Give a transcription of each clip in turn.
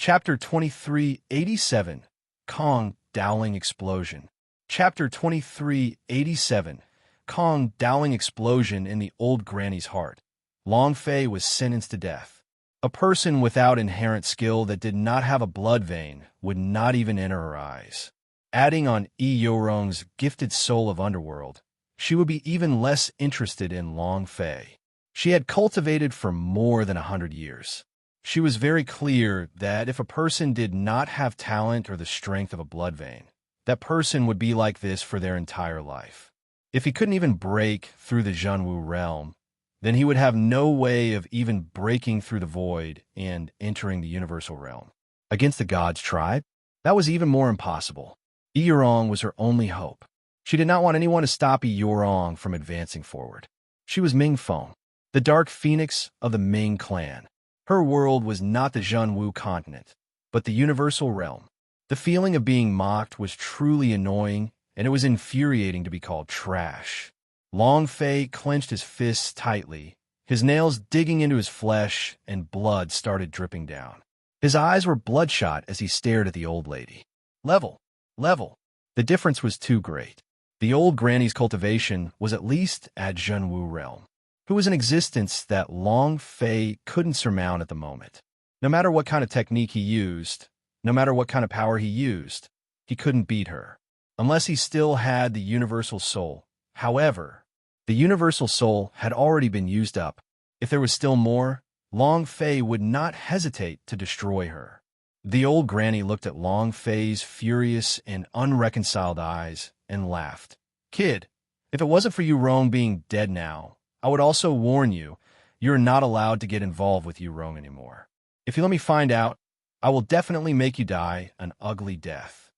Chapter 2387, Kong Dowling Explosion. Chapter 2387, Kong Dowling Explosion in the Old Granny's Heart. Long Fei was sentenced to death. A person without inherent skill that did not have a blood vein would not even enter her eyes. Adding on Yorong's gifted soul of underworld, she would be even less interested in Long Fei. She had cultivated for more than 100 years. She was very clear that if a person did not have talent or the strength of a blood vein, that person would be like this for their entire life. If he couldn't even break through the Zhenwu realm, then he would have no way of even breaking through the void and entering the universal realm. Against the gods' tribe, that was even more impossible. Yorong was her only hope. She did not want anyone to stop Yorong from advancing forward. She was Ming Feng, the dark phoenix of the Ming clan. Her world was not the Zhenwu continent, but the universal realm. The feeling of being mocked was truly annoying, and it was infuriating to be called trash. Long Fei clenched his fists tightly, his nails digging into his flesh, and blood started dripping down. His eyes were bloodshot as he stared at the old lady. Level. The difference was too great. The old granny's cultivation was at least at Zhenwu realm. It was an existence that Long Fei couldn't surmount at the moment. No matter what kind of technique he used, no matter what kind of power he used, he couldn't beat her. Unless he still had the universal soul. However, the universal soul had already been used up. If there was still more, Long Fei would not hesitate to destroy her. The old granny looked at Long Fei's furious and unreconciled eyes and laughed. Kid, if it wasn't for Yorong being dead now, I would also warn you, you're not allowed to get involved with Yorong anymore. If you let me find out, I will definitely make you die an ugly death.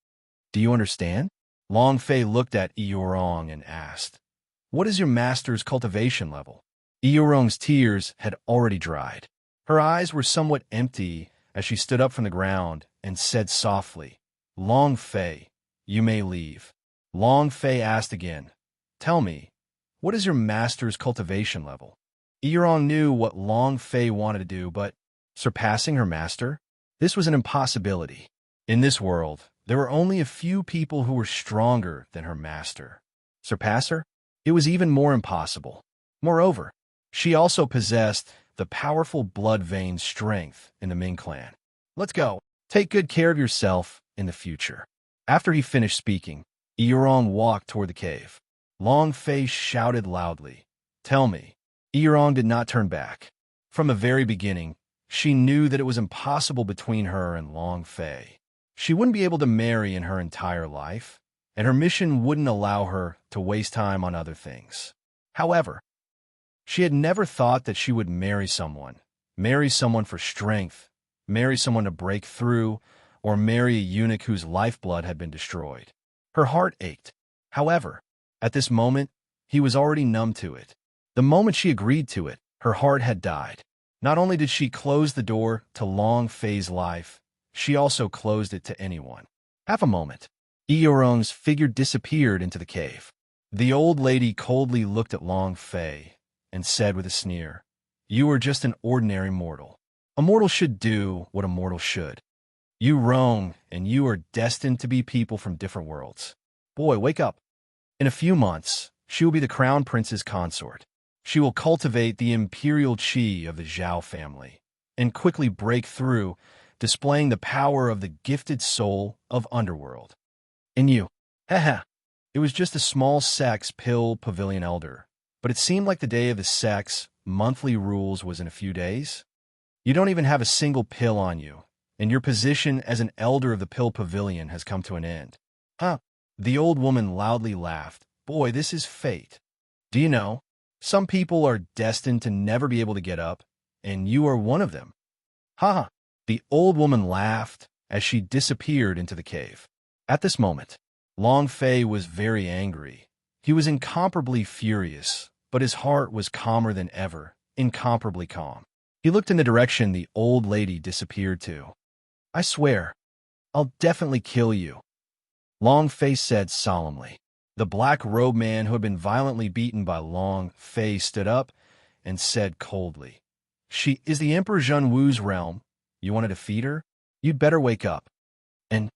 Do you understand? Long Fei looked at Yorong and asked, what is your master's cultivation level? Yorong's tears had already dried. Her eyes were somewhat empty as she stood up from the ground and said softly, Long Fei, you may leave. Long Fei asked again, tell me, what is your master's cultivation level? Yorong knew what Long Fei wanted to do, but surpassing her master? This was an impossibility. In this world, there were only a few people who were stronger than her master. Surpass her? It was even more impossible. Moreover, she also possessed the powerful blood vein strength in the Ming clan. Let's go. Take good care of yourself in the future. After he finished speaking, Yorong walked toward the cave. Long Fei shouted loudly, tell me. Yorong did not turn back. From the very beginning, she knew that it was impossible between her and Long Fei. She wouldn't be able to marry in her entire life, and her mission wouldn't allow her to waste time on other things. However, she had never thought that she would marry someone for strength, marry someone to break through, or marry a eunuch whose lifeblood had been destroyed. Her heart ached. However, at this moment, he was already numb to it. The moment she agreed to it, her heart had died. Not only did she close the door to Long Fei's life, she also closed it to anyone. Half a moment. Yorong's figure disappeared into the cave. The old lady coldly looked at Long Fei and said with a sneer, you are just an ordinary mortal. A mortal should do what a mortal should. You roam, and you are destined to be people from different worlds. Boy, wake up. In a few months, she will be the crown prince's consort. She will cultivate the imperial qi of the Zhao family and quickly break through, displaying the power of the gifted soul of underworld. And you, haha, it was just a small sex pill pavilion elder, but it seemed like the day of the sex monthly rules was in a few days. You don't even have a single pill on you, and your position as an elder of the pill pavilion has come to an end. Huh? The old woman loudly laughed. Boy, this is fate. Do you know, some people are destined to never be able to get up, and you are one of them. Ha! The old woman laughed as she disappeared into the cave. At this moment, Long Fei was very angry. He was incomparably furious, but his heart was calmer than ever, incomparably calm. He looked in the direction the old lady disappeared to. I swear, I'll definitely kill you, Long Fei said solemnly. The black-robed man who had been violently beaten by Long Fei stood up and said coldly, She is the Emperor Zhenwu's realm. You want to defeat her? you'd better wake up. And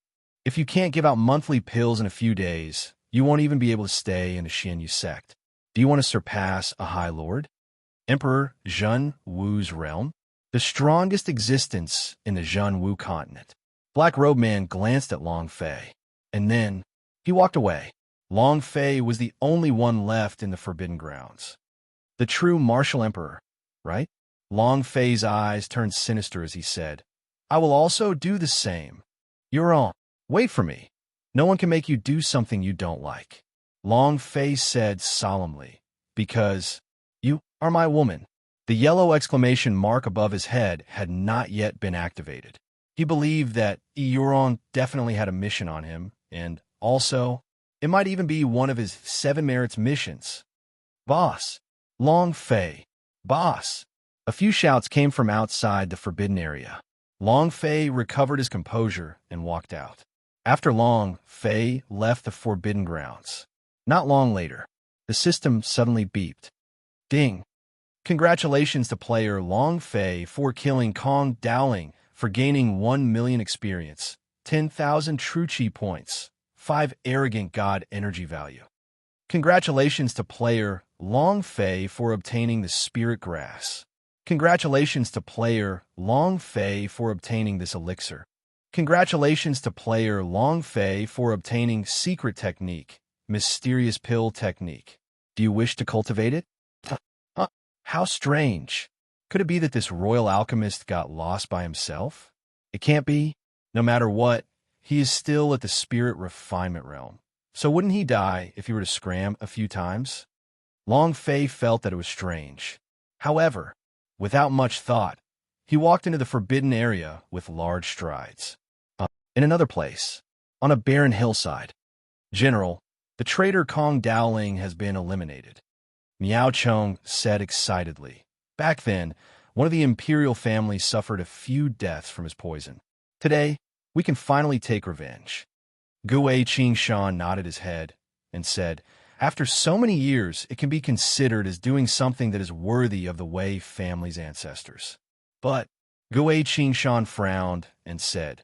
if you can't give out monthly pills in a few days, you won't even be able to stay in the Xianyu sect. Do you want to surpass a High Lord? Emperor Zhen Wu's realm? The strongest existence in the Zhen Wu continent. Black Robe Man glanced at Long Fei, and then he walked away. Long Fei was the only one left in the Forbidden Grounds. The true martial emperor, right? Long Fei's eyes turned sinister as he said, I will also do the same. You're on. Wait for me. No one can make you do something you don't like. Long Fei said solemnly, because you are my woman. The yellow exclamation mark above his head had not yet been activated. He believed that Euron definitely had a mission on him, and also, it might even be one of his 7 merits missions. Boss. Long Fei. Boss. A few shouts came from outside the forbidden area. Long Fei recovered his composure and walked out. After Long Fei left the Forbidden Grounds. Not long later, the system suddenly beeped. Ding. Congratulations to player Long Fei for killing Kong Dowling for gaining 1 million experience, 10,000 true chi points, 5 arrogant god energy value. Congratulations to player Long Fei for obtaining the Spirit Grass. Congratulations to player Long Fei for obtaining this elixir. Congratulations to player Long Fei for obtaining Secret Technique, Mysterious Pill Technique. Do you wish to cultivate it? Huh? How strange. Could it be that this royal alchemist got lost by himself? It can't be. No matter what, he is still at the spirit refinement realm. So wouldn't he die if he were to scram a few times? Long Fei felt that it was strange. However, without much thought, he walked into the forbidden area with large strides. In another place, on a barren hillside. General, the traitor Kong Dowling has been eliminated. Miao Chong said excitedly. Back then, one of the imperial families suffered a few deaths from his poison. Today, we can finally take revenge. Gui Qingshan nodded his head and said, after so many years, it can be considered as doing something that is worthy of the Wei family's ancestors. But Gui Qingshan frowned and said,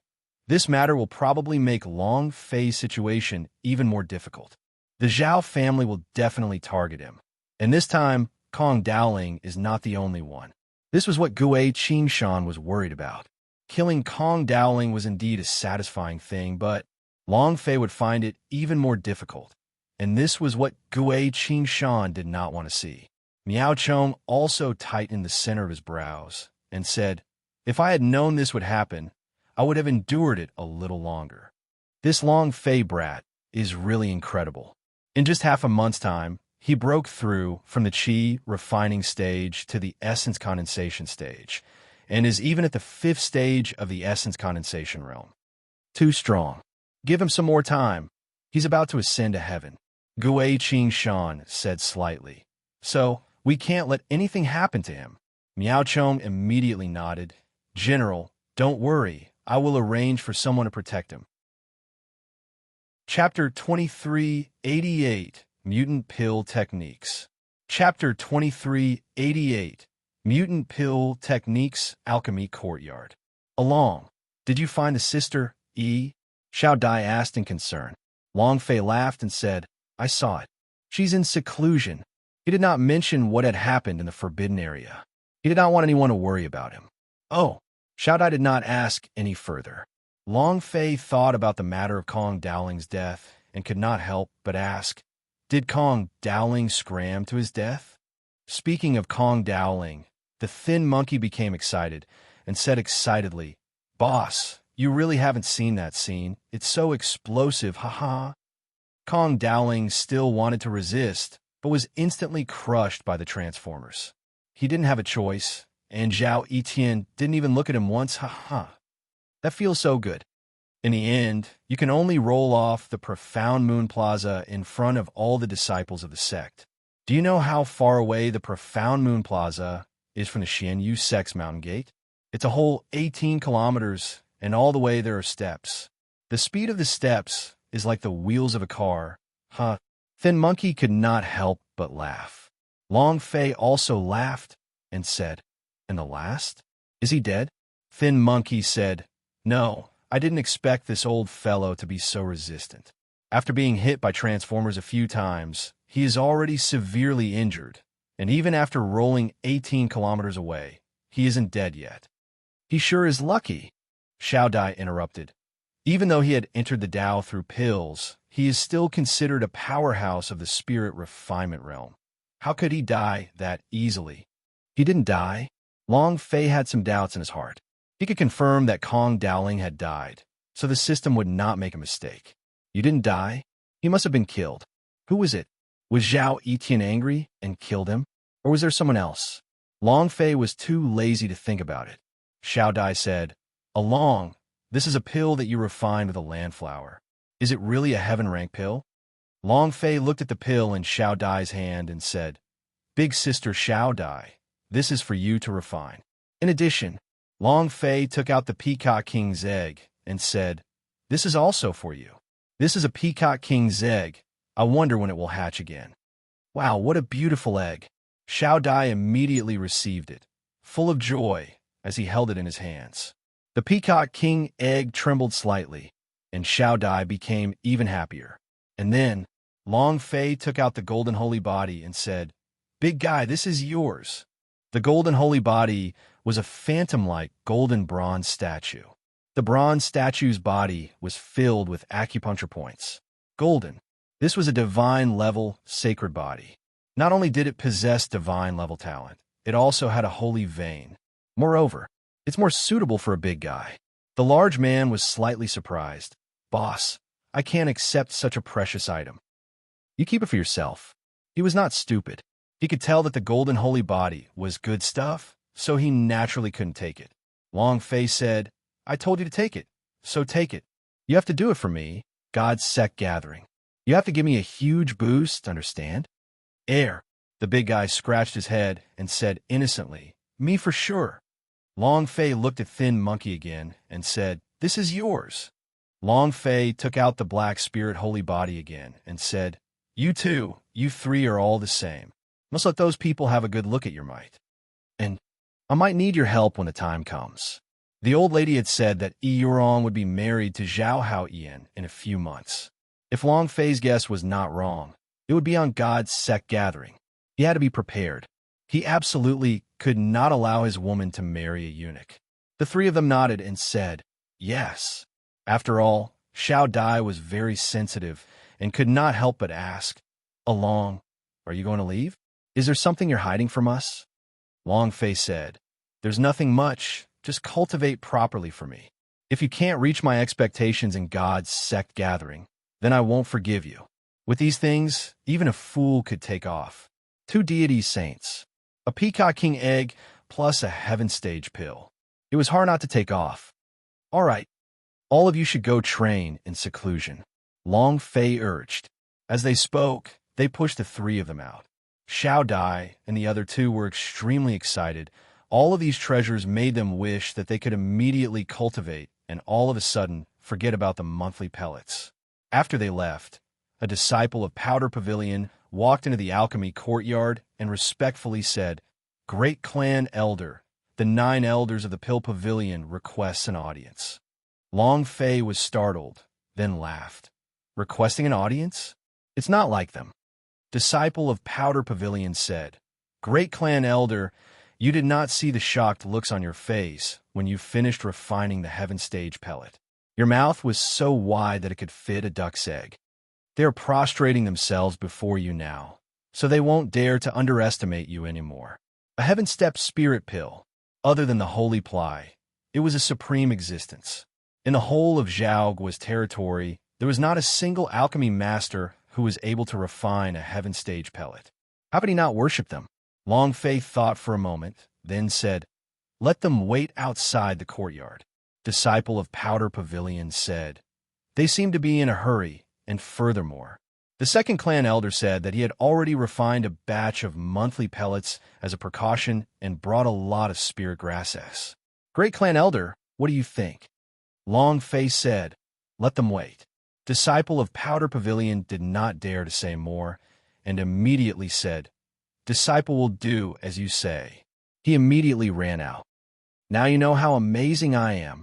this matter will probably make Long Fei's situation even more difficult. The Zhao family will definitely target him. And this time, Kong Dowling is not the only one. This was what Gui Qingshan was worried about. Killing Kong Dowling was indeed a satisfying thing, but Long Fei would find it even more difficult. And this was what Gui Qingshan did not want to see. Miao Chong also tightened the center of his brows and said, if I had known this would happen, I would have endured it a little longer. This Long Fei brat is really incredible. In just half a month's time, he broke through from the Qi refining stage to the essence condensation stage, and is even at the 5th stage of the essence condensation realm. Too strong. Give him some more time. He's about to ascend to heaven. Gui Qingshan said slightly. So, we can't let anything happen to him. Miao Chong immediately nodded. General, don't worry. I will arrange for someone to protect him. Chapter 2388, Mutant Pill Techniques. Chapter 2388, Mutant Pill Techniques, Alchemy Courtyard. Along. Did you find the sister, E? Xiao Dai asked in concern. Long Fei laughed and said, I saw it. She's in seclusion. He did not mention what had happened in the forbidden area. He did not want anyone to worry about him. Oh. Xiao Dai did not ask any further. Long Fei thought about the matter of Kong Dowling's death and could not help but ask, did Kong Dowling scram to his death? Speaking of Kong Dowling, the thin monkey became excited and said excitedly, Boss, you really haven't seen that scene. It's so explosive, haha. Kong Dowling still wanted to resist, but was instantly crushed by the Transformers. He didn't have a choice. And Zhao Etian didn't even look at him once, haha. That feels so good. In the end, you can only roll off the profound Moon Plaza in front of all the disciples of the sect. Do you know how far away the profound Moon Plaza is from the Xianyu sect's mountain gate? It's a whole 18 kilometers, and all the way there are steps. The speed of the steps is like the wheels of a car, huh? Thin Monkey could not help but laugh. Long Fei also laughed and said, and the last? Is he dead? Thin Monkey said, No, I didn't expect this old fellow to be so resistant. After being hit by transformers a few times, he is already severely injured, and even after rolling 18 kilometers away, he isn't dead yet. He sure is lucky, Xiao Dai interrupted. Even though he had entered the Tao through pills, he is still considered a powerhouse of the spirit refinement realm. How could he die that easily? He didn't die. Long Fei had some doubts in his heart. He could confirm that Kong Dowling had died, so the system would not make a mistake. You didn't die? He must have been killed. Who was it? Was Zhao Etian angry and killed him? Or was there someone else? Long Fei was too lazy to think about it. Xiao Dai said, Along, this is a pill that you refined with a land flower. Is it really a heaven rank pill? Long Fei looked at the pill in Xiao Dai's hand and said, Big sister Xiao Dai, this is for you to refine. In addition, Long Fei took out the Peacock King's egg and said, This is also for you. This is a Peacock King's egg. I wonder when it will hatch again. Wow, what a beautiful egg. Xiao Dai immediately received it, full of joy, as he held it in his hands. The Peacock King egg trembled slightly, and Xiao Dai became even happier. And then, Long Fei took out the golden holy body and said, Big guy, this is yours. The golden holy body was a phantom-like golden bronze statue. The bronze statue's body was filled with acupuncture points. Golden. This was a divine-level sacred body. Not only did it possess divine-level talent, it also had a holy vein. Moreover, it's more suitable for a big guy. The large man was slightly surprised. Boss, I can't accept such a precious item. You keep it for yourself. He was not stupid. He could tell that the golden holy body was good stuff, so he naturally couldn't take it. Long Fei said, I told you to take it, so take it. You have to do it for me, God's sect gathering. You have to give me a huge boost, understand? Air. The big guy scratched his head and said innocently, Me for sure. Long Fei looked at Thin Monkey again and said, This is yours. Long Fei took out the black spirit holy body again and said, You two, you three are all the same. Must let those people have a good look at your might. And I might need your help when the time comes. The old lady had said that Yi Yurong would be married to Zhao Haoyan in a few months. If Long Fei's guess was not wrong, it would be on God's sect gathering. He had to be prepared. He absolutely could not allow his woman to marry a eunuch. The three of them nodded and said, Yes. After all, Xiao Dai was very sensitive and could not help but ask, Along, are you going to leave? Is there something you're hiding from us? Long Fei said, There's nothing much, just cultivate properly for me. If you can't reach my expectations in God's sect gathering, then I won't forgive you. With these things, even a fool could take off. 2 deity saints, a Peacock King egg, plus a heaven stage pill. It was hard not to take off. All right, all of you should go train in seclusion, Long Fei urged. As they spoke, they pushed the 3 of them out. Xiao Dai and the other 2 were extremely excited. All of these treasures made them wish that they could immediately cultivate and all of a sudden forget about the monthly pellets. After they left, a disciple of Powder Pavilion walked into the alchemy courtyard and respectfully said, Great Clan Elder, the 9 elders of the Pill Pavilion requests an audience. Long Fei was startled, then laughed. Requesting an audience? It's not like them. Disciple of Powder Pavilion said, Great Clan Elder, you did not see the shocked looks on your face when you finished refining the heaven stage pellet. Your mouth was so wide that it could fit a duck's egg. They are prostrating themselves before you now, so they won't dare to underestimate you anymore. A heaven-step spirit pill, other than the holy ply, it was a supreme existence. In the whole of Zhaoguo's territory, there was not a single alchemy master who was able to refine a heaven stage pellet. How could he not worship them? Long Fei thought for a moment, then said, Let them wait outside the courtyard. Disciple of Powder Pavilion said, They seem to be in a hurry, and furthermore, the second clan elder said that he had already refined a batch of monthly pellets as a precaution and brought a lot of spirit grasses. Great Clan Elder, what do you think? Long Fei said, Let them wait. Disciple of Powder Pavilion did not dare to say more, and immediately said, Disciple will do as you say. He immediately ran out. Now you know how amazing I am.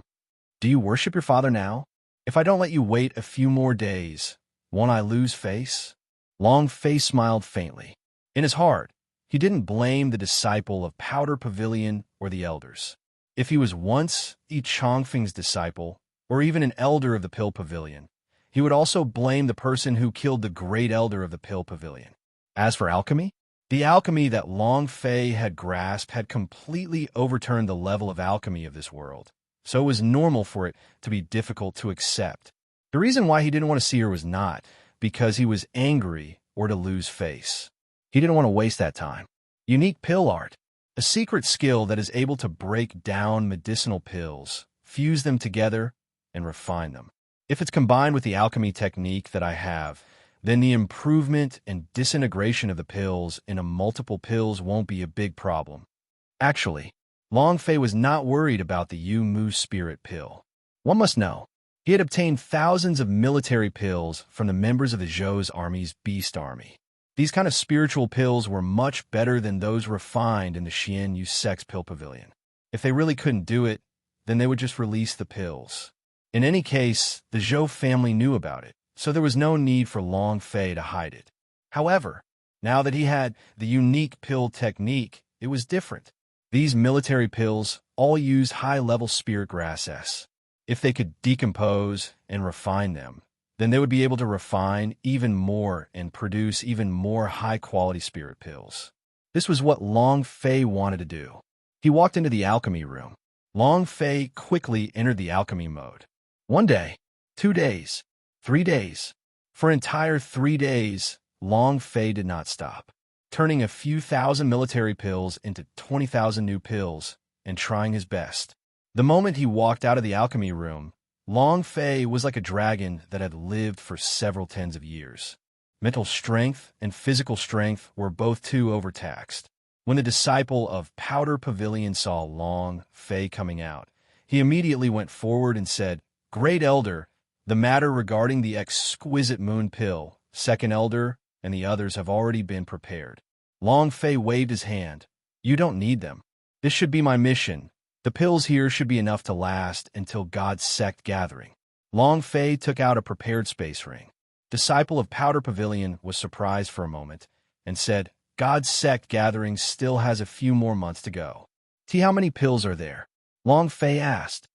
Do you worship your father now? If I don't let you wait a few more days, won't I lose face? Long Fei smiled faintly. In his heart, he didn't blame the disciple of Powder Pavilion or the elders. If he was once Yi Chongfeng's disciple, or even an elder of the Pill Pavilion, he would also blame the person who killed the great elder of the Pill Pavilion. As for alchemy, the alchemy that Long Fei had grasped had completely overturned the level of alchemy of this world, so it was normal for it to be difficult to accept. The reason why he didn't want to see her was not because he was angry or to lose face. He didn't want to waste that time. Unique pill art, a secret skill that is able to break down medicinal pills, fuse them together, and refine them. If it's combined with the alchemy technique that I have, then the improvement and disintegration of the pills into multiple pills won't be a big problem. Actually, Long Fei was not worried about the Yu Mu spirit pill. One must know, he had obtained thousands of military pills from the members of the Zhou's army's Beast Army. These kind of spiritual pills were much better than those refined in the Xian Yu Sex Pill Pavilion. If they really couldn't do it, then they would just release the pills. In any case, the Zhou family knew about it, so there was no need for Long Fei to hide it. However, now that he had the unique pill technique, it was different. These military pills all used high-level spirit grasses. If they could decompose and refine them, then they would be able to refine even more and produce even more high-quality spirit pills. This was what Long Fei wanted to do. He walked into the alchemy room. Long Fei quickly entered the alchemy mode. 1 day, 2 days, 3 days. For entire 3 days, Long Fei did not stop, turning a few thousand military pills into 20,000 new pills and trying his best. The moment he walked out of the alchemy room, Long Fei was like a dragon that had lived for several tens of years. Mental strength and physical strength were both too overtaxed. When the disciple of Powder Pavilion saw Long Fei coming out, he immediately went forward and said, "Great Elder, the matter regarding the exquisite moon pill, Second Elder, and the others have already been prepared." Long Fei waved his hand. "You don't need them. This should be my mission. The pills here should be enough to last until God's sect gathering." Long Fei took out a prepared space ring. Disciple of Powder Pavilion was surprised for a moment and said, "God's sect gathering still has a few more months to go." "T, how many pills are there?" Long Fei asked.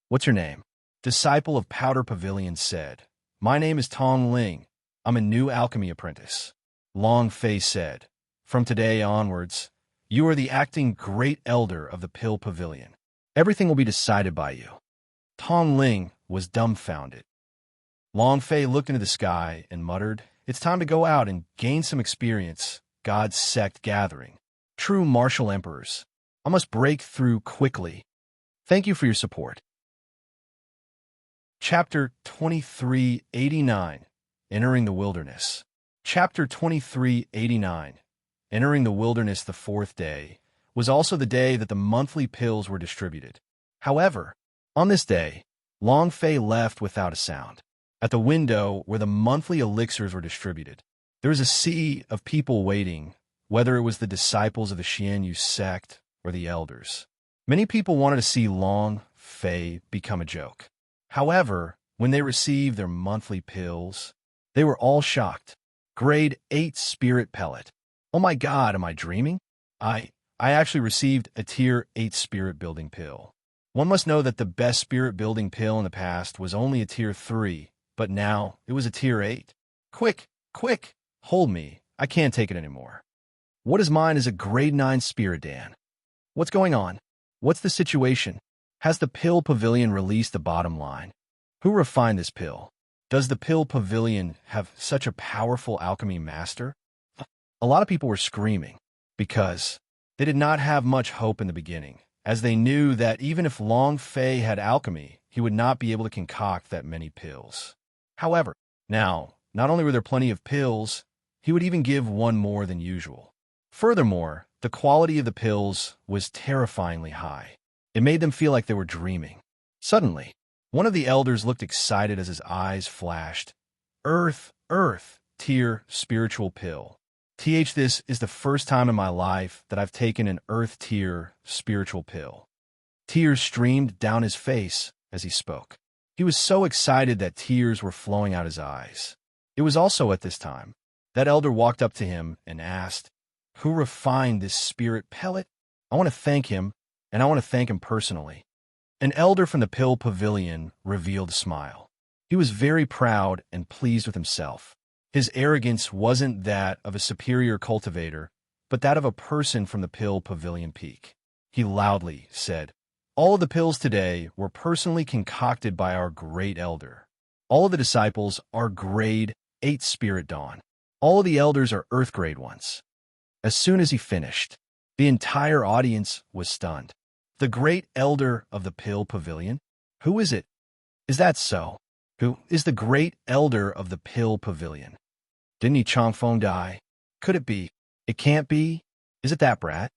"What's your name?" Disciple of Powder Pavilion said, "My name is Tong Ling. I'm a new alchemy apprentice." Long Fei said, "From today onwards, you are the acting great elder of the Pill Pavilion. Everything will be decided by you." Tong Ling was dumbfounded. Long Fei looked into the sky and muttered, "It's time to go out and gain some experience. God's sect gathering. True martial emperors. I must break through quickly. Thank you for your support." Chapter 2389, Entering the Wilderness. Chapter 2389, Entering the Wilderness the 4th day, was also the day that the monthly pills were distributed. However, on this day, Long Fei left without a sound. At the window where the monthly elixirs were distributed, there was a sea of people waiting, whether it was the disciples of the Xian Yu sect or the elders. Many people wanted to see Long Fei become a joke. However, when they received their monthly pills, they were all shocked. Grade 8 Spirit Pellet. Oh my God, am I dreaming? I actually received a Tier 8 Spirit Building Pill. One must know that the best Spirit Building Pill in the past was only a Tier 3, but now it was a Tier 8. Quick, quick, hold me. I can't take it anymore. What is mine is a Grade 9 Spirit Dan. What's going on? What's the situation? Has the Pill Pavilion released the bottom line? Who refined this pill? Does the Pill Pavilion have such a powerful alchemy master? A lot of people were screaming because they did not have much hope in the beginning, as they knew that even if Long Fei had alchemy, he would not be able to concoct that many pills. However, now, not only were there plenty of pills, he would even give one more than usual. Furthermore, the quality of the pills was terrifyingly high. It made them feel like they were dreaming. Suddenly, one of the elders looked excited as his eyes flashed. "Earth, Earth, Tier Spiritual Pill. This is the first time in my life that I've taken an Earth Tier Spiritual Pill." Tears streamed down his face as he spoke. He was so excited that tears were flowing out his eyes. It was also at this time that elder walked up to him and asked, "Who refined this spirit pellet? I want to thank him, and I want to thank him personally." An elder from the Pill Pavilion revealed a smile. He was very proud and pleased with himself. His arrogance wasn't that of a superior cultivator, but that of a person from the Pill Pavilion peak. He loudly said, "All of the pills today were personally concocted by our great elder. All of the disciples are grade 8 spirit dawn. All of the elders are earth grade ones." As soon as he finished, the entire audience was stunned. The great elder of the Pill Pavilion? Who is it? Is that so? Who is the great elder of the Pill Pavilion? Didn't he Chongfeng die? Could it be? It can't be? Is it that brat?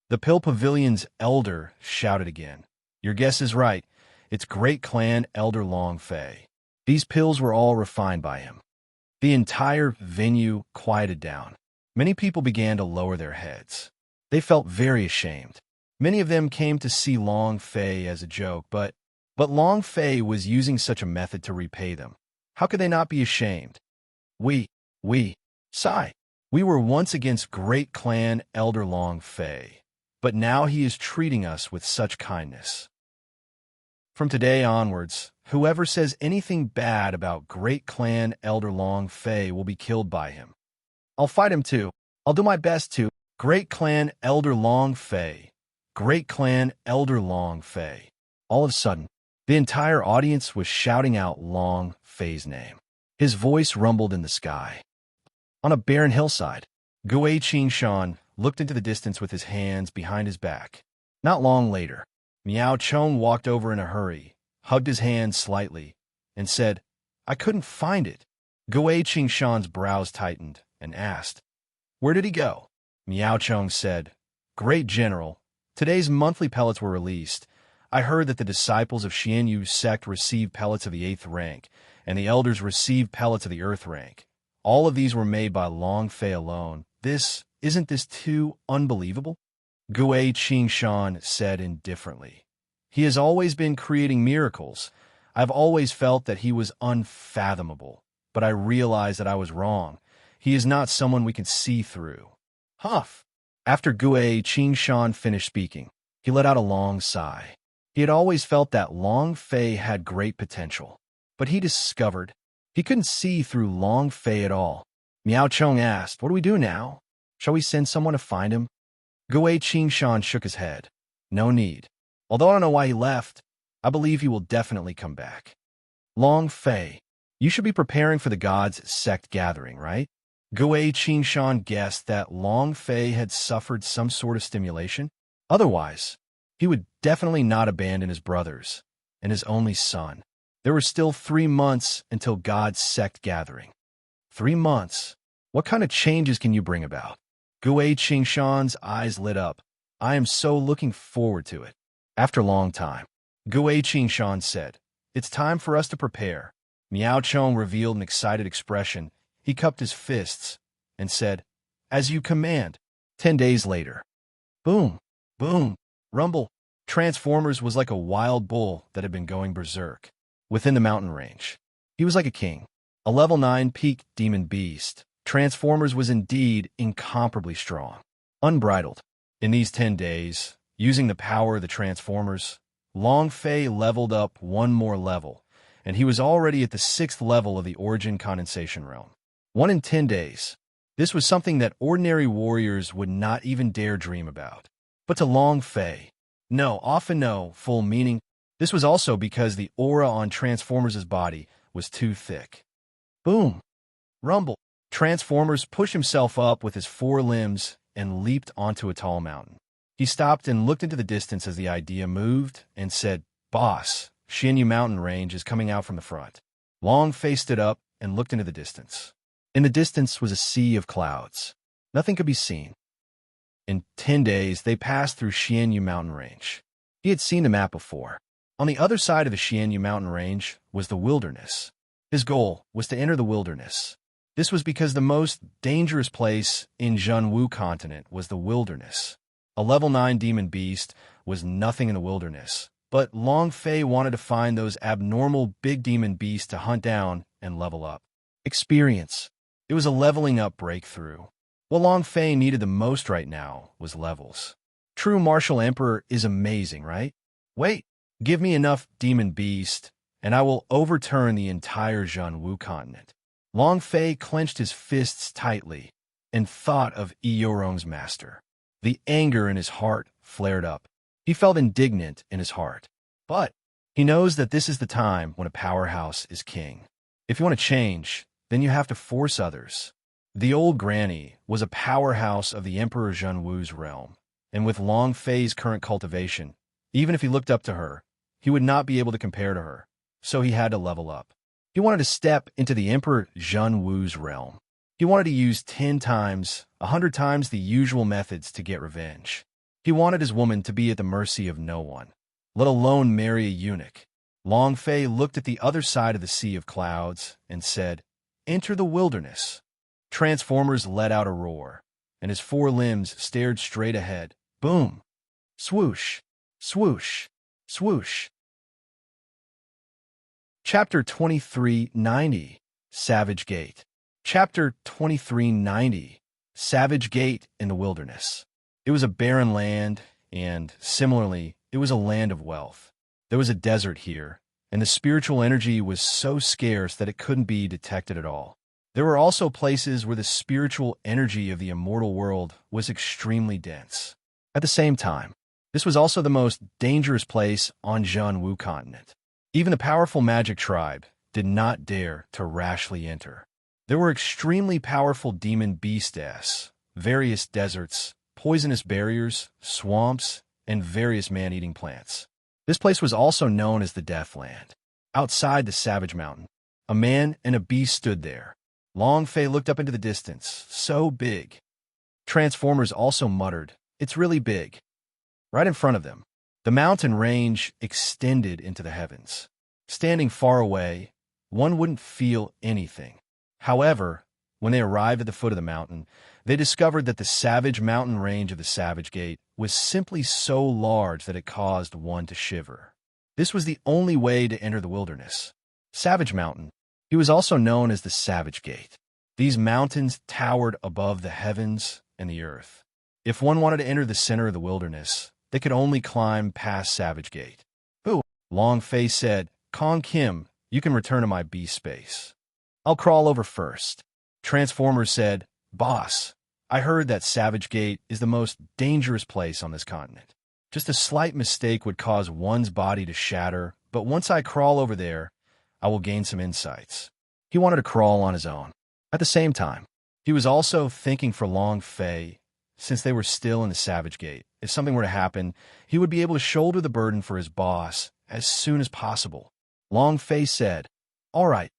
The Pill Pavilion's elder shouted again. "Your guess is right. It's Great Clan Elder Long Fei. These pills were all refined by him." The entire venue quieted down. Many people began to lower their heads. They felt very ashamed. Many of them came to see Long Fei as a joke, but Long Fei was using such a method to repay them. How could they not be ashamed? We, sigh. We were once against Great Clan Elder Long Fei, but now he is treating us with such kindness. From today onwards, whoever says anything bad about Great Clan Elder Long Fei will be killed by him. I'll fight him too. I'll do my best to. Great Clan Elder Long Fei. Great Clan Elder Long Fei. All of a sudden, the entire audience was shouting out Long Fei's name. His voice rumbled in the sky. On a barren hillside, Gui Qingshan looked into the distance with his hands behind his back. Not long later, Miao Chong walked over in a hurry, hugged his hand slightly, and said, "I couldn't find it." Gui Qingshan's brows tightened and asked, "Where did he go?" Miao Chong said, "Great General, today's monthly pellets were released. I heard that the disciples of Xianyu's sect received pellets of the 8th rank, and the elders received pellets of the earth rank. All of these were made by Long Fei alone. Isn't this too unbelievable?" Gui Qingshan said indifferently. "He has always been creating miracles. I've always felt that he was unfathomable, but I realized that I was wrong. He is not someone we can see through." Huff! After Gui Qingshan finished speaking, he let out a long sigh. He had always felt that Long Fei had great potential, but he discovered he couldn't see through Long Fei at all. Miao Chong asked, "What do we do now? Shall we send someone to find him?" Gui Qingshan shook his head. "No need. Although I don't know why he left, I believe he will definitely come back." Long Fei, you should be preparing for the Gods' sect gathering, right? Gui Qingshan guessed that Long Fei had suffered some sort of stimulation. Otherwise, he would definitely not abandon his brothers and his only son. There were still 3 months until God's sect gathering. 3 months? What kind of changes can you bring about? Gui Qingshan's eyes lit up. "I am so looking forward to it." After a long time, Gui Qingshan said, "It's time for us to prepare." Miao Chong revealed an excited expression. He cupped his fists and said, "As you command." 10 days later. Boom, boom, rumble. Transformers was like a wild bull that had been going berserk within the mountain range. He was like a king, a level 9 peak demon beast. Transformers was indeed incomparably strong, unbridled. In these 10 days, using the power of the Transformers, Long Fei leveled up 1 more level, and he was already at the 6th level of the Origin Condensation Realm. 1 in 10 days. This was something that ordinary warriors would not even dare dream about. But to Long Fei, full meaning, this was also because the aura on Transformers' body was too thick. Boom! Rumble! Transformers pushed himself up with his 4 limbs and leaped onto a tall mountain. He stopped and looked into the distance as the idea moved and said, "Boss, Xianyu mountain range is coming out from the front." Long Fei stood up and looked into the distance. In the distance was a sea of clouds. Nothing could be seen. In 10 days, they passed through Xianyu mountain range. He had seen the map before. On the other side of the Xianyu mountain range was the wilderness. His goal was to enter the wilderness. This was because the most dangerous place in Zhenwu continent was the wilderness. A level 9 demon beast was nothing in the wilderness, But Long Fei wanted to find those abnormal big demon beasts to hunt down and level up. Experience. It was a leveling up breakthrough. What Long Fei needed the most right now was levels. True martial emperor is amazing, right? Wait, give me enough demon beast, and I will overturn the entire Zhenwu continent. Long Fei clenched his fists tightly and thought of Eorong's master. The anger in his heart flared up. He felt indignant in his heart. But he knows that this is the time when a powerhouse is king. If you want to change, then you have to force others. The old granny was a powerhouse of the Emperor Zhenwu's realm, and with Long Fei's current cultivation, even if he looked up to her, he would not be able to compare to her, so he had to level up. He wanted to step into the Emperor Zhenwu's realm. He wanted to use 10 times, 100 times the usual methods to get revenge. He wanted his woman to be at the mercy of no one, let alone marry a eunuch. Long Fei looked at the other side of the sea of clouds and said, "Enter the wilderness." Transformers let out a roar, and his 4 limbs stared straight ahead. Boom! Swoosh! Swoosh! Swoosh! Chapter 2390, Savage Gate. Chapter 2390, Savage Gate in the Wilderness. It was a barren land, and, similarly, it was a land of wealth. There was a desert here, and the spiritual energy was so scarce that it couldn't be detected at all. There were also places where the spiritual energy of the immortal world was extremely dense. At the same time, this was also the most dangerous place on Zhenwu continent. Even the powerful magic tribe did not dare to rashly enter. There were extremely powerful demon beasts, various deserts, poisonous barriers, swamps, and various man-eating plants. This place was also known as the Deathland. Outside the Savage Mountain, a man and a beast stood there. Long Fei looked up into the distance, so big. Transformers also muttered, "It's really big." Right in front of them, the mountain range extended into the heavens. Standing far away, one wouldn't feel anything. However, when they arrived at the foot of the mountain, they discovered that the Savage Mountain range of the Savage Gate was simply so large that it caused one to shiver. This was the only way to enter the wilderness. Savage Mountain. He was also known as the Savage Gate. These mountains towered above the heavens and the earth. If one wanted to enter the center of the wilderness, they could only climb past Savage Gate. "Boo," Long Fei said, "Kong Kim, you can return to my beast space. I'll crawl over first." Transformers said, "Boss, I heard that Savage Gate is the most dangerous place on this continent. Just a slight mistake would cause one's body to shatter, but once I crawl over there, I will gain some insights." He wanted to crawl on his own. At the same time, he was also thinking for Long Fei, since they were still in the Savage Gate. If something were to happen, he would be able to shoulder the burden for his boss as soon as possible. Long Fei said, "All right,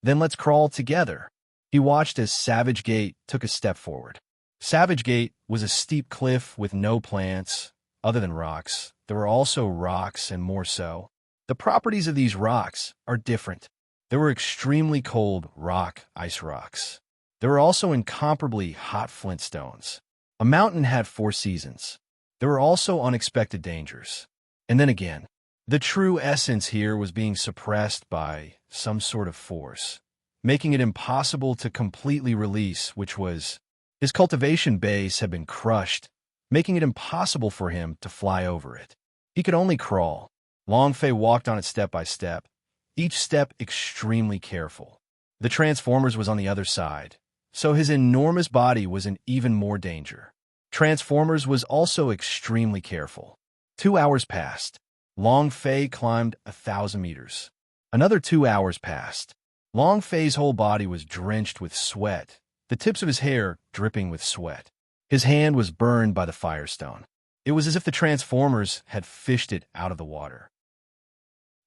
then let's crawl together." He watched as Savage Gate took a step forward. Savage Gate was a steep cliff with no plants, other than rocks. There were also rocks and more so. The properties of these rocks are different. There were extremely cold ice rocks. There were also incomparably hot flintstones. A mountain had 4 seasons. There were also unexpected dangers. And then again, the true essence here was being suppressed by some sort of force, making it impossible to completely release, which was his cultivation base had been crushed, making it impossible for him to fly over it. He could only crawl. Long Fei walked on it step by step, each step extremely careful. The Transformers was on the other side, so his enormous body was in even more danger. Transformers was also extremely careful. 2 hours passed. Long Fei climbed 1,000 meters. Another 2 hours passed. Long Fei's whole body was drenched with sweat, the tips of his hair dripping with sweat. His hand was burned by the firestone. It was as if the Transformers had fished it out of the water.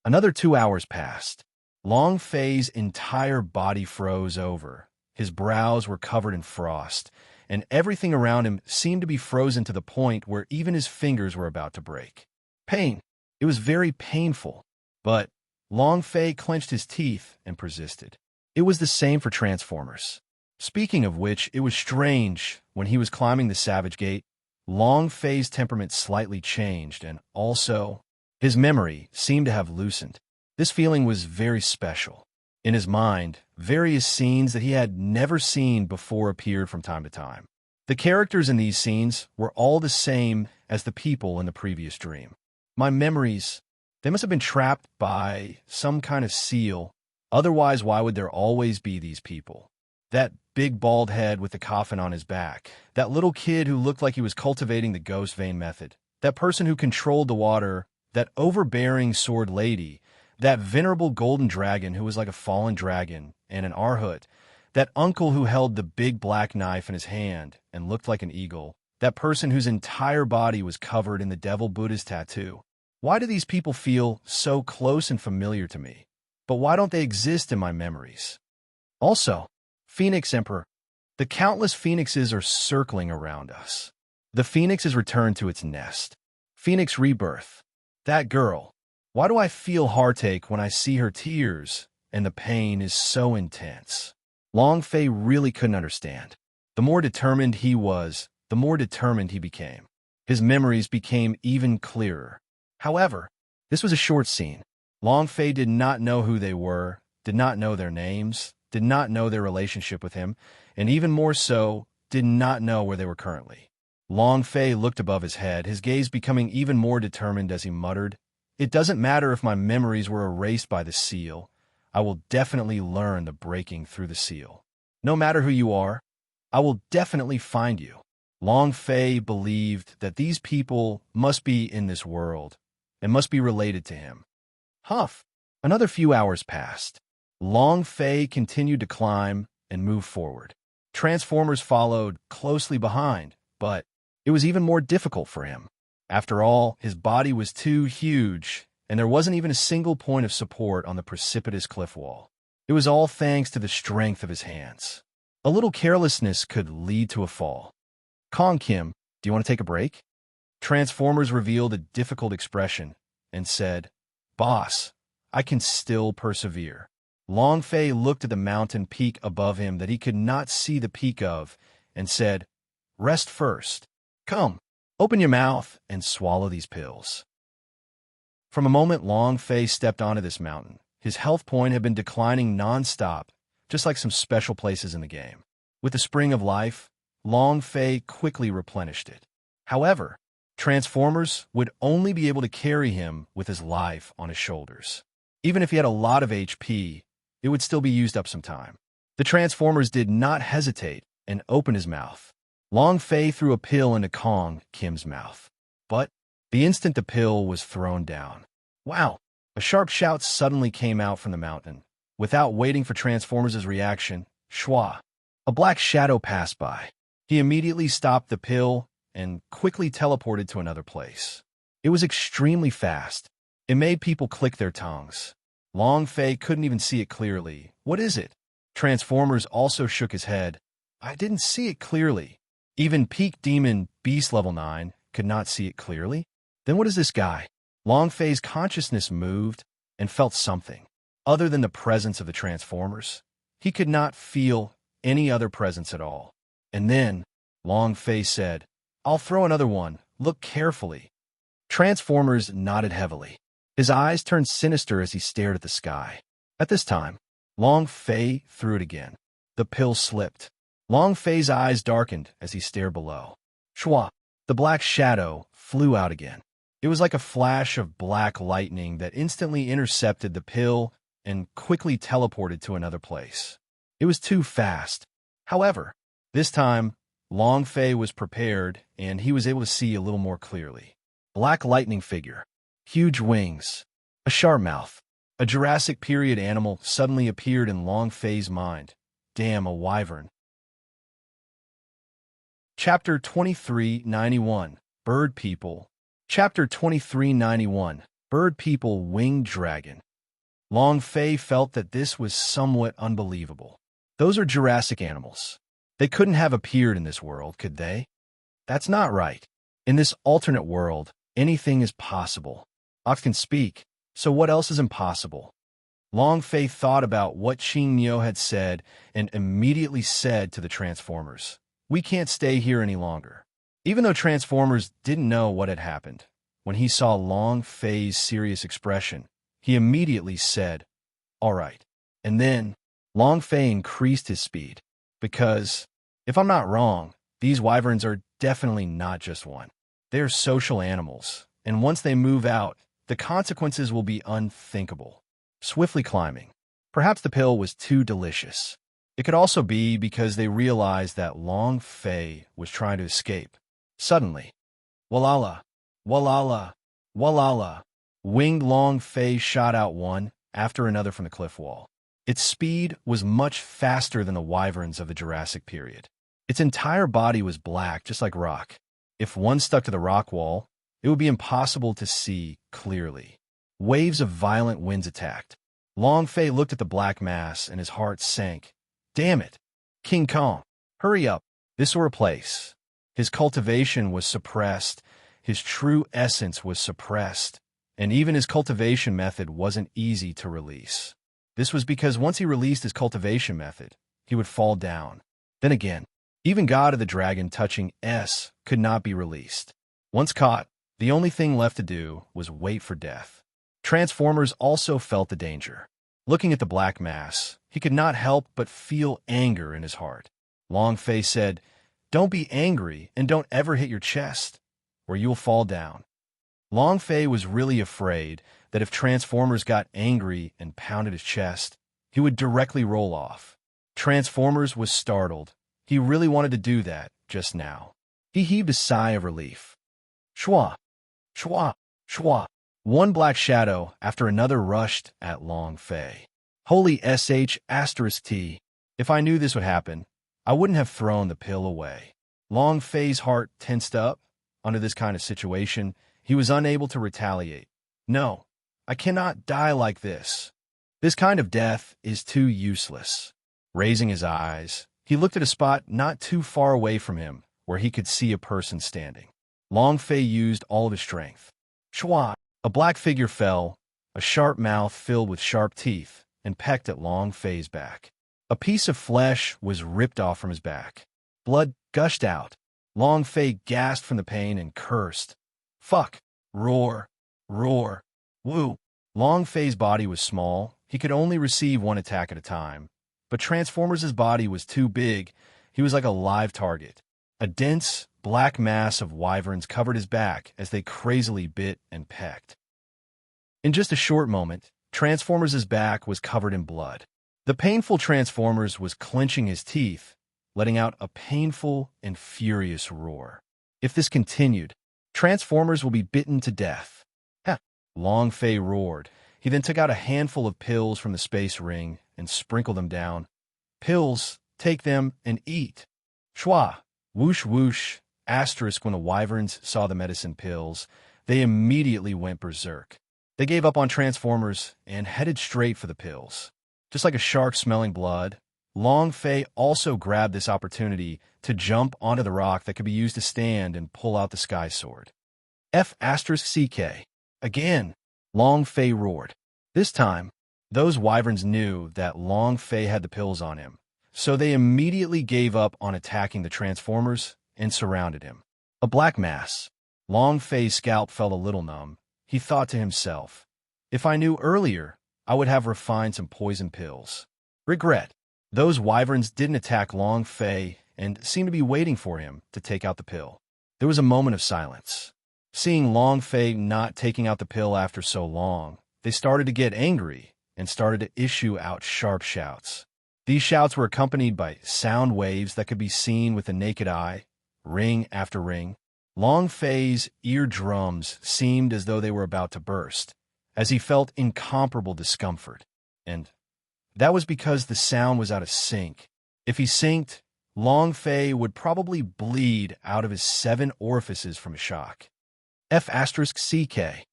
Another 2 hours passed. Long Fei's entire body froze over. His brows were covered in frost, and everything around him seemed to be frozen to the point where even his fingers were about to break. Pain. It was very painful, but Long Fei clenched his teeth and persisted. It was the same for Transformers. Speaking of which, it was strange, when he was climbing the Savage Gate, Long Fei's temperament slightly changed, and also, His memory seemed to have loosened. This feeling was very special. In his mind, various scenes that he had never seen before appeared from time to time. The characters in these scenes were all the same as the people in the previous dream. My memories, they must have been trapped by some kind of seal. Otherwise, why would there always be these people? That big bald head with the coffin on his back. That little kid who looked like he was cultivating the ghost vein method. That person who controlled the water. That overbearing sword lady. That venerable golden dragon who was like a fallen dragon and an arhut. That uncle who held the big black knife in his hand and looked like an eagle. That person whose entire body was covered in the devil Buddha's tattoo. Why do these people feel so close and familiar to me? But why don't they exist in my memories? Also, Phoenix Emperor. The countless phoenixes are circling around us. The phoenix is returned to its nest. Phoenix rebirth. That girl. Why do I feel heartache when I see her tears, and the pain is so intense? Long Fei really couldn't understand. The more determined he was, the more determined he became. His memories became even clearer. However, this was a short scene. Long Fei did not know who they were, did not know their names, did not know their relationship with him, and even more so, did not know where they were currently. Long Fei looked above his head, his gaze becoming even more determined as he muttered, "It doesn't matter if my memories were erased by the seal. I will definitely learn the breaking through the seal. No matter who you are, I will definitely find you." Long Fei believed that these people must be in this world and must be related to him. Huff. Another few hours passed. Long Fei continued to climb and move forward. Transformers followed closely behind, but it was even more difficult for him. After all, his body was too huge, and there wasn't even a single point of support on the precipitous cliff wall. It was all thanks to the strength of his hands. A little carelessness could lead to a fall. "Kong Kim, do you want to take a break?" Transformers revealed a difficult expression and said, "Boss, I can still persevere." Long Fei looked at the mountain peak above him that he could not see the peak of and said, "Rest first. Come, open your mouth and swallow these pills." From a moment Long Fei stepped onto this mountain, his health point had been declining non-stop, just like some special places in the game. With the spring of life, Long Fei quickly replenished it. However, Transformers would only be able to carry him with his life on his shoulders. Even if he had a lot of HP, it would still be used up some time. The Transformers did not hesitate and opened his mouth. Long Fei threw a pill into Kong Kim's mouth. But the instant the pill was thrown down, wow! A sharp shout suddenly came out from the mountain. Without waiting for Transformers' reaction, shwa! A black shadow passed by. He immediately stopped the pill and quickly teleported to another place. It was extremely fast. It made people click their tongues. Long Fei couldn't even see it clearly. "What is it?" Transformers also shook his head. "I didn't see it clearly." Even Peak Demon Beast Level 9 could not see it clearly. Then what is this guy? Long Fei's consciousness moved and felt something. Other than the presence of the Transformers, he could not feel any other presence at all. And then Long Fei said, "I'll throw another one. Look carefully." Transformers nodded heavily. His eyes turned sinister as he stared at the sky. At this time, Long Fei threw it again. The pill slipped. Long Fei's eyes darkened as he stared below. Shwa! The black shadow flew out again. It was like a flash of black lightning that instantly intercepted the pill and quickly teleported to another place. It was too fast. However, this time, Long Fei was prepared and he was able to see a little more clearly. Black lightning figure. Huge wings, a sharp mouth. A Jurassic period animal suddenly appeared in Long Fei's mind. Damn, a wyvern. Chapter 2391, Bird People. Chapter 2391, Bird People Winged Dragon. Long Fei felt that this was somewhat unbelievable. Those are Jurassic animals. They couldn't have appeared in this world, could they? That's not right. In this alternate world, anything is possible. Ox can speak, so what else is impossible? Long Fei thought about what Qing Niu had said and immediately said to the Transformers, "We can't stay here any longer." Even though Transformers didn't know what had happened, when he saw Long Fei's serious expression, he immediately said, "All right." And then Long Fei increased his speed, because, if I'm not wrong, these wyverns are definitely not just one. They're social animals, and once they move out, the consequences will be unthinkable. Swiftly climbing. Perhaps the pill was too delicious. It could also be because they realized that Long Fei was trying to escape. Suddenly, Walala, Walala, Walala, winged Long Fei shot out one after another from the cliff wall. Its speed was much faster than the wyverns of the Jurassic period. Its entire body was black, just like rock. If one stuck to the rock wall, it would be impossible to see clearly. Waves of violent winds attacked. Long Fei looked at the black mass and his heart sank. Damn it! King Kong, hurry up! This were a place. His cultivation was suppressed, his true essence was suppressed, and even his cultivation method wasn't easy to release. This was because once he released his cultivation method, he would fall down. Then again, even God of the Dragon touching S could not be released. Once caught, the only thing left to do was wait for death. Transformers also felt the danger. Looking at the black mass, he could not help but feel anger in his heart. Long Fei said, "Don't be angry and don't ever hit your chest, or you'll fall down." Long Fei was really afraid that if Transformers got angry and pounded his chest, he would directly roll off. Transformers was startled. He really wanted to do that just now. He heaved a sigh of relief. Shwa, shwa, shwa. One black shadow after another rushed at Long Fei. Holy sh**t. If I knew this would happen, I wouldn't have thrown the pill away. Long Fei's heart tensed up. Under this kind of situation, he was unable to retaliate. No, I cannot die like this. This kind of death is too useless. Raising his eyes, he looked at a spot not too far away from him where he could see a person standing. Long Fei used all of his strength. Shwa! A black figure fell, a sharp mouth filled with sharp teeth, and pecked at Long Fei's back. A piece of flesh was ripped off from his back. Blood gushed out. Long Fei gasped from the pain and cursed. Fuck! Roar! Roar! Woo! Long Fei's body was small. He could only receive one attack at a time. But Transformers' body was too big. He was like a live target. A dense, black mass of wyverns covered his back as they crazily bit and pecked. In just a short moment, Transformers' back was covered in blood. The painful Transformers was clenching his teeth, letting out a painful and furious roar. If this continued, Transformers will be bitten to death. Ha! Long Fei roared. He then took out a handful of pills from the space ring and sprinkled them down. Pills, take them and eat. Shwa! Whoosh whoosh, asterisk when the wyverns saw the medicine pills, they immediately went berserk. They gave up on Transformers and headed straight for the pills. Just like a shark smelling blood, Long Fei also grabbed this opportunity to jump onto the rock that could be used to stand and pull out the Sky Sword. F***CK. Again, Long Fei roared. This time, those wyverns knew that Long Fei had the pills on him, so they immediately gave up on attacking the Transformers and surrounded him. A black mass. Long Fei's scalp felt a little numb. He thought to himself, if I knew earlier, I would have refined some poison pills. Regret. Those wyverns didn't attack Long Fei and seemed to be waiting for him to take out the pill. There was a moment of silence. Seeing Long Fei not taking out the pill after so long, they started to get angry and started to issue out sharp shouts. These shouts were accompanied by sound waves that could be seen with the naked eye, ring after ring. Long Fei's eardrums seemed as though they were about to burst, as he felt incomparable discomfort. And that was because the sound was out of sync. If he synced, Long Fei would probably bleed out of his 7 orifices from shock. F***CK.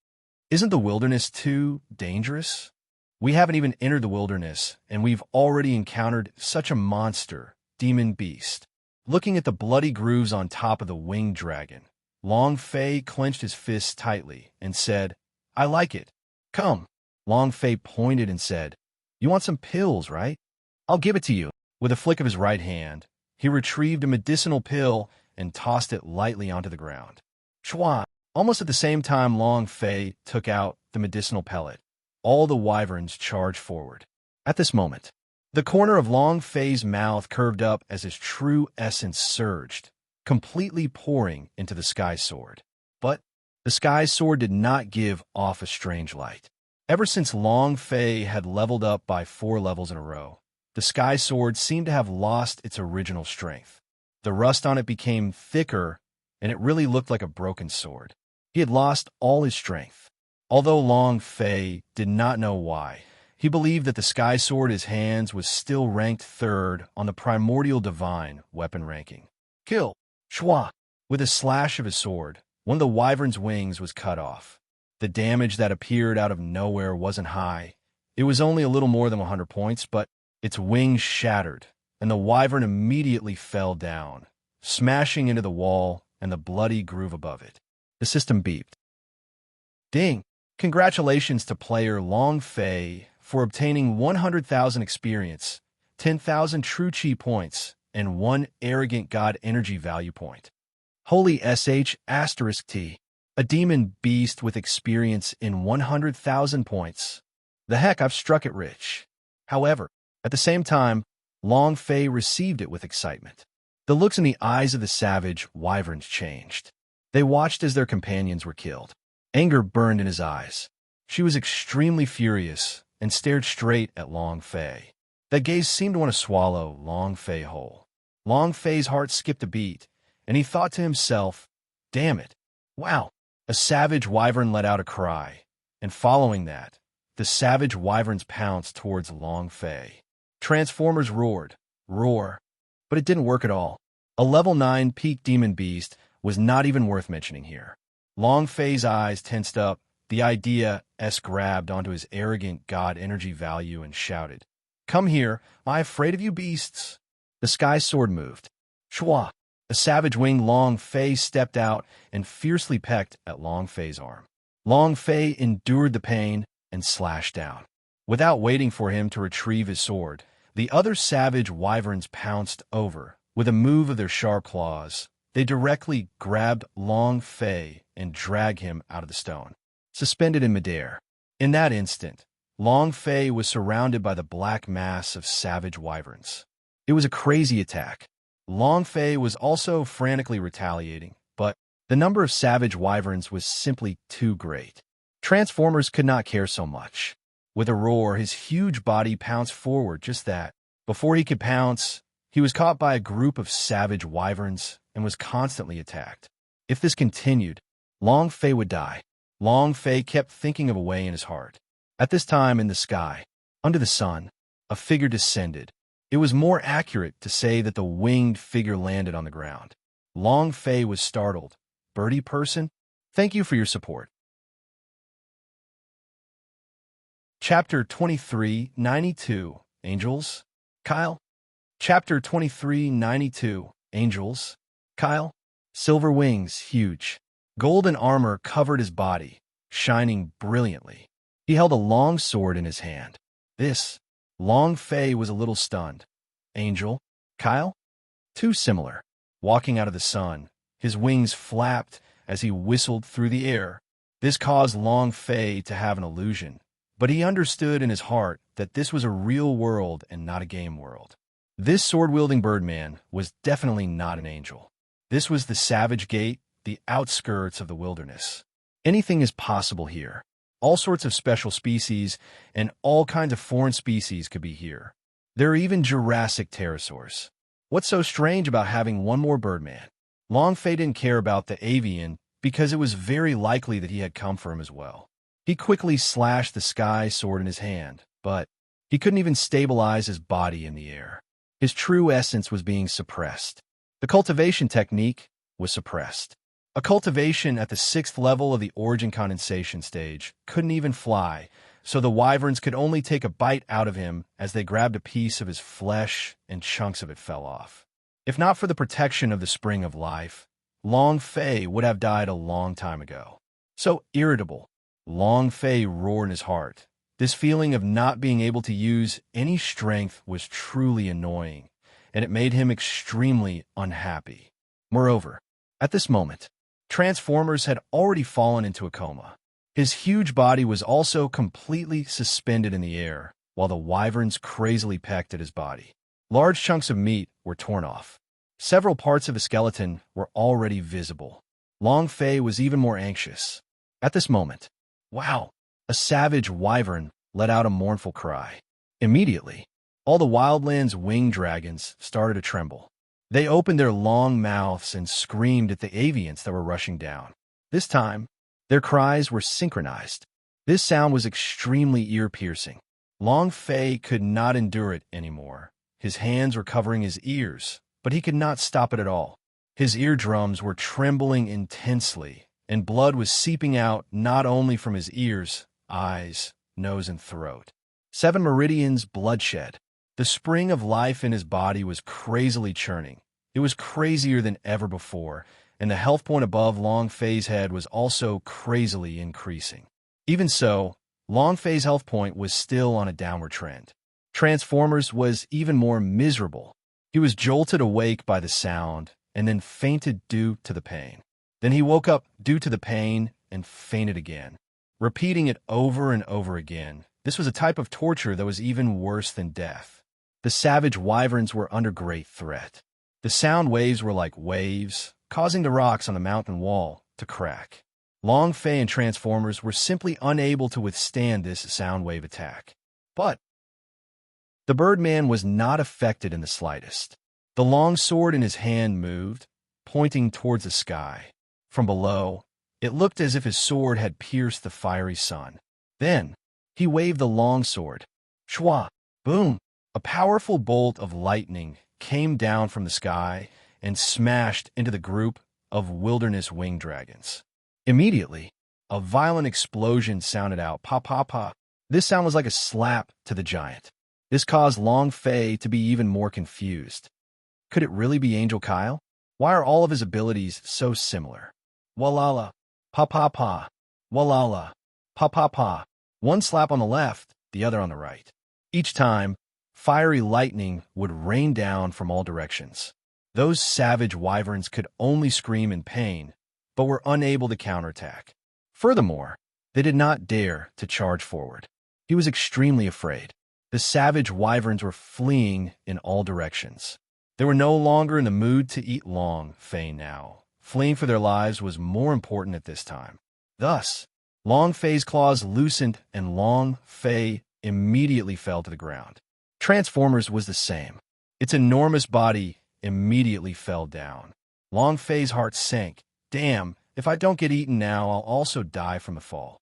Isn't the wilderness too dangerous? We haven't even entered the wilderness, and we've already encountered such a monster, demon beast. Looking at the bloody grooves on top of the winged dragon, Long Fei clenched his fists tightly and said, I like it. Come. Long Fei pointed and said, You want some pills, right? I'll give it to you. With a flick of his right hand, he retrieved a medicinal pill and tossed it lightly onto the ground. Shwa! Almost at the same time Long Fei took out the medicinal pellet, all the wyverns charged forward. At this moment, the corner of Long Fei's mouth curved up as his true essence surged, completely pouring into the sky sword. But the sky sword did not give off a strange light. Ever since Long Fei had leveled up by 4 levels in a row, the sky sword seemed to have lost its original strength. The rust on it became thicker, and it really looked like a broken sword. He had lost all his strength. Although Long Fei did not know why, he believed that the sky sword in his hands was still ranked 3rd on the primordial divine weapon ranking. Kill! Shwa! With a slash of his sword, one of the wyvern's wings was cut off. The damage that appeared out of nowhere wasn't high. It was only a little more than 100 points, but its wings shattered, and the wyvern immediately fell down, smashing into the wall and the bloody groove above it. The system beeped. Ding! Congratulations to player Long Fei for obtaining 100,000 experience, 10,000 true chi points, and 1 arrogant god energy value point. Holy sh*t. A demon beast with experience in 100,000 points. The heck, I've struck it rich. However, at the same time, Long Fei received it with excitement. The looks in the eyes of the savage wyverns changed. They watched as their companions were killed. Anger burned in his eyes. She was extremely furious and stared straight at Long Fei. That gaze seemed to want to swallow Long Fei whole. Long Fei's heart skipped a beat, and he thought to himself, damn it, wow. A savage wyvern let out a cry, and following that, the savage wyverns pounced towards Long Fei. Transformers roared, roar, but it didn't work at all. A level 9 peak demon beast was not even worth mentioning here. Long Fei's eyes tensed up, the idea grabbed onto his arrogant god energy value and shouted, "Come here, am I afraid of you beasts?" The sky sword moved. Shwa! A savage winged Long Fei stepped out and fiercely pecked at Long Fei's arm. Long Fei endured the pain and slashed down. Without waiting for him to retrieve his sword, the other savage wyverns pounced over. With a move of their sharp claws, they directly grabbed Long Fei and dragged him out of the stone, suspended in midair. In that instant, Long Fei was surrounded by the black mass of savage wyverns. It was a crazy attack. Long Fei was also frantically retaliating, but the number of savage wyverns was simply too great. Transformers could not care so much. With a roar, his huge body pounced forward, just that. Before he could pounce, he was caught by a group of savage wyverns and was constantly attacked. If this continued, Long Fei would die. Long Fei kept thinking of a way in his heart. At this time in the sky, under the sun, a figure descended. It was more accurate to say that the winged figure landed on the ground. Long Fei was startled. "Birdie person, thank you for your support." Chapter 2392, Angels, Kyle. Chapter 2392, Angels, Kyle. Silver wings, huge. Golden armor covered his body, shining brilliantly. He held a long sword in his hand. This, Long Fei was a little stunned. Angel, Kyle? Too similar. Walking out of the sun, his wings flapped as he whistled through the air. This caused Long Fei to have an illusion, but he understood in his heart that this was a real world and not a game world. This sword-wielding birdman was definitely not an angel. This was the savage gate, the outskirts of the wilderness. Anything is possible here. All sorts of special species and all kinds of foreign species could be here. There are even Jurassic pterosaurs. What's so strange about having one more birdman? Long Fei didn't care about the avian because it was very likely that he had come for him as well. He quickly slashed the sky sword in his hand, but he couldn't even stabilize his body in the air. His true essence was being suppressed. The cultivation technique was suppressed. A cultivation at the 6th level of the origin condensation stage couldn't even fly, so the wyverns could only take a bite out of him as they grabbed a piece of his flesh and chunks of it fell off. If not for the protection of the spring of life, Long Fei would have died a long time ago. So irritable, Long Fei roared in his heart. This feeling of not being able to use any strength was truly annoying, and it made him extremely unhappy. Moreover, at this moment, Transformers had already fallen into a coma. His huge body was also completely suspended in the air, while the wyverns crazily pecked at his body. Large chunks of meat were torn off. Several parts of his skeleton were already visible. Long Fei was even more anxious. At this moment, wow! A savage wyvern let out a mournful cry. Immediately, all the wildland's winged dragons started to tremble. They opened their long mouths and screamed at the avians that were rushing down. This time, their cries were synchronized. This sound was extremely ear-piercing. Long Fei could not endure it anymore. His hands were covering his ears, but he could not stop it at all. His eardrums were trembling intensely, and blood was seeping out not only from his ears, eyes, nose, and throat. 7 meridians bloodshed. The spring of life in his body was crazily churning. It was crazier than ever before, and the health point above Long Fei's head was also crazily increasing. Even so, Long Fei's health point was still on a downward trend. Transformers was even more miserable. He was jolted awake by the sound, and then fainted due to the pain. Then he woke up due to the pain and fainted again. Repeating it over and over again, this was a type of torture that was even worse than death. The savage wyverns were under great threat. The sound waves were like waves, causing the rocks on the mountain wall to crack. Long Fei and Transformers were simply unable to withstand this sound wave attack. But the Birdman was not affected in the slightest. The long sword in his hand moved, pointing towards the sky. From below, it looked as if his sword had pierced the fiery sun. Then, he waved the long sword. Shwa! Boom! A powerful bolt of lightning came down from the sky and smashed into the group of wilderness winged dragons. Immediately, a violent explosion sounded out, pa pa pa. This sound was like a slap to the giant. This caused Long Fei to be even more confused. Could it really be Angel Kyle? Why are all of his abilities so similar? Walala, pa pa pa, walala, pa pa pa. One slap on the left, the other on the right. Each time, fiery lightning would rain down from all directions. Those savage wyverns could only scream in pain, but were unable to counterattack. Furthermore, they did not dare to charge forward. He was extremely afraid. The savage wyverns were fleeing in all directions. They were no longer in the mood to eat Long Fei now. Fleeing for their lives was more important at this time. Thus, Long Fei's claws loosened and Long Fei immediately fell to the ground. Transformers was the same. Its enormous body immediately fell down. Long Fei's heart sank. Damn, if I don't get eaten now, I'll also die from the fall.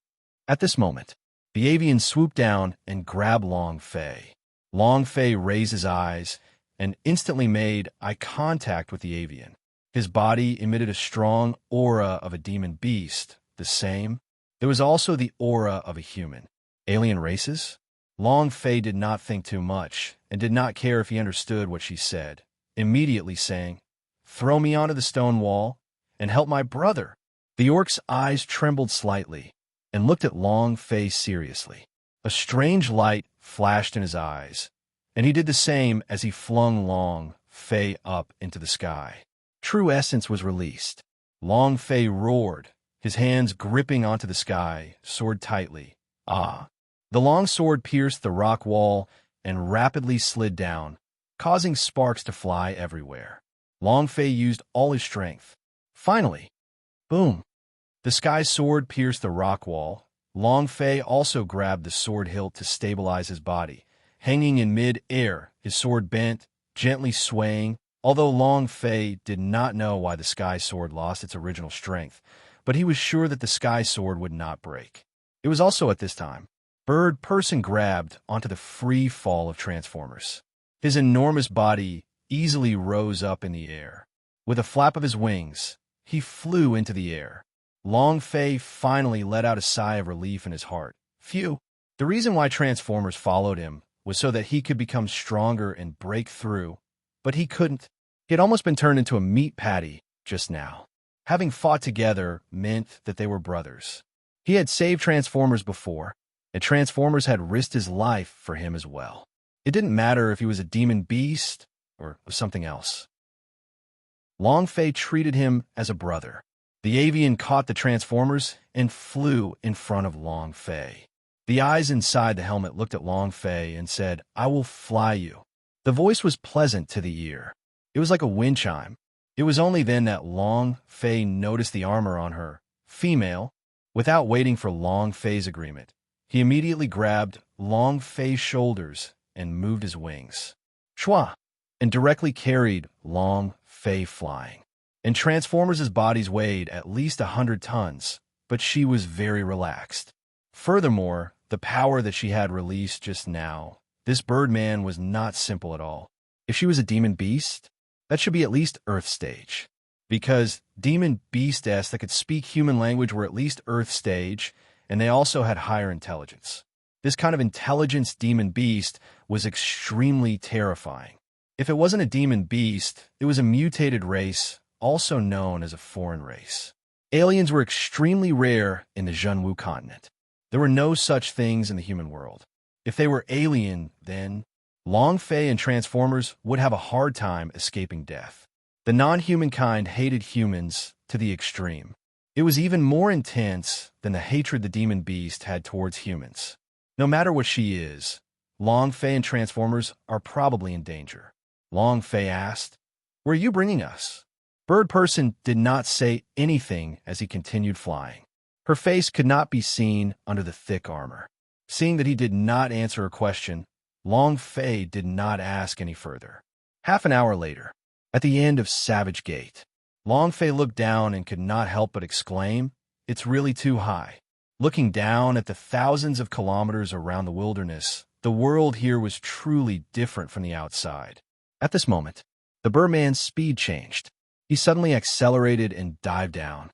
At this moment, the avian swooped down and grabbed Long Fei. Long Fei raised his eyes and instantly made eye contact with the avian. His body emitted a strong aura of a demon beast. The same. There was also the aura of a human. Alien races? Long Fei did not think too much and did not care if he understood what she said, immediately saying, "Throw me onto the stone wall and help my brother." The orc's eyes trembled slightly and looked at Long Fei seriously. A strange light flashed in his eyes, and he did the same as he flung Long Fei up into the sky. True essence was released. Long Fei roared, his hands gripping onto the sky, sword tightly. Ah! The long sword pierced the rock wall and rapidly slid down, causing sparks to fly everywhere. Long Fei used all his strength. Finally, boom! The sky sword pierced the rock wall. Long Fei also grabbed the sword hilt to stabilize his body. Hanging in mid-air, his sword bent, gently swaying. Although Long Fei did not know why the sky sword lost its original strength, but he was sure that the sky sword would not break. It was also at this time, Bird Person grabbed onto the free fall of Transformers. His enormous body easily rose up in the air. With a flap of his wings, he flew into the air. Long Fei finally let out a sigh of relief in his heart. Phew! The reason why Transformers followed him was so that he could become stronger and break through, but he couldn't. He had almost been turned into a meat patty just now. Having fought together meant that they were brothers. He had saved Transformers before, and Transformers had risked his life for him as well. It didn't matter if he was a demon beast or something else. Long Fei treated him as a brother. The avian caught the transformers and flew in front of Long Fei. The eyes inside the helmet looked at Long Fei and said, "I will fly you." The voice was pleasant to the ear. It was like a wind chime. It was only then that Long Fei noticed the armor on her, female. Without waiting for Long Fei's agreement, he immediately grabbed Long Fei's shoulders and moved his wings. Shwa! And directly carried Long Fei flying. And Transformers' bodies weighed at least 100 tons, but she was very relaxed. Furthermore, the power that she had released just now, this Birdman was not simple at all. If she was a demon beast, that should be at least Earth stage. Because demon beasts that could speak human language were at least Earth stage, and they also had higher intelligence. This kind of intelligence demon beast was extremely terrifying. If it wasn't a demon beast, it was a mutated race, also known as a foreign race. Aliens were extremely rare in the Zhenwu continent. There were no such things in the human world. If they were alien, then Long Fei and Transformers would have a hard time escaping death. The non-human kind hated humans to the extreme. It was even more intense than the hatred the demon beast had towards humans. No matter what she is, Long Fei and Transformers are probably in danger. Long Fei asked, "Where are you bringing us?" Bird Person did not say anything as he continued flying. Her face could not be seen under the thick armor. Seeing that he did not answer a question, Long Fei did not ask any further. Half an hour later, at the end of Savage Gate, Long Fei looked down and could not help but exclaim, "It's really too high." Looking down at the thousands of kilometers around the wilderness, the world here was truly different from the outside. At this moment, the Birdman's speed changed. He suddenly accelerated and dived down.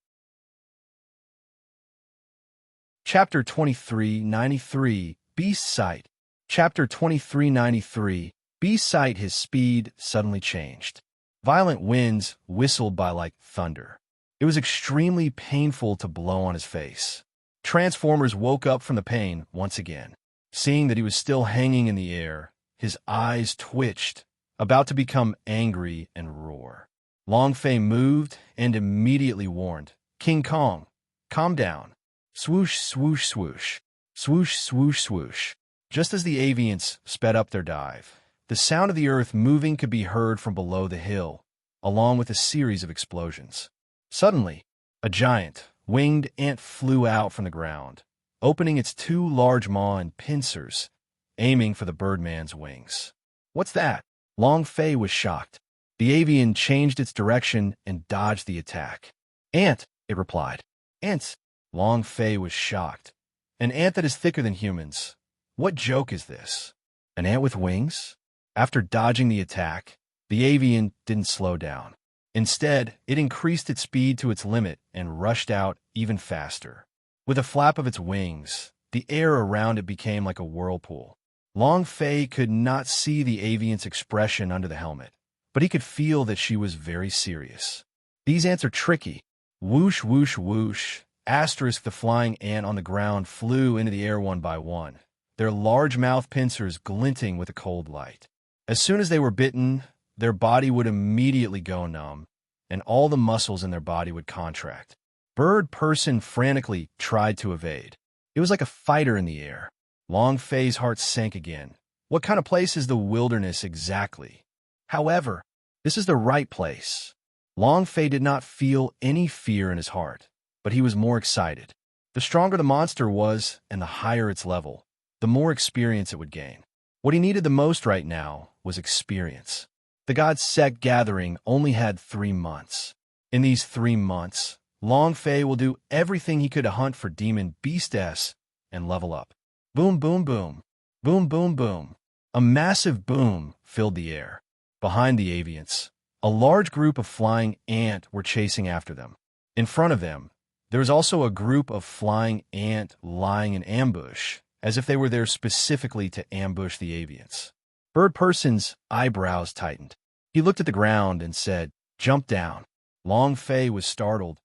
Chapter 2393, Beast Sight. Chapter 2393, Beast Sight. His speed suddenly changed. Violent winds whistled by like thunder. It was extremely painful to blow on his face. Transformers woke up from the pain once again. Seeing that he was still hanging in the air, his eyes twitched, about to become angry and roar. Long Fei moved and immediately warned, "King Kong, calm down." Swoosh, swoosh, swoosh. Swoosh, swoosh, swoosh. Just as the avians sped up their dive, the sound of the earth moving could be heard from below the hill, along with a series of explosions. Suddenly, a giant, winged ant flew out from the ground, opening its two large maw and pincers, aiming for the Birdman's wings. "What's that?" Long Fei was shocked. The avian changed its direction and dodged the attack. "Ant," it replied. "Ants." Long Fei was shocked. "An ant that is thicker than humans. What joke is this? An ant with wings?" After dodging the attack, the avian didn't slow down. Instead, it increased its speed to its limit and rushed out even faster. With a flap of its wings, the air around it became like a whirlpool. Long Fei could not see the avian's expression under the helmet, but he could feel that she was very serious. "These ants are tricky." Whoosh, whoosh, whoosh. Asterisk. The flying ant on the ground flew into the air one by one, their large mouth pincers glinting with a cold light. As soon as they were bitten, their body would immediately go numb, and all the muscles in their body would contract. Bird Person frantically tried to evade. It was like a fighter in the air. Long Fei's heart sank again. What kind of place is the wilderness exactly? However, this is the right place. Long Fei did not feel any fear in his heart, but he was more excited. The stronger the monster was and the higher its level, the more experience it would gain. What he needed the most right now was experience. The God's Sect gathering only had 3 months. In these 3 months, Long Fei will do everything he could to hunt for demon beasts and level up. Boom, boom, boom. Boom, boom, boom. A massive boom filled the air. Behind the avians, a large group of flying ant were chasing after them. In front of them, there was also a group of flying ant lying in ambush, as if they were there specifically to ambush the avians. Bird Person's eyebrows tightened. He looked at the ground and said, "Jump down." Long Fei was startled.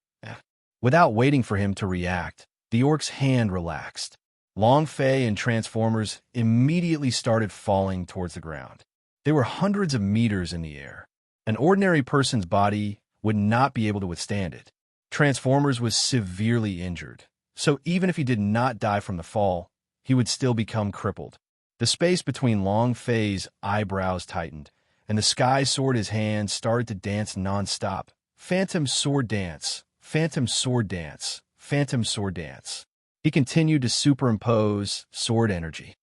Without waiting for him to react, the orc's hand relaxed. Long Fei and Transformers immediately started falling towards the ground. They were hundreds of meters in the air. An ordinary person's body would not be able to withstand it. Transformers was severely injured, so even if he did not die from the fall, he would still become crippled. The space between Long Fei's eyebrows tightened, and the sky sword his hand started to dance non-stop. Phantom sword dance, phantom sword dance, phantom sword dance. He continued to superimpose sword energy.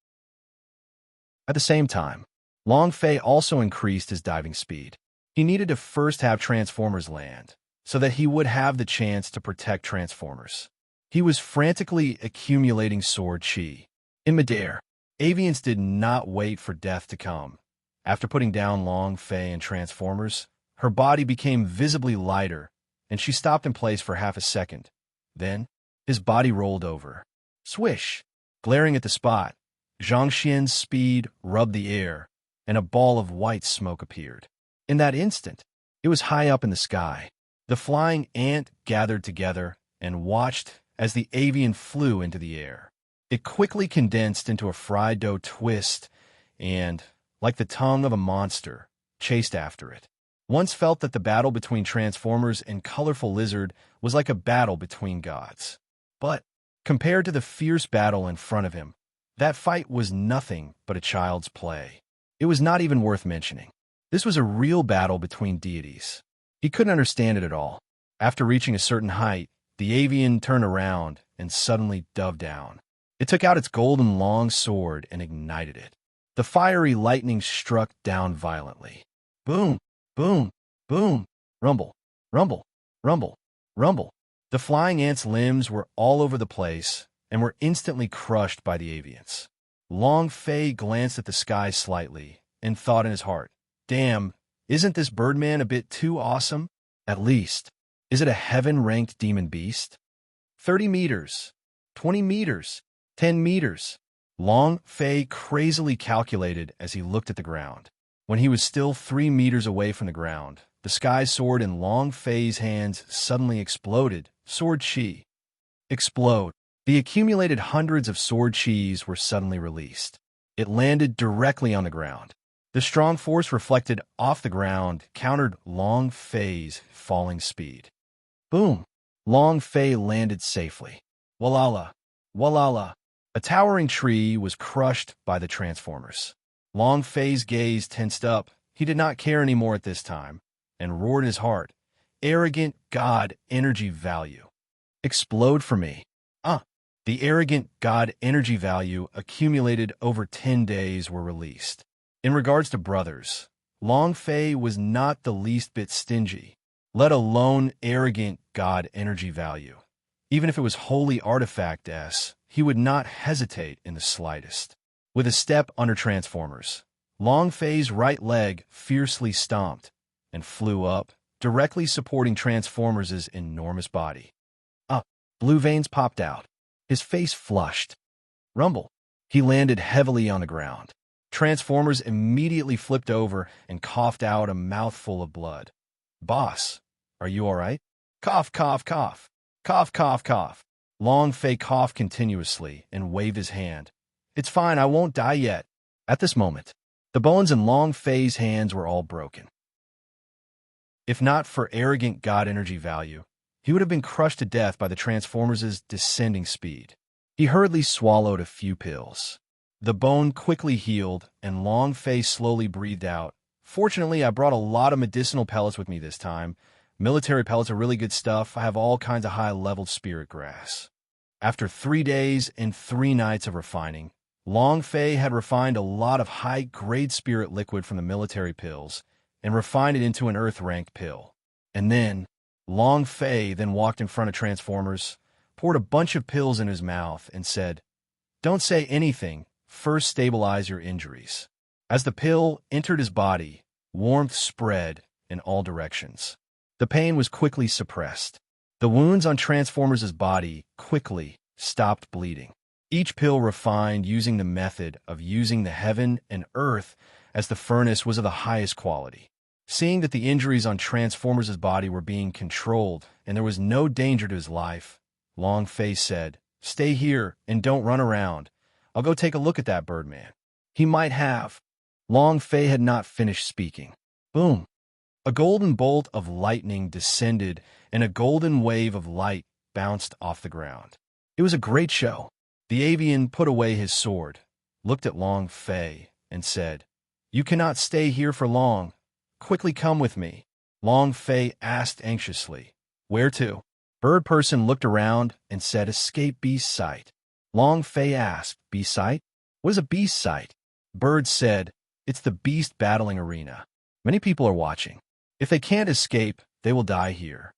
At the same time, Long Fei also increased his diving speed. He needed to first have Transformers land, so that he would have the chance to protect Transformers. He was frantically accumulating sword chi. In midair, Avians did not wait for death to come. After putting down Long Fei and Transformers, her body became visibly lighter, and she stopped in place for half a second. Then, his body rolled over. Swish! Glaring at the spot, Zhang Xian's speed rubbed the air, and a ball of white smoke appeared. In that instant, it was high up in the sky. The flying ant gathered together and watched as the avian flew into the air. It quickly condensed into a fried dough twist and, like the tongue of a monster, chased after it. Once felt that the battle between Transformers and Colorful Lizard was like a battle between gods. But, compared to the fierce battle in front of him, that fight was nothing but a child's play. It was not even worth mentioning. This was a real battle between deities. He couldn't understand it at all. After reaching a certain height, the avian turned around and suddenly dove down. It took out its golden long sword and ignited it. The fiery lightning struck down violently. Boom, boom, boom, rumble, rumble, rumble, rumble. The flying ant's limbs were all over the place and were instantly crushed by the avians. Long Fei glanced at the sky slightly and thought in his heart, "Damn, isn't this Birdman a bit too awesome? At least, is it a heaven-ranked demon beast? 30 meters, 20 meters, 10 meters. Long Fei crazily calculated as he looked at the ground. When he was still 3 meters away from the ground, the sky sword in Long Fei's hands suddenly exploded. Sword chi. Explode. The accumulated hundreds of sword chis were suddenly released. It landed directly on the ground. The strong force reflected off the ground countered Long Fei's falling speed. Boom! Long Fei landed safely. Walala! Walala! A towering tree was crushed by the Transformers. Long Fei's gaze tensed up. He did not care anymore at this time, and roared in his heart, "Arrogant God energy value. Explode for me." The arrogant God energy value accumulated over 10 days were released. In regards to brothers, Long Fei was not the least bit stingy, let alone arrogant God energy value. Even if it was wholly artifact-s, he would not hesitate in the slightest. With a step under Transformers, Long Fei's right leg fiercely stomped and flew up, directly supporting Transformers' enormous body. Blue veins popped out. His face flushed. Rumble. He landed heavily on the ground. Transformers immediately flipped over and coughed out a mouthful of blood. "Boss, are you all right?" Cough, cough, cough. Cough, cough, cough. Long Fei coughed continuously and waved his hand. "It's fine, I won't die yet." At this moment, the bones in Long Fei's hands were all broken. If not for arrogant God energy value, he would have been crushed to death by the Transformers' descending speed. He hurriedly swallowed a few pills. The bone quickly healed, and Long Fei slowly breathed out. "Fortunately, I brought a lot of medicinal pellets with me this time. Military pellets are really good stuff. I have all kinds of high-leveled spirit grass." After 3 days and 3 nights of refining, Long Fei had refined a lot of high-grade spirit liquid from the military pills and refined it into an Earth-ranked pill. And then, Long Fei then walked in front of Transformers, poured a bunch of pills in his mouth, and said, "Don't say anything. First stabilize your injuries." As the pill entered his body, warmth spread in all directions. The pain was quickly suppressed. The wounds on Transformers' body quickly stopped bleeding. Each pill refined using the method of using the heaven and earth as the furnace was of the highest quality. Seeing that the injuries on Transformers' body were being controlled and there was no danger to his life, Long Fei said, "Stay here and don't run around. I'll go take a look at that Birdman." He might have. Long Fei had not finished speaking. Boom. A golden bolt of lightning descended, and a golden wave of light bounced off the ground. It was a great show. The avian put away his sword, looked at Long Fei, and said, "You cannot stay here for long. Quickly come with me." Long Fei asked anxiously, "Where to?" Bird Person looked around and said, "Escape beast sight." Long Fei asked, "Beast sight? What is a beast sight?" Bird said, "It's the beast battling arena. Many people are watching. If they can't escape, they will die here."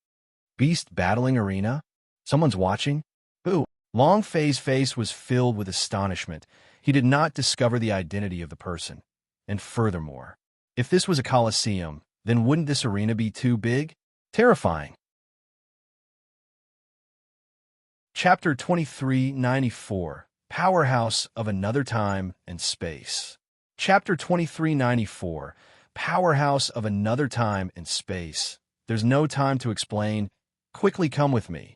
Beast battling arena? Someone's watching? Who? Long Fei's face was filled with astonishment. He did not discover the identity of the person. And furthermore, if this was a coliseum, then wouldn't this arena be too big? Terrifying. Chapter 2394, Powerhouse of Another Time and Space. Chapter 2394, Powerhouse of Another Time and Space. There's no time to explain. Quickly come with me.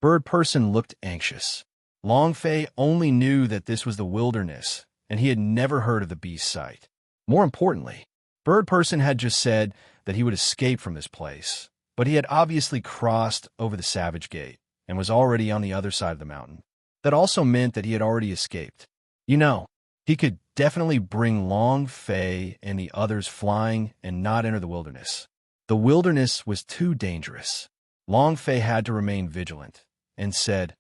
Bird Person looked anxious. Long Fei only knew that this was the wilderness, and he had never heard of the beast sight. More importantly, Bird Person had just said that he would escape from this place, but he had obviously crossed over the Savage Gate and was already on the other side of the mountain. That also meant that he had already escaped. You know, he could definitely bring Long Fei and the others flying and not enter the wilderness. The wilderness was too dangerous. Long Fei had to remain vigilant and said,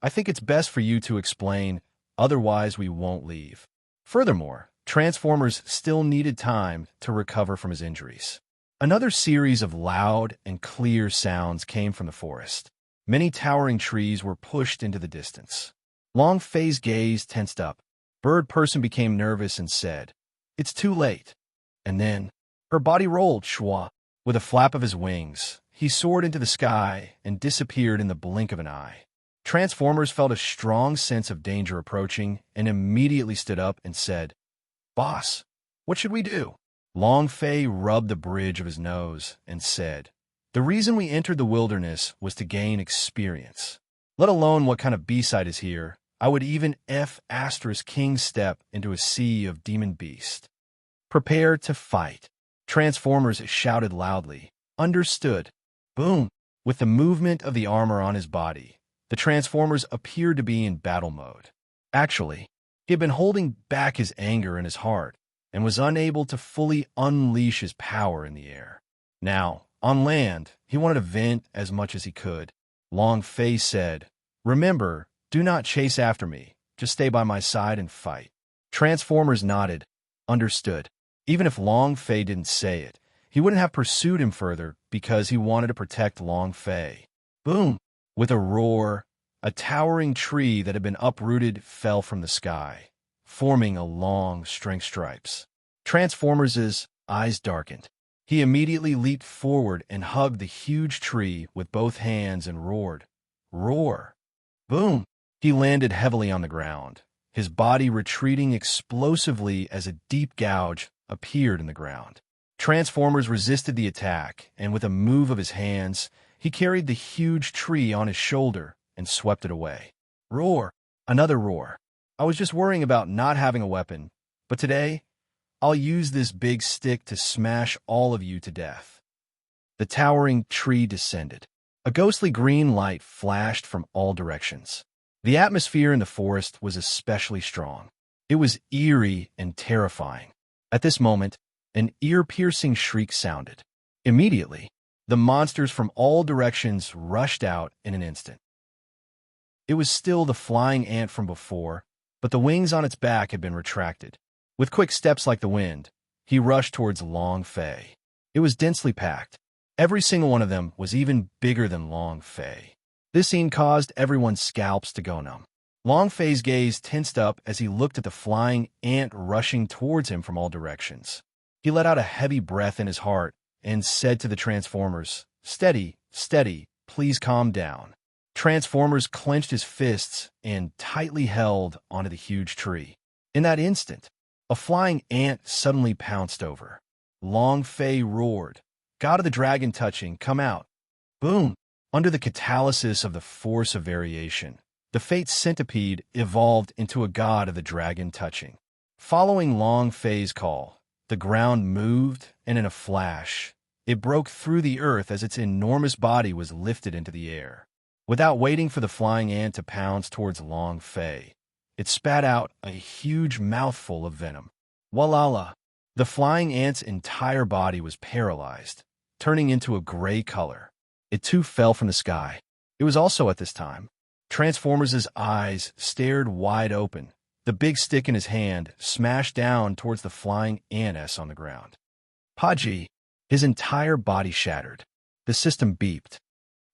"I think it's best for you to explain, otherwise we won't leave." Furthermore, Transformers still needed time to recover from his injuries. Another series of loud and clear sounds came from the forest. Many towering trees were pushed into the distance. Long Fei's gaze tensed up. Bird Person became nervous and said, "It's too late." And then, her body rolled, schwa. With a flap of his wings, he soared into the sky and disappeared in the blink of an eye. Transformers felt a strong sense of danger approaching and immediately stood up and said, "Boss, what should we do?" Long Fei rubbed the bridge of his nose and said, "The reason we entered the wilderness was to gain experience. Let alone what kind of B-side is here, I would even King step into a sea of demon beast. Prepare to fight." Transformers shouted loudly, "Understood." Boom! With the movement of the armor on his body, the Transformers appeared to be in battle mode. Actually, he had been holding back his anger in his heart and was unable to fully unleash his power in the air. Now, on land, he wanted to vent as much as he could. Long Fei said, "Remember, do not chase after me. Just stay by my side and fight." Transformers nodded. Understood. Even if Long Fei didn't say it, he wouldn't have pursued him further because he wanted to protect Long Fei. Boom! With a roar, a towering tree that had been uprooted fell from the sky, forming a long string stripes. Transformers' eyes darkened. He immediately leaped forward and hugged the huge tree with both hands and roared. Roar! Boom! He landed heavily on the ground, his body retreating explosively as a deep gouge appeared in the ground. Transformers resisted the attack, and with a move of his hands, he carried the huge tree on his shoulder and swept it away. Roar! Another roar. I was just worrying about not having a weapon, but today, I'll use this big stick to smash all of you to death. The towering tree descended. A ghostly green light flashed from all directions. The atmosphere in the forest was especially strong. It was eerie and terrifying. At this moment, an ear-piercing shriek sounded. Immediately, the monsters from all directions rushed out in an instant. It was still the flying ant from before, but the wings on its back had been retracted. With quick steps like the wind, he rushed towards Long Fei. It was densely packed. Every single one of them was even bigger than Long Fei. This scene caused everyone's scalps to go numb. Long Fei's gaze tensed up as he looked at the flying ant rushing towards him from all directions. He let out a heavy breath in his heart and said to the Transformers, "Steady, steady, please calm down." Transformers clenched his fists and tightly held onto the huge tree. In that instant, a flying ant suddenly pounced over. Long Fei roared, "God of the Dragon Touching, come out." Boom! Under the catalysis of the force of variation, the Fate Centipede evolved into a god of the dragon touching. Following Long Fei's call, the ground moved, and in a flash, It broke through the earth as its enormous body was lifted into the air. Without waiting for the flying ant to pounce towards Long Fei, it spat out a huge mouthful of venom. Walala! The flying ant's entire body was paralyzed, turning into a gray color. It too fell from the sky. It was also at this time. Transformers' eyes stared wide open. The big stick in his hand smashed down towards the flying ant on the ground. Paji! His entire body shattered. The system beeped.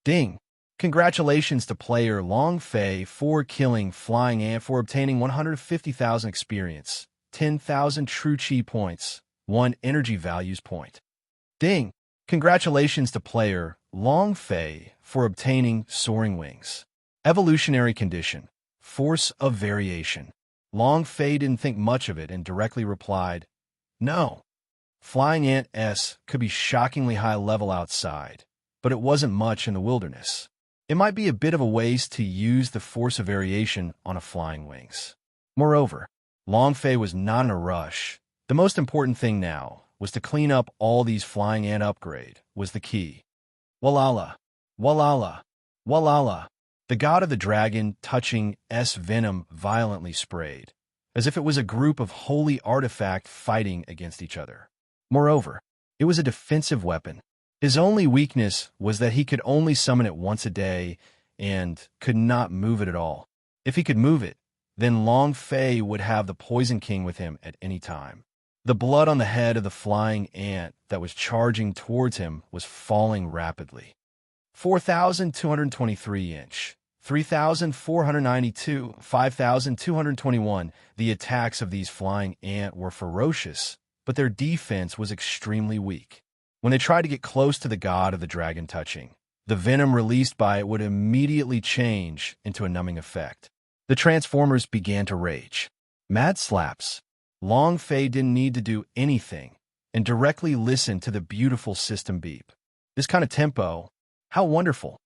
Ding! Congratulations to player Long Fei for killing Flying Ant for obtaining 150,000 experience, 10,000 true chi points, 1 energy values point. Ding! Congratulations to player Long Fei for obtaining Soaring Wings. Evolutionary condition, force of variation. Long Fei didn't think much of it and directly replied, no. Flying Ant S could be shockingly high level outside, but it wasn't much in the wilderness. It might be a bit of a waste to use the force of variation on a flying wings. Moreover, Long Fei was not in a rush. The most important thing now was to clean up all these flying ant upgrade was the key. Walala, walala, walala. The god of the dragon touching S venom violently sprayed, as if it was a group of holy artifact fighting against each other. Moreover, it was a defensive weapon. His only weakness was that he could only summon it once a day and could not move it at all. If he could move it, then Long Fei would have the Poison King with him at any time. The blood on the head of the flying ant that was charging towards him was falling rapidly. 4,223 inch, 3,492, 5,221. The attacks of these flying ant were ferocious, but their defense was extremely weak. When they tried to get close to the god of the dragon touching, the venom released by it would immediately change into a numbing effect. The Transformers began to rage. Mad slaps. Long Fei didn't need to do anything and directly listened to the beautiful system beep. This kind of tempo, how wonderful.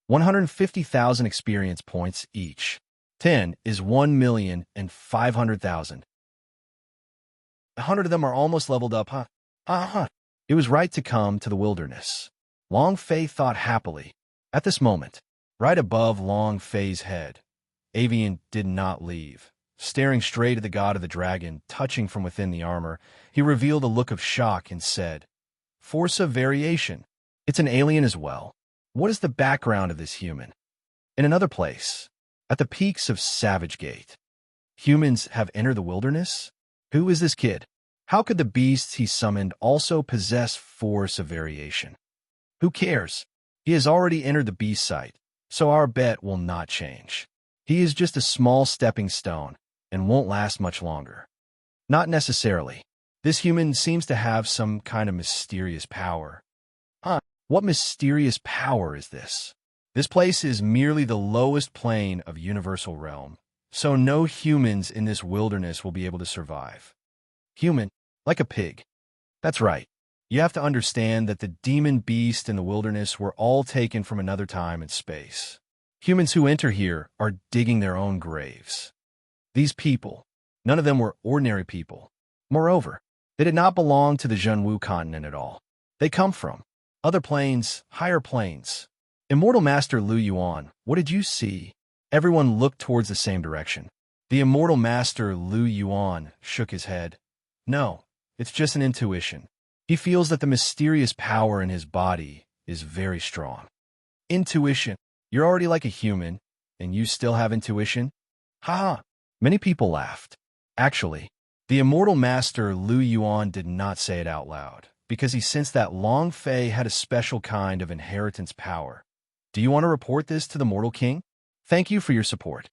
150,000 experience points each. 10 is 1,500,000. 100 of them are almost leveled up, huh? It was right to come to the wilderness. Long Fei thought happily. At this moment, right above Long Fei's head, Avian did not leave. Staring straight at the god of the dragon, touching from within the armor, he revealed a look of shock and said, Force of variation. It's an alien as well. What is the background of this human? In another place, at the peaks of Savage Gate, humans have entered the wilderness? Who is this kid? How could the beasts he summoned also possess force of variation? Who cares? He has already entered the beast site, so our bet will not change. He is just a small stepping stone and won't last much longer. Not necessarily. This human seems to have some kind of mysterious power. What mysterious power is this? This place is merely the lowest plane of universal realm, so no humans in this wilderness will be able to survive. Human, like a pig. That's right. You have to understand that the demon beast in the wilderness were all taken from another time and space. Humans who enter here are digging their own graves. These people, none of them were ordinary people. Moreover, they did not belong to the Zhenwu continent at all. They come from other planes, higher planes. Immortal Master Lu Yuan, what did you see? Everyone looked towards the same direction. The Immortal Master Lu Yuan shook his head. No, it's just an intuition. He feels that the mysterious power in his body is very strong. Intuition. You're already like a human, and you still have intuition? Ha! Many people laughed. Actually, the Immortal Master Lu Yuan did not say it out loud, because he sensed that Long Fei had a special kind of inheritance power. Do you want to report this to the Mortal King? Thank you for your support.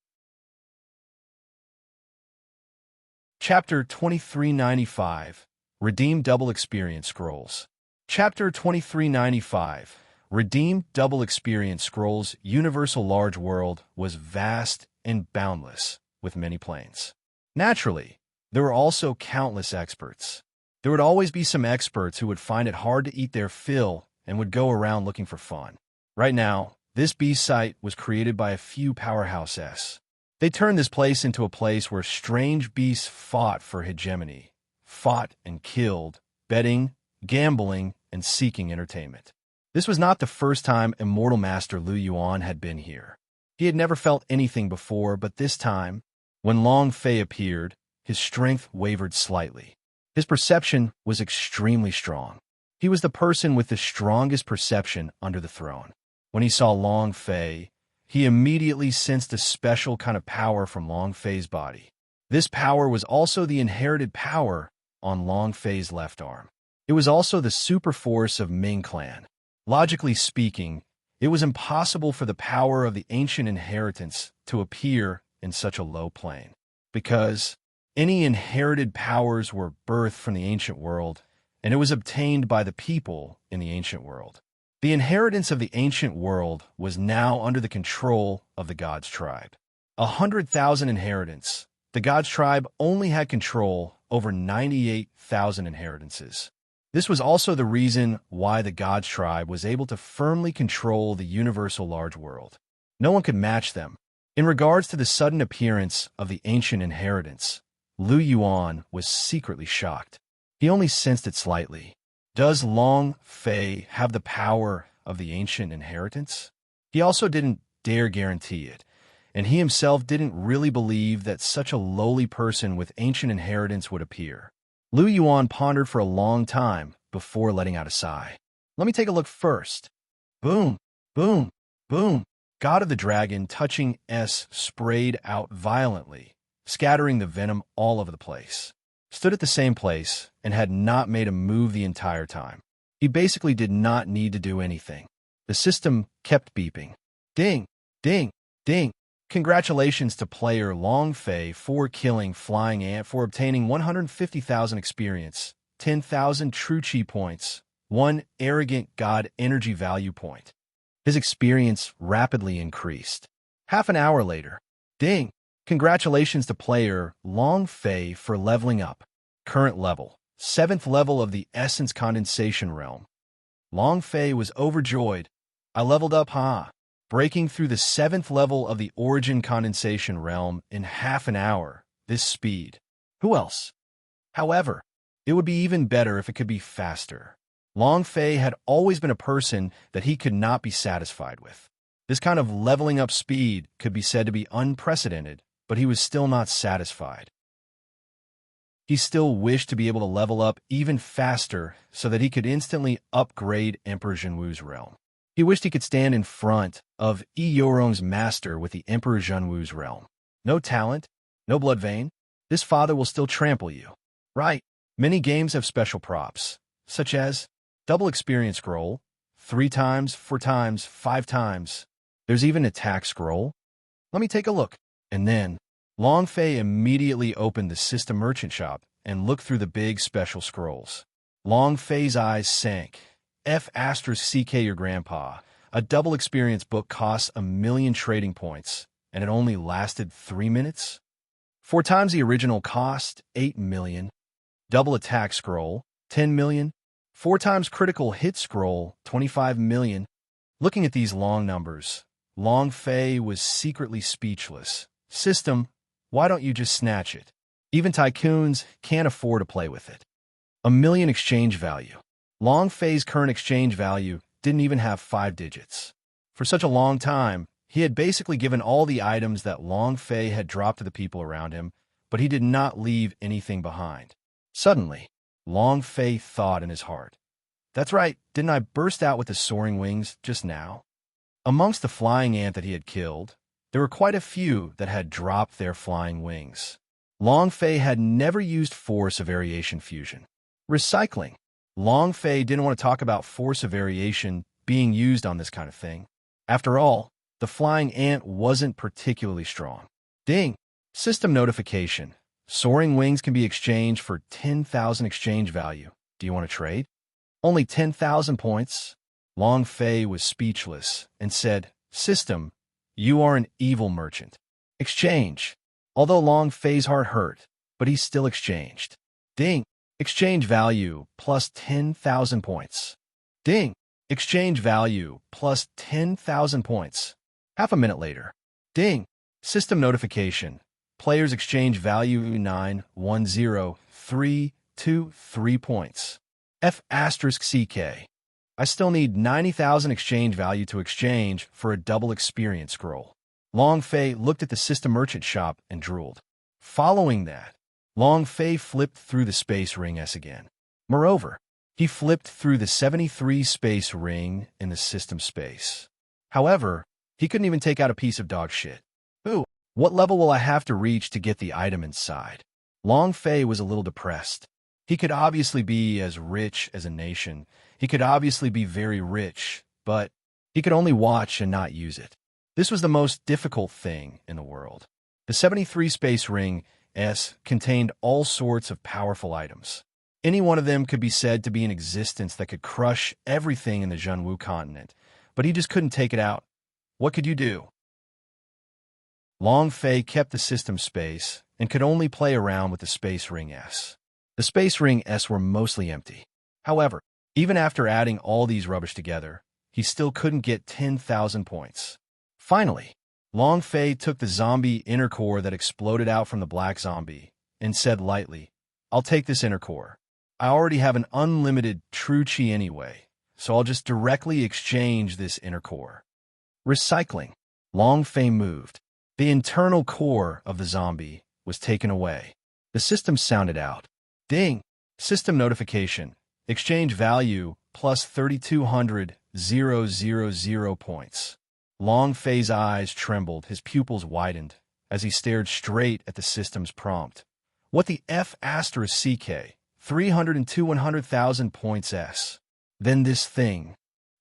Chapter 2395, Redeem Double Experience Scrolls. Chapter 2395, Redeem Double Experience Scrolls. Universal Large World was vast and boundless, with many planes. Naturally, there were also countless experts. There would always be some experts who would find it hard to eat their fill and would go around looking for fun. Right now, this beast site was created by a few powerhouses. They turned this place into a place where strange beasts fought for hegemony, fought and killed, betting, gambling, and seeking entertainment. This was not the first time Immortal Master Lu Yuan had been here. He had never felt anything before, but this time, when Long Fei appeared, his strength wavered slightly. His perception was extremely strong. He was the person with the strongest perception under the throne. When he saw Long Fei, he immediately sensed a special kind of power from Long Fei's body. This power was also the inherited power on Long Fei's left arm. It was also the super force of Ming clan. Logically speaking, it was impossible for the power of the ancient inheritance to appear in such a low plane, because any inherited powers were birthed from the ancient world, and it was obtained by the people in the ancient world. The inheritance of the ancient world was now under the control of the God's tribe. 100,000 inheritance. The God's tribe only had control over 98,000 inheritances. This was also the reason why the God's tribe was able to firmly control the universal large world. No one could match them. In regards to the sudden appearance of the ancient inheritance, Lu Yuan was secretly shocked. He only sensed it slightly. Does Long Fei have the power of the ancient inheritance? He also didn't dare guarantee it, and he himself didn't really believe that such a lowly person with ancient inheritance would appear. Lu Yuan pondered for a long time before letting out a sigh. Let me take a look first. Boom, boom, boom. God of the Dragon touching S sprayed out violently, scattering the venom all over the place. Stood at the same place and had not made a move the entire time. He basically did not need to do anything. The system kept beeping. Ding, ding, ding. Congratulations to player Long Fei for killing Flying Ant for obtaining 150,000 experience, 10,000 true chi points, 1 arrogant god energy value point. His experience rapidly increased. Half an hour later, ding! Congratulations to player Long Fei for leveling up. Current level, 7th level of the Essence Condensation Realm. Long Fei was overjoyed. I leveled up, huh? Breaking through the 7th level of the Origin Condensation Realm in half an hour, this speed. Who else? However, it would be even better if it could be faster. Long Fei had always been a person that he could not be satisfied with. This kind of leveling up speed could be said to be unprecedented, but he was still not satisfied. He still wished to be able to level up even faster so that he could instantly upgrade Emperor Zhenwu's realm. He wished he could stand in front of Yi Yorong's master with the Emperor Zhenwu's realm. No talent, no blood vein, this father will still trample you. Right, many games have special props, such as double experience scroll, 3 times, 4 times, 5 times. There's even attack scroll. Let me take a look. And then, Long Fei immediately opened the system merchant shop and looked through the big special scrolls. Long Fei's eyes sank. F** CK your grandpa. A double experience book costs 1,000,000 trading points, and it only lasted 3 minutes? 4 times the original cost, 8 million. Double attack scroll, 10 million. 4 times critical hit scroll, 25 million. Looking at these long numbers, Long Fei was secretly speechless. System, why don't you just snatch it? Even tycoons can't afford to play with it. 1,000,000 exchange value. Long Fei's current exchange value didn't even have 5 digits. For such a long time, he had basically given all the items that Long Fei had dropped to the people around him, but he did not leave anything behind. Suddenly, Long Fei thought in his heart, "That's right, didn't I burst out with the soaring wings just now?" Amongst the flying ant that he had killed, there were quite a few that had dropped their flying wings. Long Fei had never used force of variation fusion. Recycling. Long Fei didn't want to talk about force of variation being used on this kind of thing. After all, the flying ant wasn't particularly strong. Ding! System notification. Soaring wings can be exchanged for 10,000 exchange value. Do you want to trade? Only 10,000 points? Long Fei was speechless and said, "System, you are an evil merchant. Exchange." Although Long Fei's heart hurt, but he still exchanged. Ding! Exchange value plus 10,000 points. Ding! Exchange value plus 10,000 points. Half a minute later. Ding! System notification. Player's exchange value 910,323 points. F asterisk CK. I still need 90,000 exchange value to exchange for a double experience scroll. Long Fei looked at the system merchant shop and drooled. Following that, Long Fei flipped through the space ring S again. Moreover, he flipped through the 73 space ring in the system space. However, he couldn't even take out a piece of dog shit. Ooh, what level will I have to reach to get the item inside? Long Fei was a little depressed. He could obviously be as rich as a nation. He could obviously be very rich, but he could only watch and not use it. This was the most difficult thing in the world. The 73 space ring S contained all sorts of powerful items. Any one of them could be said to be in existence that could crush everything in the Zhenwu continent, but he just couldn't take it out. What could you do? Long Fei kept the system space and could only play around with the space ring S. The space ring S were mostly empty. However, even after adding all these rubbish together, he still couldn't get 10,000 points. Finally, Long Fei took the zombie inner core that exploded out from the black zombie and said lightly, "I'll take this inner core. I already have an unlimited true chi anyway, so I'll just directly exchange this inner core." Recycling. Long Fei moved. The internal core of the zombie was taken away. The system sounded out. Ding! System notification. Exchange value plus 3,200,000 points. Long Fei's eyes trembled, his pupils widened, as he stared straight at the system's prompt. What the F asterisk CK? 302,100,000 points S. Then this thing.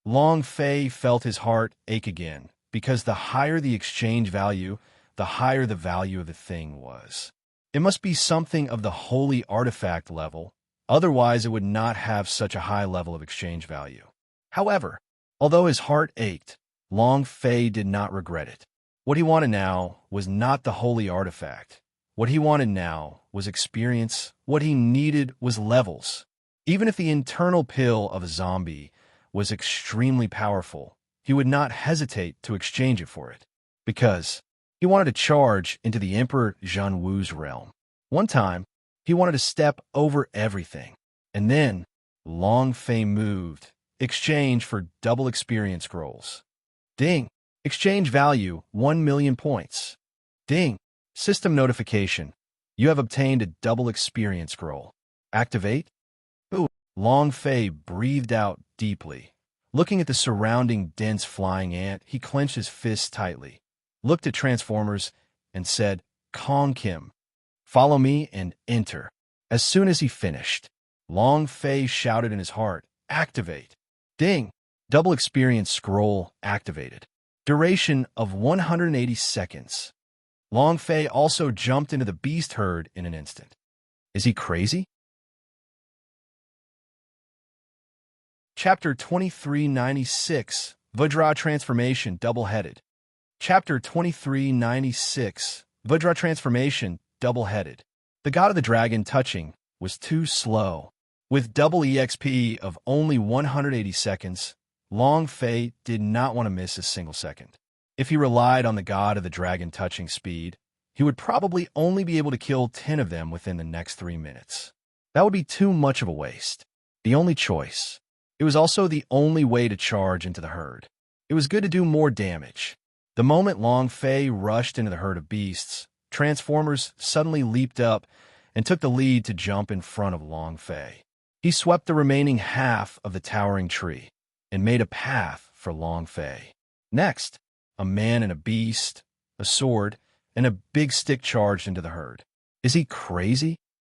Long Fei felt his heart ache again, because the higher the exchange value, the higher the value of the thing was. It must be something of the holy artifact level, otherwise it would not have such a high level of exchange value. However, although his heart ached, Long Fei did not regret it. What he wanted now was not the holy artifact. What he wanted now was experience. What he needed was levels. Even if the internal pill of a zombie was extremely powerful, he would not hesitate to exchange it for it, because he wanted to charge into the Emperor Zhenwu's realm. One time, he wanted to step over everything. And then, Long Fei moved, exchange for double experience scrolls. Ding! Exchange value, 1,000,000 points. Ding! System notification. You have obtained a double experience scroll. Activate? Ooh! Long Fei breathed out deeply. Looking at the surrounding dense flying ant, he clenched his fists tightly, looked at Transformers, and said, "Kong Kim, follow me and enter." As soon as he finished, Long Fei shouted in his heart, "Activate!" Ding! Double experience scroll activated. Duration of 180 seconds. Long Fei also jumped into the beast herd in an instant. Is he crazy? Chapter 2396, Vajra Transformation Double-Headed. Chapter 2396, Vajra Transformation Double-Headed. The God of the Dragon touching was too slow. With double EXP of only 180 seconds, Long Fei did not want to miss a single second. If he relied on the God of the Dragon touching speed, he would probably only be able to kill 10 of them within the next 3 minutes. That would be too much of a waste. The only choice. It was also the only way to charge into the herd. It was good to do more damage. The moment Long Fei rushed into the herd of beasts, Transformers suddenly leaped up and took the lead to jump in front of Long Fei. He swept the remaining half of the towering tree and made a path for Long Fei. Next, a man and a beast, a sword, and a big stick charged into the herd. Is he crazy?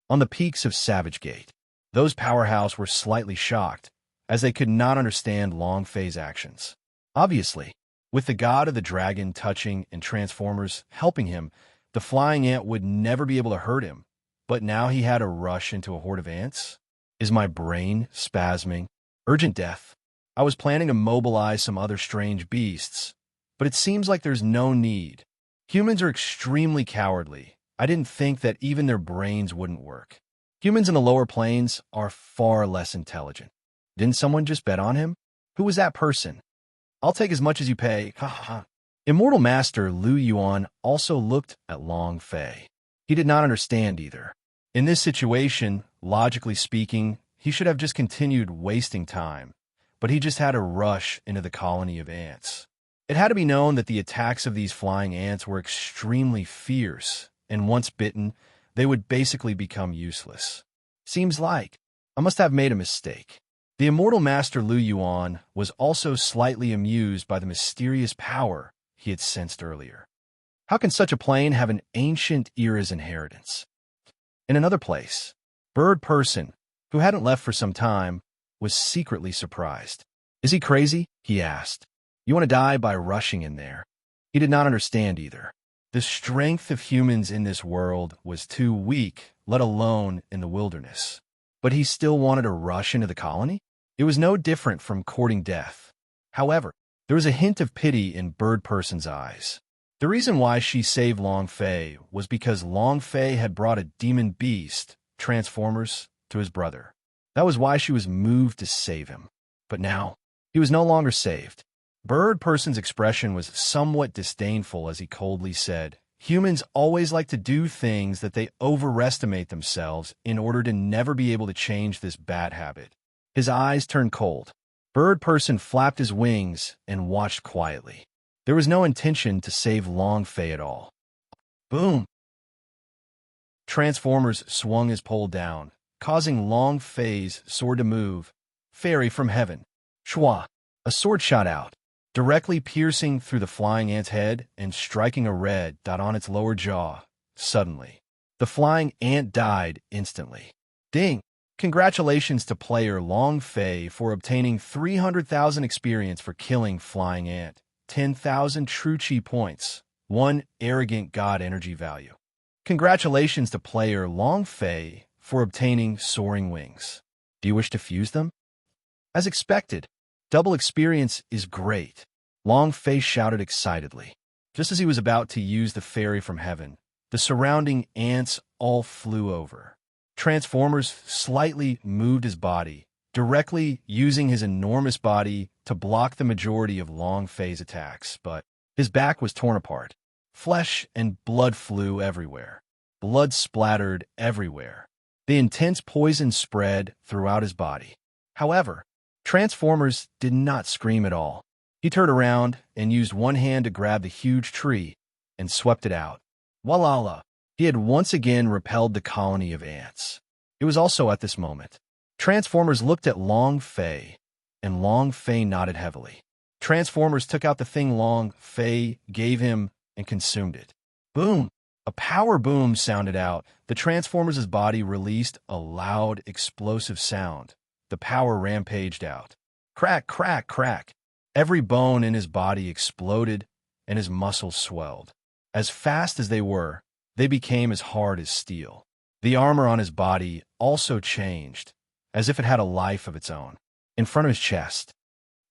On the peaks of Savage Gate, those powerhouses were slightly shocked, as they could not understand Long Fei's actions. Obviously, with the God of the Dragon touching and Transformers helping him, the flying ant would never be able to hurt him, but now he had to rush into a horde of ants? Is my brain spasming? Urgent death. I was planning to mobilize some other strange beasts, but it seems like there's no need. Humans are extremely cowardly. I didn't think that even their brains wouldn't work. Humans in the lower planes are far less intelligent. Didn't someone just bet on him? Who was that person? I'll take as much as you pay. Ha ha ha. Immortal Master Lu Yuan also looked at Long Fei. He did not understand either. In this situation, logically speaking, he should have just continued wasting time, but he just had to rush into the colony of ants. It had to be known that the attacks of these flying ants were extremely fierce, and once bitten, they would basically become useless. Seems like I must have made a mistake. The immortal master Lu Yuan was also slightly amused by the mysterious power he had sensed earlier. How can such a plane have an ancient era's inheritance? In another place, Bird Person, who hadn't left for some time, was secretly surprised. Is he crazy? He asked. You want to die by rushing in there? He did not understand either. The strength of humans in this world was too weak, let alone in the wilderness. But he still wanted to rush into the colony? It was no different from courting death. However, there was a hint of pity in Bird Person's eyes. The reason why she saved Long Fei was because Long Fei had brought a demon beast, Transformers, to his brother. That was why she was moved to save him. But now, he was no longer saved. Bird Person's expression was somewhat disdainful as he coldly said, humans always like to do things that they overestimate themselves in order to never be able to change this bad habit. His eyes turned cold. Bird Person flapped his wings and watched quietly. There was no intention to save Long Fei at all. Boom! Transformers swung his pole down, causing Long Fei's sword to move. Fairy from heaven. Shwa! A sword shot out, directly piercing through the flying ant's head and striking a red dot on its lower jaw. Suddenly, the flying ant died instantly. Ding! Congratulations to player Long Fei for obtaining 300,000 experience for killing flying ant. 10,000 true chi points, 1 arrogant god energy value. Congratulations to player Long Fei for obtaining soaring wings. Do you wish to fuse them? As expected, double experience is great, Long Fei shouted excitedly. Just as he was about to use the fairy from heaven, the surrounding ants all flew over. Transformers slightly moved his body, directly using his enormous body to block the majority of Long Fei's attacks, but his back was torn apart. Flesh and blood flew everywhere. Blood splattered everywhere. The intense poison spread throughout his body. However, Transformers did not scream at all. He turned around and used one hand to grab the huge tree and swept it out. Walala! He had once again repelled the colony of ants. It was also at this moment. Transformers looked at Long Fei, and Long Fei nodded heavily. Transformers took out the thing Long Fei gave him and consumed it. Boom! A power boom sounded out. The Transformers' body released a loud, explosive sound. The power rampaged out. Crack, crack, crack. Every bone in his body exploded, and his muscles swelled. As fast as they were, they became as hard as steel. The armor on his body also changed, as if it had a life of its own. In front of his chest.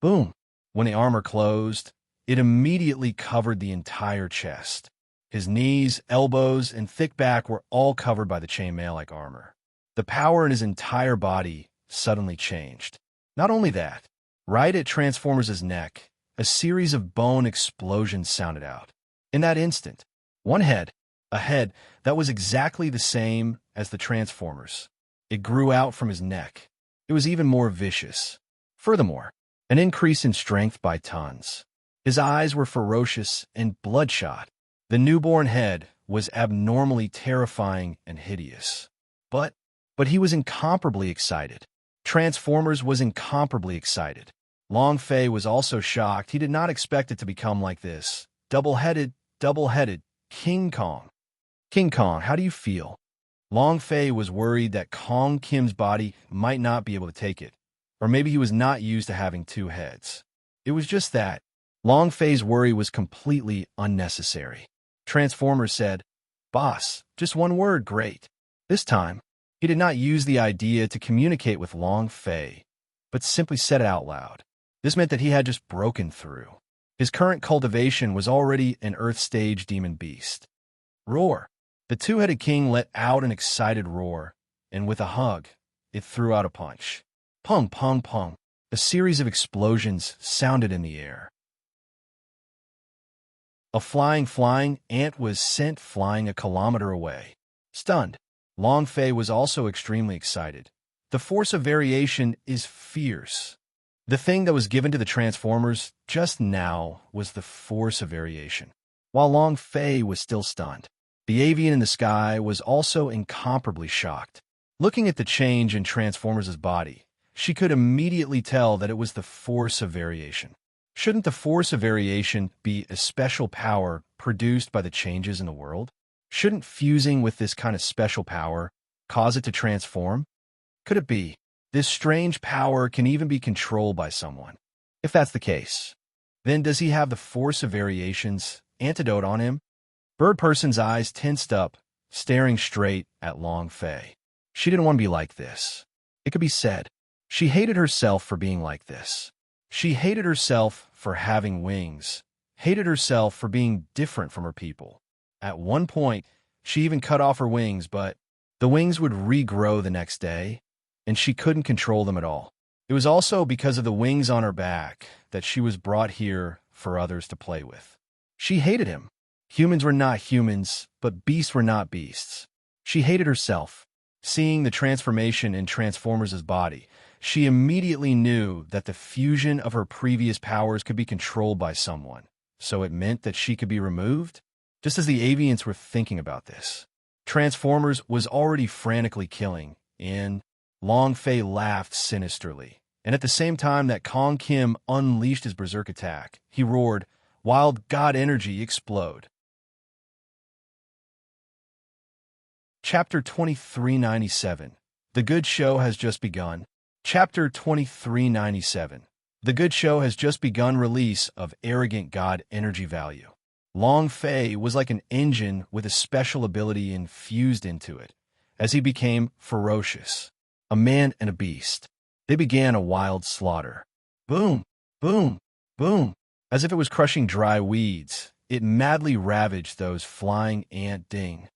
Boom! When the armor closed, it immediately covered the entire chest. His knees, elbows, and thick back were all covered by the chainmail-like armor. The power in his entire body suddenly changed. Not only that, right at Transformers' neck, a series of bone explosions sounded out. In that instant, one head, a head that was exactly the same as the Transformers. It grew out from his neck. It was even more vicious. Furthermore, an increase in strength by tons. His eyes were ferocious and bloodshot. The newborn head was abnormally terrifying and hideous. But he was incomparably excited. Transformers was incomparably excited. Long Fei was also shocked. He did not expect it to become like this. Double-headed, King Kong. King Kong, how do you feel? Long Fei was worried that Kong Kim's body might not be able to take it, or maybe he was not used to having two heads. It was just that. Long Fei's worry was completely unnecessary. Transformers said, "Boss, just one word, great." This time, he did not use the idea to communicate with Long Fei, but simply said it out loud. This meant that he had just broken through. His current cultivation was already an Earth-stage demon beast. Roar! The two-headed king let out an excited roar, and with a hug, it threw out a punch. Pung, pung, pung. A series of explosions sounded in the air. A flying ant was sent flying a kilometer away. Stunned, Long Fei was also extremely excited. The force of variation is fierce. The thing that was given to the Transformers just now was the force of variation. While Long Fei was still stunned, the avian in the sky was also incomparably shocked. Looking at the change in Transformers' body, she could immediately tell that it was the force of variation. Shouldn't the force of variation be a special power produced by the changes in the world? Shouldn't fusing with this kind of special power cause it to transform? Could it be this strange power can even be controlled by someone? If that's the case, then does he have the force of variation's antidote on him? Bird Person's eyes tensed up, staring straight at Long Fei. She didn't want to be like this. It could be said. She hated herself for being like this. She hated herself for having wings, hated herself for being different from her people. At one point, she even cut off her wings, but the wings would regrow the next day, and she couldn't control them at all. It was also because of the wings on her back that she was brought here for others to play with. She hated him. Humans were not humans, but beasts were not beasts. She hated herself. Seeing the transformation in Transformers' body, she immediately knew that the fusion of her previous powers could be controlled by someone. So it meant that she could be removed? Just as the avians were thinking about this, Transformers was already frantically killing, and Long Fei laughed sinisterly. And at the same time that Kong Kim unleashed his berserk attack, he roared, "Wild God energy explode." Chapter 2397. The Good Show Has Just Begun. Chapter 2397. The Good Show Has Just Begun. Release of Arrogant God Energy Value. Long Fei was like an engine with a special ability infused into it, as he became ferocious. A man and a beast. They began a wild slaughter. Boom, boom, boom. As if it was crushing dry weeds, it madly ravaged those flying ant. Ding,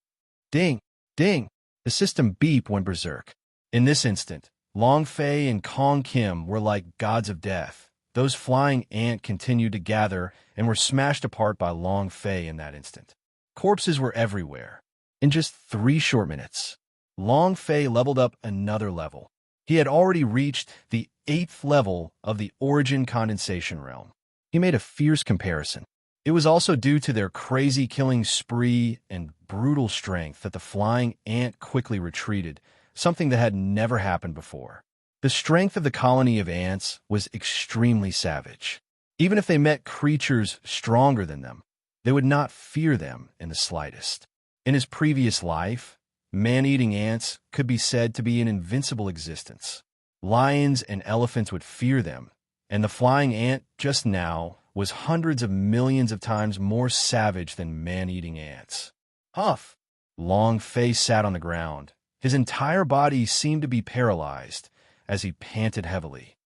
ding, ding. The system beep went berserk. In this instant, Long Fei and Kong Kim were like gods of death. Those flying ant continued to gather and were smashed apart by Long Fei in that instant. Corpses were everywhere. In just 3 short minutes, Long Fei leveled up another level. He had already reached the 8th level of the Origin Condensation Realm. He made a fierce comparison. It was also due to their crazy killing spree and brutal strength that the flying ant quickly retreated, something that had never happened before. The strength of the colony of ants was extremely savage. Even if they met creatures stronger than them, they would not fear them in the slightest. In his previous life, man-eating ants could be said to be an invincible existence. Lions and elephants would fear them, and the flying ant just now was hundreds of millions of times more savage than man-eating ants. Huff! Long Fei sat on the ground. His entire body seemed to be paralyzed as he panted heavily.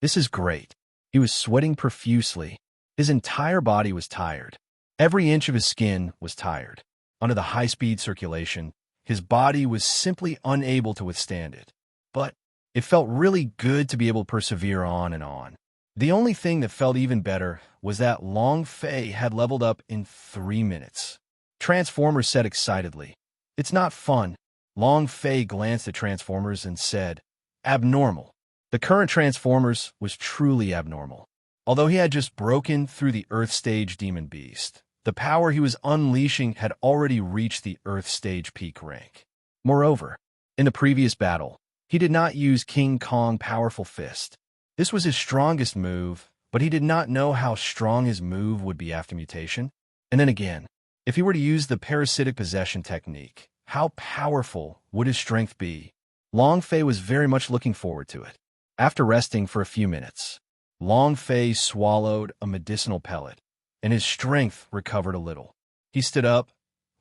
This is great. He was sweating profusely. His entire body was tired. Every inch of his skin was tired. Under the high-speed circulation, his body was simply unable to withstand it. But it felt really good to be able to persevere on and on. The only thing that felt even better was that Long Fei had leveled up in 3 minutes. Transformers said excitedly, "It's not fun." Long Fei glanced at Transformers and said, "Abnormal." The current Transformers was truly abnormal. Although he had just broken through the Earth Stage Demon Beast, the power he was unleashing had already reached the Earth Stage peak rank. Moreover, in the previous battle, he did not use King Kong Powerful Fist. This was his strongest move, but he did not know how strong his move would be after mutation. And then again, if he were to use the parasitic possession technique, how powerful would his strength be? Long Fei was very much looking forward to it. After resting for a few minutes, Long Fei swallowed a medicinal pellet, and his strength recovered a little. He stood up,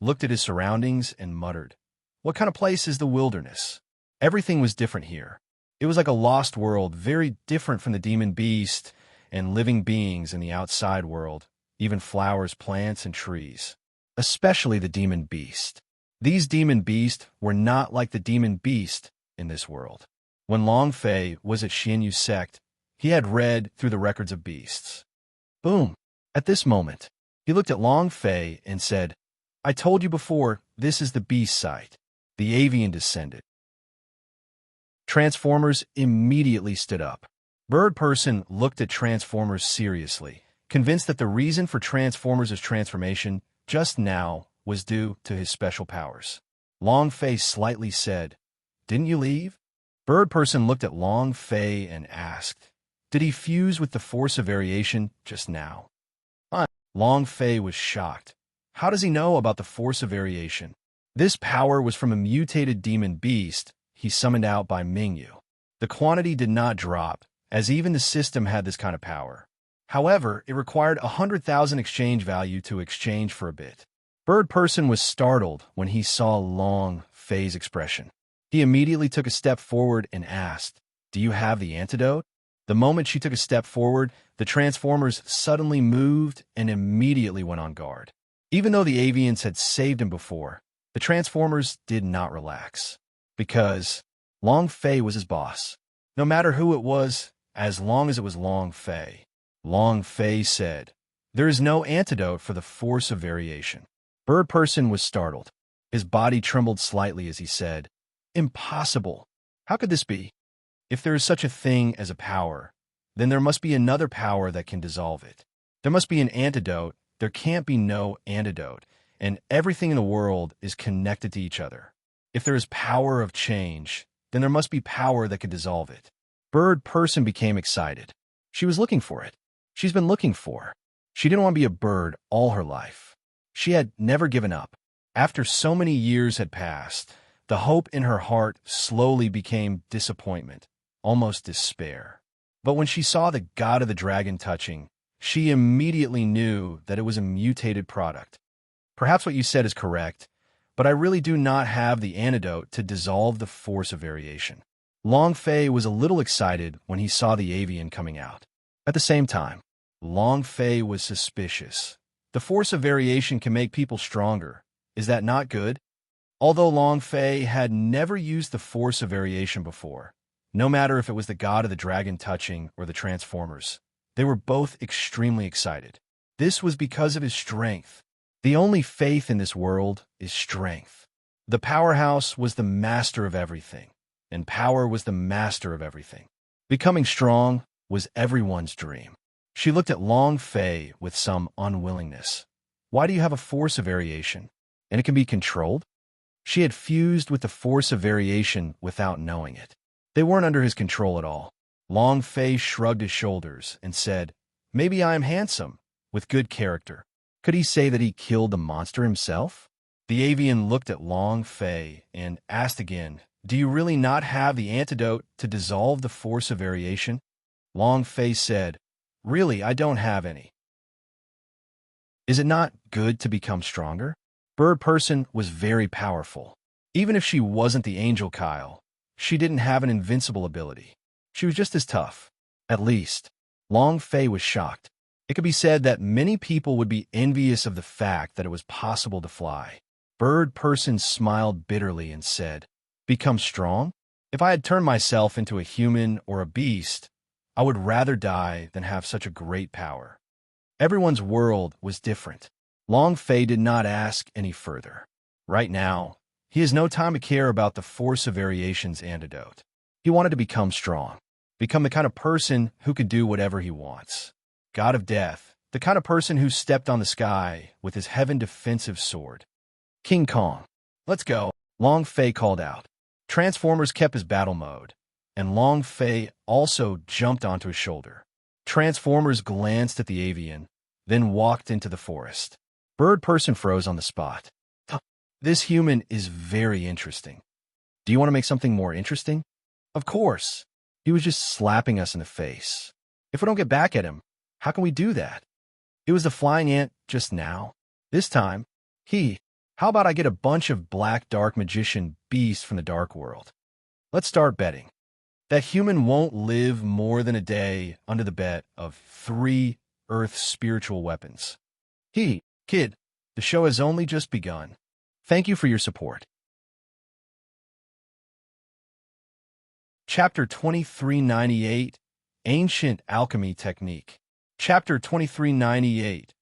looked at his surroundings, and muttered, "What kind of place is the wilderness?" Everything was different here. It was like a lost world, very different from the demon beast and living beings in the outside world, even flowers, plants, and trees. Especially the demon beast. These demon beasts were not like the demon beast in this world. When Long Fei was at Xianyu's sect, he had read through the records of beasts. Boom! At this moment, he looked at Long Fei and said, "I told you before, this is the beast site." The avian descended. Transformers immediately stood up. Bird Person looked at Transformers seriously, convinced that the reason for Transformers' transformation just now was due to his special powers. Long Fei slightly said, "Didn't you leave?" Bird Person looked at Long Fei and asked, "Did he fuse with the force of variation just now?" Long Fei was shocked. How does he know about the force of variation? This power was from a mutated demon beast he summoned out by Mingyu. The quantity did not drop, as even the system had this kind of power. However, it required 100,000 exchange value to exchange for a bit. Bird Person was startled when he saw Long Fei's expression. He immediately took a step forward and asked, "Do you have the antidote?" The moment she took a step forward, the Transformers suddenly moved and immediately went on guard. Even though the avians had saved him before, the Transformers did not relax. Because Long Fei was his boss. No matter who it was, as long as it was Long Fei. Long Fei said, "There is no antidote for the force of variation." Bird Person was startled. His body trembled slightly as he said, "Impossible. How could this be? If there is such a thing as a power, then there must be another power that can dissolve it. There must be an antidote. There can't be no antidote, and everything in the world is connected to each other. If there is power of change, then there must be power that can dissolve it." Bird Person became excited. She was looking for it. She's been looking for. She didn't want to be a bird all her life. She had never given up. After so many years had passed, the hope in her heart slowly became disappointment, almost despair. But when she saw the god of the dragon touching, she immediately knew that it was a mutated product. Perhaps what you said is correct, but I really do not have the antidote to dissolve the force of variation. Long Fei was a little excited when he saw the avian coming out. At the same time, Long Fei was suspicious. The force of variation can make people stronger. Is that not good? Although Long Fei had never used the force of variation before, no matter if it was the god of the dragon touching or the Transformers, they were both extremely excited. This was because of his strength. The only faith in this world is strength. The powerhouse was the master of everything, and power was the master of everything. Becoming strong was everyone's dream. She looked at Long Fei with some unwillingness. "Why do you have a force of variation? And it can be controlled?" She had fused with the force of variation without knowing it. They weren't under his control at all. Long Fei shrugged his shoulders and said, "Maybe I am handsome, with good character. Could he say that he killed the monster himself?" The avian looked at Long Fei and asked again, "Do you really not have the antidote to dissolve the force of variation?" Long Fei said, "Really, I don't have any." Is it not good to become stronger? Bird Person was very powerful. Even if she wasn't the Angel Kyle, she didn't have an invincible ability. She was just as tough. At least, Long Fei was shocked. It could be said that many people would be envious of the fact that it was possible to fly. Bird Person smiled bitterly and said, "Become strong? If I had turned myself into a human or a beast, I would rather die than have such a great power." Everyone's world was different. Long Fei did not ask any further. Right now, he has no time to care about the force of variation's antidote. He wanted to become strong, become the kind of person who could do whatever he wants. God of Death, the kind of person who stepped on the sky with his heaven defensive sword. King Kong. "Let's go," Long Fei called out. Transformers kept his battle mode, and Long Fei also jumped onto his shoulder. Transformers glanced at the avian, then walked into the forest. Bird Person froze on the spot. "This human is very interesting. Do you want to make something more interesting?" "Of course. He was just slapping us in the face. If we don't get back at him, how can we do that? It was the flying ant just now. This time, how about I get a bunch of black dark magician beasts from the dark world? Let's start betting. That human won't live more than a day under the bet of 3 Earth spiritual weapons. Kid, the show has only just begun. Thank you for your support." Chapter 2398, Ancient Alchemy Technique. Chapter 2398,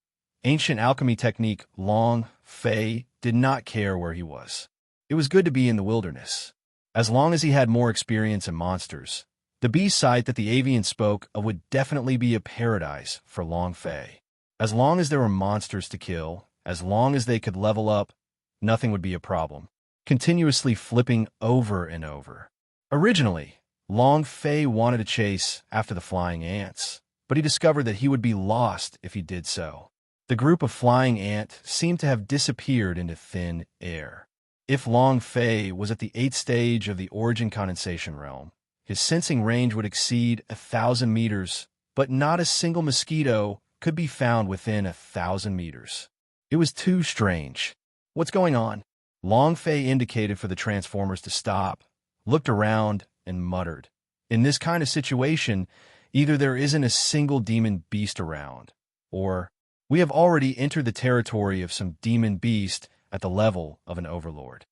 Ancient Alchemy Technique. Long Fei did not care where he was. It was good to be in the wilderness. As long as he had more experience in monsters, the beast site that the avian spoke of would definitely be a paradise for Long Fei. As long as there were monsters to kill, as long as they could level up, nothing would be a problem, continuously flipping over and over. Originally, Long Fei wanted to chase after the flying ants, but he discovered that he would be lost if he did so. The group of flying ant seemed to have disappeared into thin air. If Long Fei was at the 8th stage of the origin condensation realm, his sensing range would exceed 1,000 meters, but not a single mosquito could be found within 1,000 meters. It was too strange. What's going on? Long Fei indicated for the Transformers to stop, looked around, and muttered. In this kind of situation, either there isn't a single demon beast around, or we have already entered the territory of some demon beast at the level of an overlord.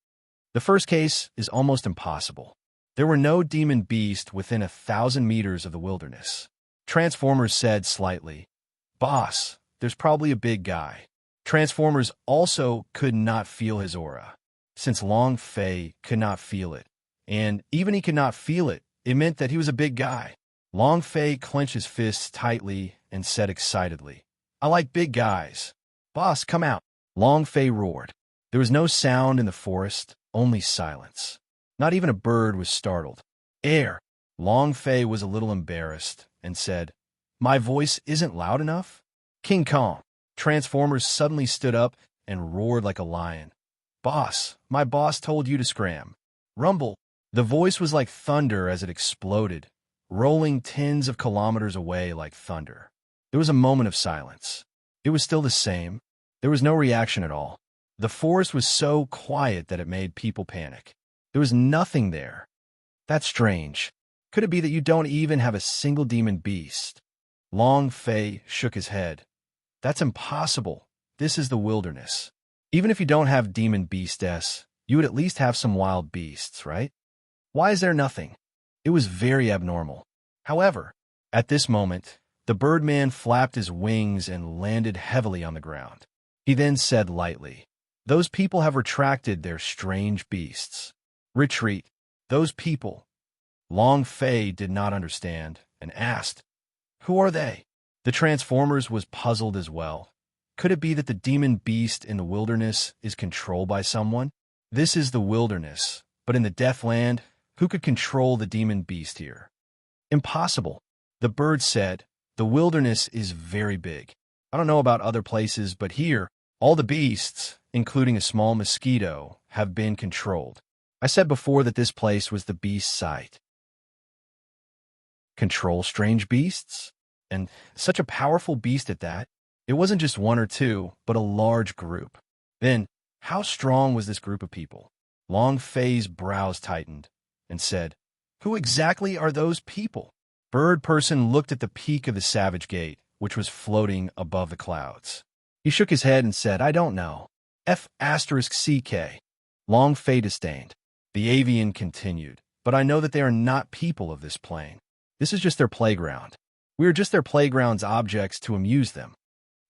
The first case is almost impossible. There were no demon beast within 1,000 meters of the wilderness. Transformers said slightly, "Boss, there's probably a big guy." Transformers also could not feel his aura. Since Long Fei could not feel it, and even he could not feel it, it meant that he was a big guy. Long Fei clenched his fists tightly and said excitedly, "I like big guys. Boss, come out." Long Fei roared. There was no sound in the forest, only silence. Not even a bird was startled. "Air." Long Fei was a little embarrassed and said, "My voice isn't loud enough?" King Kong. Transformers suddenly stood up and roared like a lion. "Boss, my boss told you to scram." Rumble. The voice was like thunder as it exploded, rolling tens of kilometers away like thunder. There was a moment of silence. It was still the same. There was no reaction at all. The forest was so quiet that it made people panic. There was nothing there. That's strange. Could it be that you don't even have a single demon beast? Long Fei shook his head. That's impossible. This is the wilderness. Even if you don't have demon beasts, you would at least have some wild beasts, right? Why is there nothing? It was very abnormal. However, at this moment, the Birdman flapped his wings and landed heavily on the ground. He then said lightly, "Those people have retracted their strange beasts. Retreat. Those people." Long Fei did not understand and asked, "Who are they?" The Transformers was puzzled as well. Could it be that the demon beast in the wilderness is controlled by someone? This is the wilderness, but in the Deathland, who could control the demon beast here? Impossible. The bird said, "The wilderness is very big. I don't know about other places, but here, all the beasts, including a small mosquito, have been controlled. I said before that this place was the beast site." Control strange beasts? And such a powerful beast at that. It wasn't just one or two, but a large group. Then, how strong was this group of people? Long Fei's brows tightened and said, "Who exactly are those people?" Bird Person looked at the peak of the Savage Gate, which was floating above the clouds. He shook his head and said, "I don't know. F***CK. Long Fei disdained. The avian continued, "But I know that they are not people of this plane. This is just their playground. We are just their playground's objects to amuse them."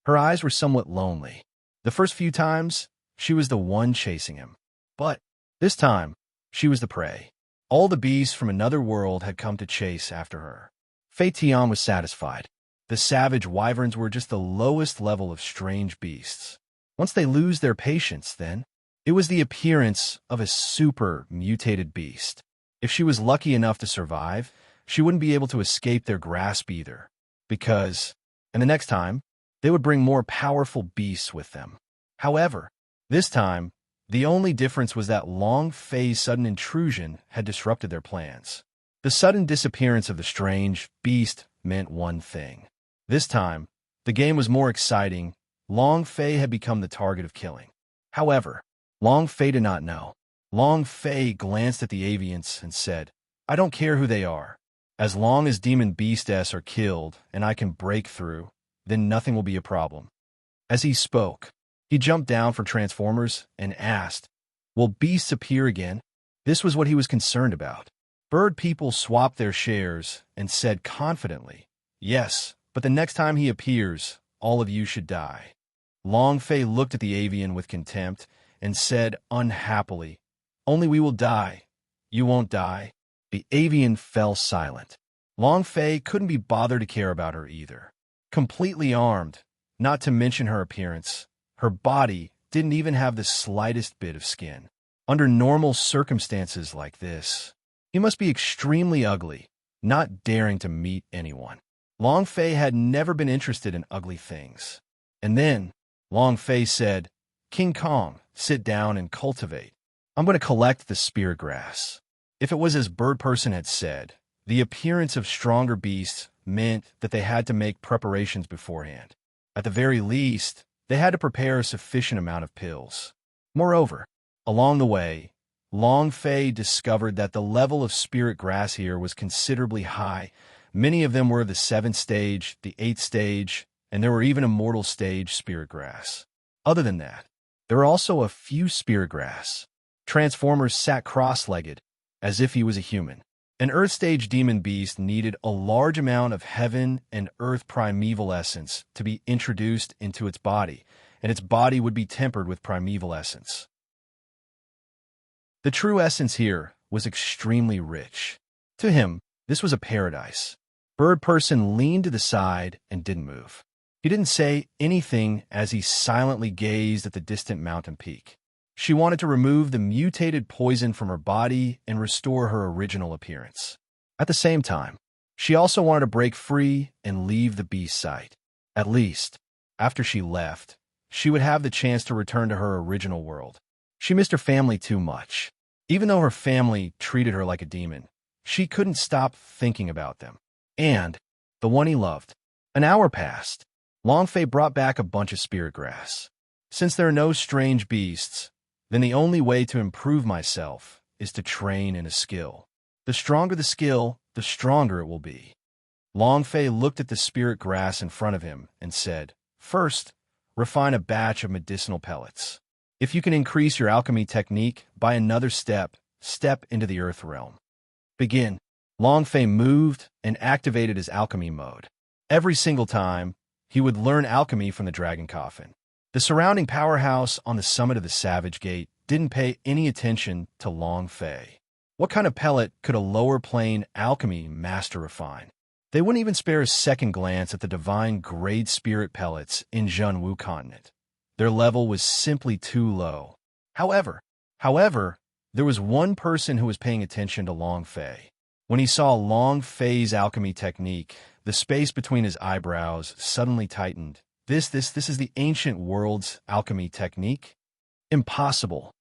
Her eyes were somewhat lonely. The first few times, she was the one chasing him. But this time, she was the prey. All the beasts from another world had come to chase after her. Fei Tian was satisfied. The savage wyverns were just the lowest level of strange beasts. Once they lose their patience, then, it was the appearance of a super mutated beast. If she was lucky enough to survive, she wouldn't be able to escape their grasp either. Because, and the next time, they would bring more powerful beasts with them. However, this time, the only difference was that Long Fei's sudden intrusion had disrupted their plans. The sudden disappearance of the strange beast meant one thing. This time, the game was more exciting. Long Fei had become the target of killing. However, Long Fei did not know. Long Fei glanced at the avians and said, "I don't care who they are. As long as demon beasts are killed and I can break through, then nothing will be a problem." As he spoke, he jumped down from Transformers and asked, "Will beasts appear again?" This was what he was concerned about. Bird people swapped their shares and said confidently, "Yes, but the next time he appears, all of you should die." Long Fei looked at the avian with contempt and said unhappily, "Only we will die. You won't die." The avian fell silent. Long Fei couldn't be bothered to care about her either. Completely armed, not to mention her appearance, her body didn't even have the slightest bit of skin. Under normal circumstances like this, he must be extremely ugly, not daring to meet anyone. Long Fei had never been interested in ugly things. And then, Long Fei said, "King Kong, sit down and cultivate. I'm going to collect the spirit grass." If it was as Bird Person had said, the appearance of stronger beasts meant that they had to make preparations beforehand. At the very least, they had to prepare a sufficient amount of pills. Moreover, along the way, Long Fei discovered that the level of spirit grass here was considerably high. Many of them were the 7th stage, the 8th stage, and there were even immortal stage spirit grass. Other than that, there were also a few spirit grass. Transformers sat cross-legged, as if he was a human. An Earth stage demon beast needed a large amount of heaven and earth primeval essence to be introduced into its body, and its body would be tempered with primeval essence. The true essence here was extremely rich. To him, this was a paradise. Bird Person leaned to the side and didn't move. He didn't say anything as he silently gazed at the distant mountain peak. She wanted to remove the mutated poison from her body and restore her original appearance. At the same time, she also wanted to break free and leave the beast site. At least, after she left, she would have the chance to return to her original world. She missed her family too much. Even though her family treated her like a demon, she couldn't stop thinking about them. And the one he loved. An hour passed. Long Fei brought back a bunch of spirit grass. Since there are no strange beasts, then the only way to improve myself is to train in a skill. The stronger the skill, the stronger it will be. Long Fei looked at the spirit grass in front of him and said, "First, refine a batch of medicinal pellets. If you can increase your alchemy technique by another step into the earth realm. Begin." Long Fei moved and activated his alchemy mode. Every single time, he would learn alchemy from the dragon coffin. The surrounding powerhouse on the summit of the Savage Gate didn't pay any attention to Long Fei. What kind of pellet could a lower plane alchemy master refine? They wouldn't even spare a second glance at the divine grade spirit pellets in Zhenwu continent. Their level was simply too low. However, there was one person who was paying attention to Long Fei. When he saw Long Fei's alchemy technique, the space between his eyebrows suddenly tightened. This is the ancient world's alchemy technique? Impossible.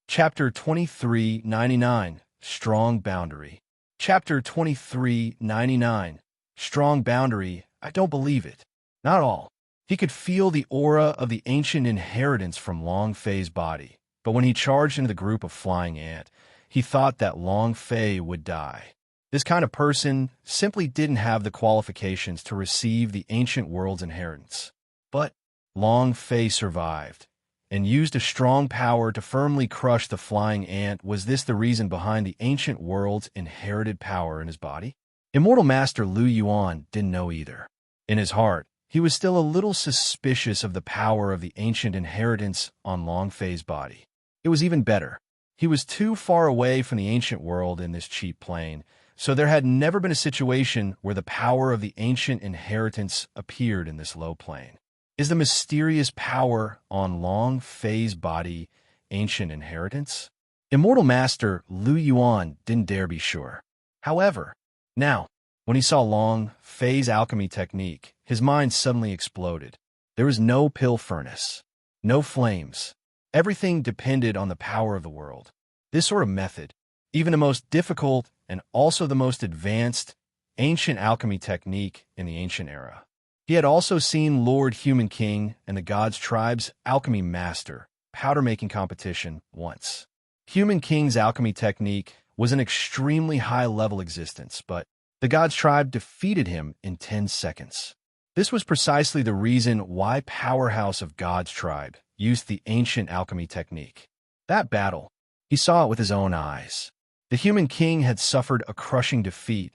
Chapter 2399, Strong Boundary. Chapter 2399, Strong Boundary. I don't believe it. Not all. He could feel the aura of the ancient inheritance from Long Fei's body, but when he charged into the group of flying ant, he thought that Long Fei would die. This kind of person simply didn't have the qualifications to receive the ancient world's inheritance. But Long Fei survived and used a strong power to firmly crush the flying ant. Was this the reason behind the ancient world's inherited power in his body? Immortal Master Lu Yuan didn't know either. In his heart, he was still a little suspicious of the power of the ancient inheritance on Long Fei's body. It was even better. He was too far away from the ancient world in this cheap plane, so there had never been a situation where the power of the ancient inheritance appeared in this low plane. Is the mysterious power on Long Fei's body ancient inheritance? Immortal Master Lu Yuan didn't dare be sure. However, now, when he saw Long Fei's alchemy technique, his mind suddenly exploded. There was no pill furnace, no flames. Everything depended on the power of the world. This sort of method, even the most difficult and also the most advanced ancient alchemy technique in the ancient era. He had also seen Lord Human King and the Gods Tribe's alchemy master powder-making competition once. Human King's alchemy technique was an extremely high-level existence, but the Gods Tribe defeated him in 10 seconds. This was precisely the reason why Powerhouse of Gods Tribe used the ancient alchemy technique. That battle, he saw it with his own eyes. The Human King had suffered a crushing defeat,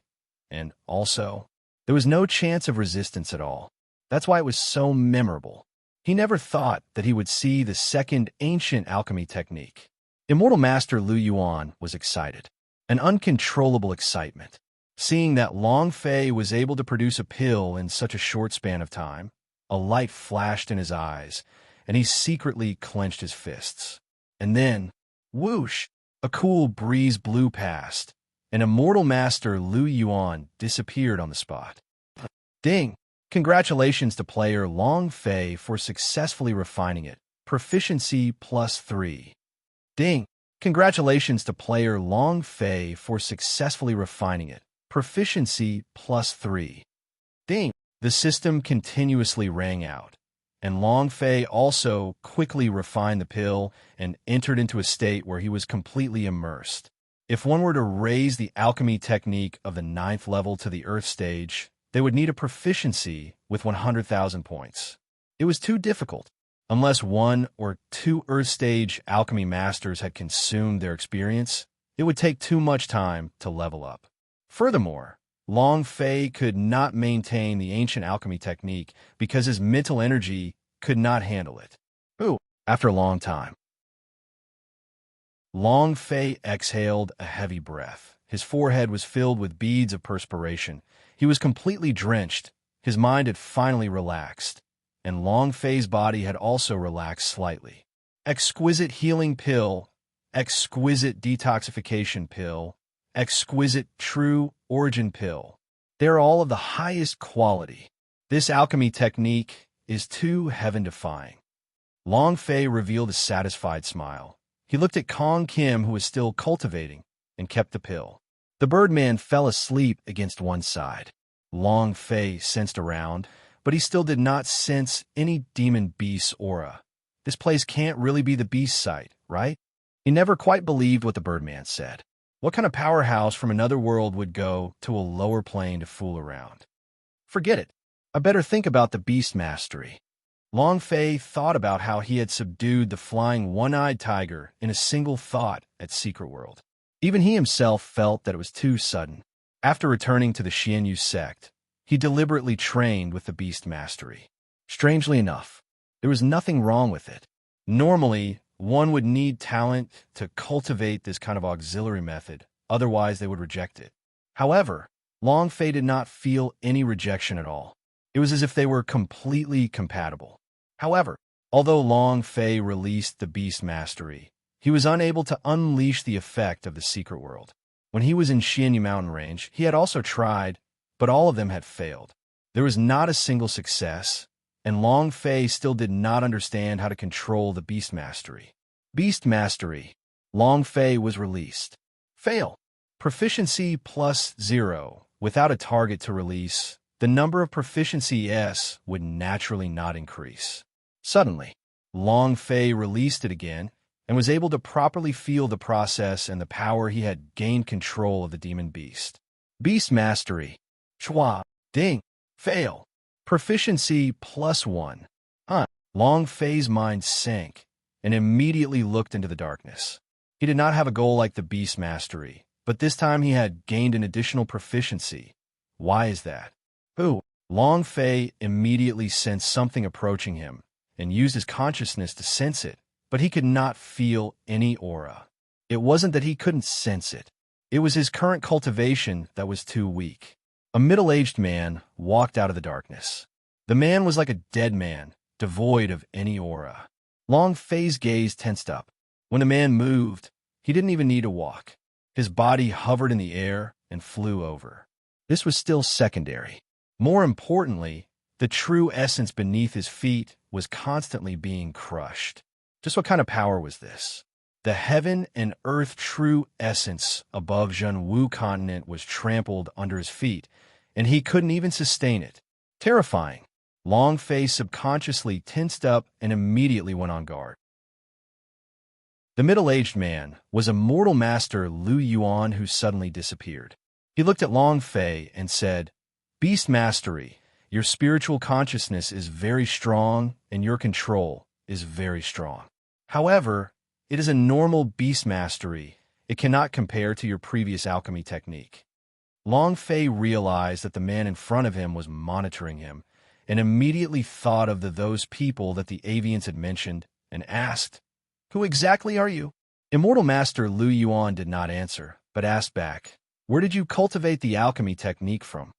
and also, there was no chance of resistance at all. That's why it was so memorable. He never thought that he would see the second ancient alchemy technique. Immortal Master Lu Yuan was excited, an uncontrollable excitement. Seeing that Long Fei was able to produce a pill in such a short span of time, a light flashed in his eyes, and he secretly clenched his fists. And then, whoosh, a cool breeze blew past, and Immortal Master Lu Yuan disappeared on the spot. Ding! Congratulations to player Long Fei for successfully refining it. Proficiency +3. Ding! Congratulations to player Long Fei for successfully refining it. Proficiency +3. Ding! The system continuously rang out, and Long Fei also quickly refined the pill and entered into a state where he was completely immersed. If one were to raise the alchemy technique of the 9th level to the Earth stage, they would need a proficiency with 100,000 points. It was too difficult. Unless 1 or 2 Earth stage alchemy masters had consumed their experience, it would take too much time to level up. Furthermore, Long Fei could not maintain the ancient alchemy technique because his mental energy could not handle it. Ooh, after a long time. Long Fei exhaled a heavy breath. His forehead was filled with beads of perspiration. He was completely drenched. His mind had finally relaxed, and Long Fei's body had also relaxed slightly. Exquisite healing pill, exquisite detoxification pill, exquisite true origin pill. They are all of the highest quality. This alchemy technique is too heaven-defying. Long Fei revealed a satisfied smile. He looked at Kong Kim, who was still cultivating, and kept the pill. The Birdman fell asleep against one side. Long Fei sensed around, but he still did not sense any demon beast's aura. This place can't really be the beast site, right? He never quite believed what the Birdman said. What kind of powerhouse from another world would go to a lower plane to fool around? Forget it. I better think about the beast mastery. Long Fei thought about how he had subdued the flying one-eyed tiger in a single thought at Secret World. Even he himself felt that it was too sudden. After returning to the Xianyu sect, he deliberately trained with the beast mastery. Strangely enough, there was nothing wrong with it. Normally, one would need talent to cultivate this kind of auxiliary method, otherwise they would reject it. However, Long Fei did not feel any rejection at all. It was as if they were completely compatible. However, although Long Fei released the beast mastery, he was unable to unleash the effect of the secret world. When he was in Xianyu mountain range, he had also tried, but all of them had failed. There was not a single success, and Long Fei still did not understand how to control the beast mastery. Beast mastery. Long Fei was released. Fail. Proficiency +0. Without a target to release, the number of proficiency S would naturally not increase. Suddenly, Long Fei released it again and was able to properly feel the process and the power he had gained control of the demon beast. Beast mastery. Chua. Ding. Fail. Proficiency +1. Long Fei's mind sank and immediately looked into the darkness. He did not have a goal like the beast mastery, but this time he had gained an additional proficiency. Why is that? Long Fei immediately sensed something approaching him and used his consciousness to sense it, but he could not feel any aura. It wasn't that he couldn't sense it. It was his current cultivation that was too weak. A middle-aged man walked out of the darkness. The man was like a dead man, devoid of any aura. Long Fei's gaze tensed up. When the man moved, he didn't even need to walk. His body hovered in the air and flew over. This was still secondary. More importantly, the true essence beneath his feet was constantly being crushed. Just what kind of power was this? The heaven and earth true essence above Zhenwu continent was trampled under his feet, and he couldn't even sustain it. Terrifying. Long Fei subconsciously tensed up and immediately went on guard. The middle-aged man was Immortal Master Lu Yuan, who suddenly disappeared. He looked at Long Fei and said, "Beast Mastery, your spiritual consciousness is very strong and your control is very strong. However, it is a normal beast mastery. It cannot compare to your previous alchemy technique." Long Fei realized that the man in front of him was monitoring him, and immediately thought of those people that the avians had mentioned and asked, "Who exactly are you?" Immortal Master Lu Yuan did not answer, but asked back, "Where did you cultivate the alchemy technique from?"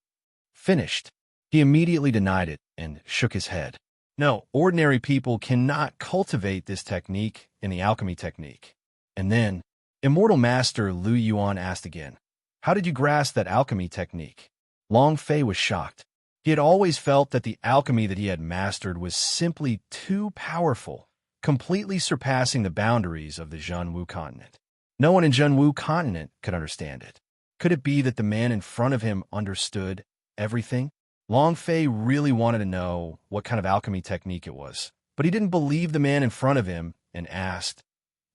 "Finished." He immediately denied it and shook his head. "No, ordinary people cannot cultivate this technique in the alchemy technique." And then, Immortal Master Lu Yuan asked again, "How did you grasp that alchemy technique?" Long Fei was shocked. He had always felt that the alchemy that he had mastered was simply too powerful, completely surpassing the boundaries of the Zhenwu continent. No one in Zhenwu continent could understand it. Could it be that the man in front of him understood everything? Long Fei really wanted to know what kind of alchemy technique it was, but he didn't believe the man in front of him and asked,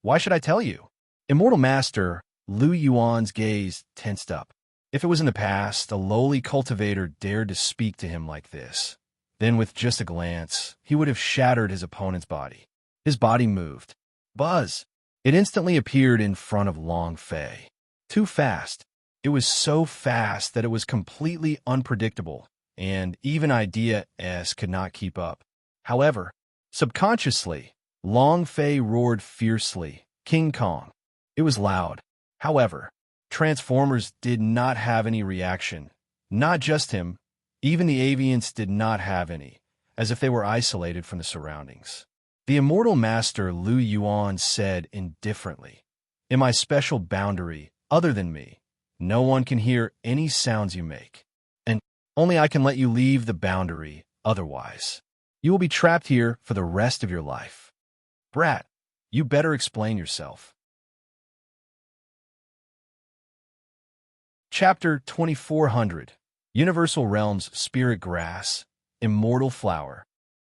"Why should I tell you?" Immortal Master Lu Yuan's gaze tensed up. If it was in the past, a lowly cultivator dared to speak to him like this, then with just a glance, he would have shattered his opponent's body. His body moved. Buzz! It instantly appeared in front of Long Fei. Too fast. It was so fast that it was completely unpredictable, and even Idea S could not keep up. However, subconsciously, Long Fei roared fiercely, "King Kong." It was loud. However, Transformers did not have any reaction. Not just him, even the avians did not have any, as if they were isolated from the surroundings. The Immortal Master Lu Yuan said indifferently, "In my special boundary, other than me, no one can hear any sounds you make, and only I can let you leave the boundary otherwise. You will be trapped here for the rest of your life. Brat, you better explain yourself." Chapter 2400, Universal Realms Spirit Grass, Immortal Flower.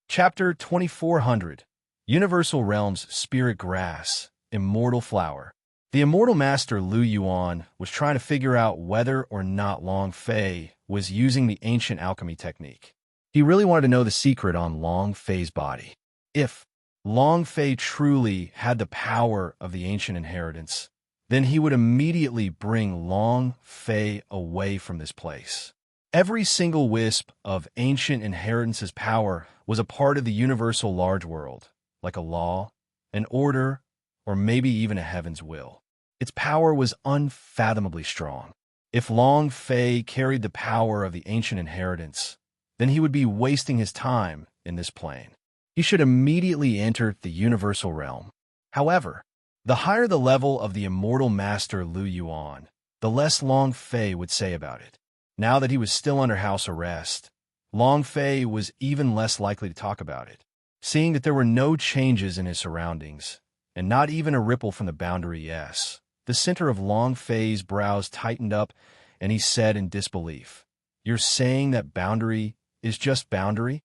Chapter 2400, Universal Realms Spirit Grass, Immortal Flower. The Immortal Master Lu Yuan was trying to figure out whether or not Long Fei was using the ancient alchemy technique. He really wanted to know the secret on Long Fei's body. If Long Fei truly had the power of the ancient inheritance, then he would immediately bring Long Fei away from this place. Every single wisp of ancient inheritance's power was a part of the universal large world, like a law, an order, or maybe even a heaven's will. Its power was unfathomably strong. If Long Fei carried the power of the ancient inheritance, then he would be wasting his time in this plane. He should immediately enter the universal realm. However, the higher the level of the Immortal Master Lu Yuan, the less Long Fei would say about it. Now that he was still under house arrest, Long Fei was even less likely to talk about it. Seeing that there were no changes in his surroundings, and not even a ripple from the boundary S, the center of Long Fei's brows tightened up, and he said in disbelief, "You're saying that boundary is just boundary?"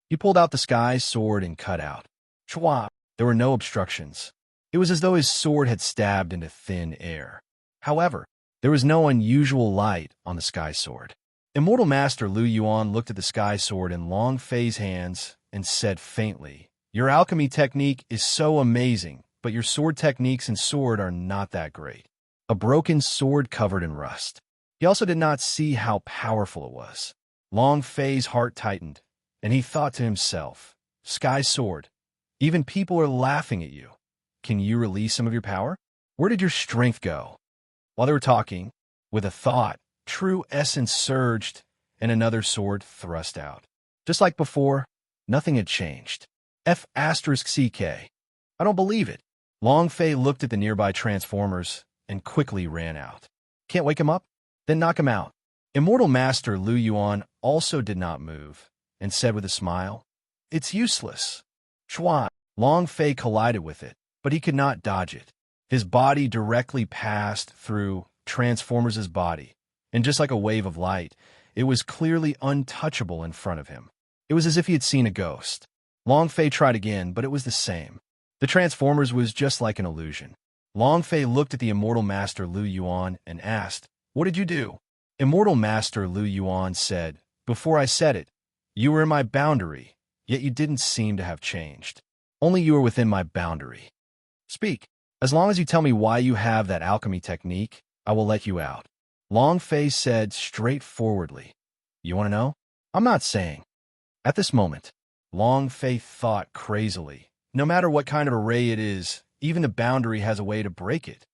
He pulled out the sky sword and cut out. Chua! There were no obstructions. It was as though his sword had stabbed into thin air. However, there was no unusual light on the sky sword. Immortal Master Lu Yuan looked at the sky sword in Long Fei's hands and said faintly, "Your alchemy technique is so amazing, but your sword techniques and sword are not that great." A broken sword covered in rust. He also did not see how powerful it was. Long Fei's heart tightened, and he thought to himself, "Sky sword, even people are laughing at you. Can you release some of your power? Where did your strength go?" While they were talking, with a thought, true essence surged, and another sword thrust out. Just like before, nothing had changed. F*CK. I don't believe it. Long Fei looked at the nearby Transformers and quickly ran out. Can't wake him up? Then knock him out. Immortal Master Lu Yuan also did not move, and said with a smile, "It's useless." Chua! Long Fei collided with it, but he could not dodge it. His body directly passed through Transformers' body, and just like a wave of light, it was clearly untouchable in front of him. It was as if he had seen a ghost. Long Fei tried again, but it was the same. The Transformers was just like an illusion. Long Fei looked at the Immortal Master Lu Yuan and asked, "What did you do?" Immortal Master Lu Yuan said, "Before I said it, you were in my boundary, yet you didn't seem to have changed. Only you were within my boundary. Speak. As long as you tell me why you have that alchemy technique, I will let you out." Long Fei said straightforwardly, "You want to know? I'm not saying." At this moment, Long Fei thought crazily. No matter what kind of array it is, even the boundary has a way to break it.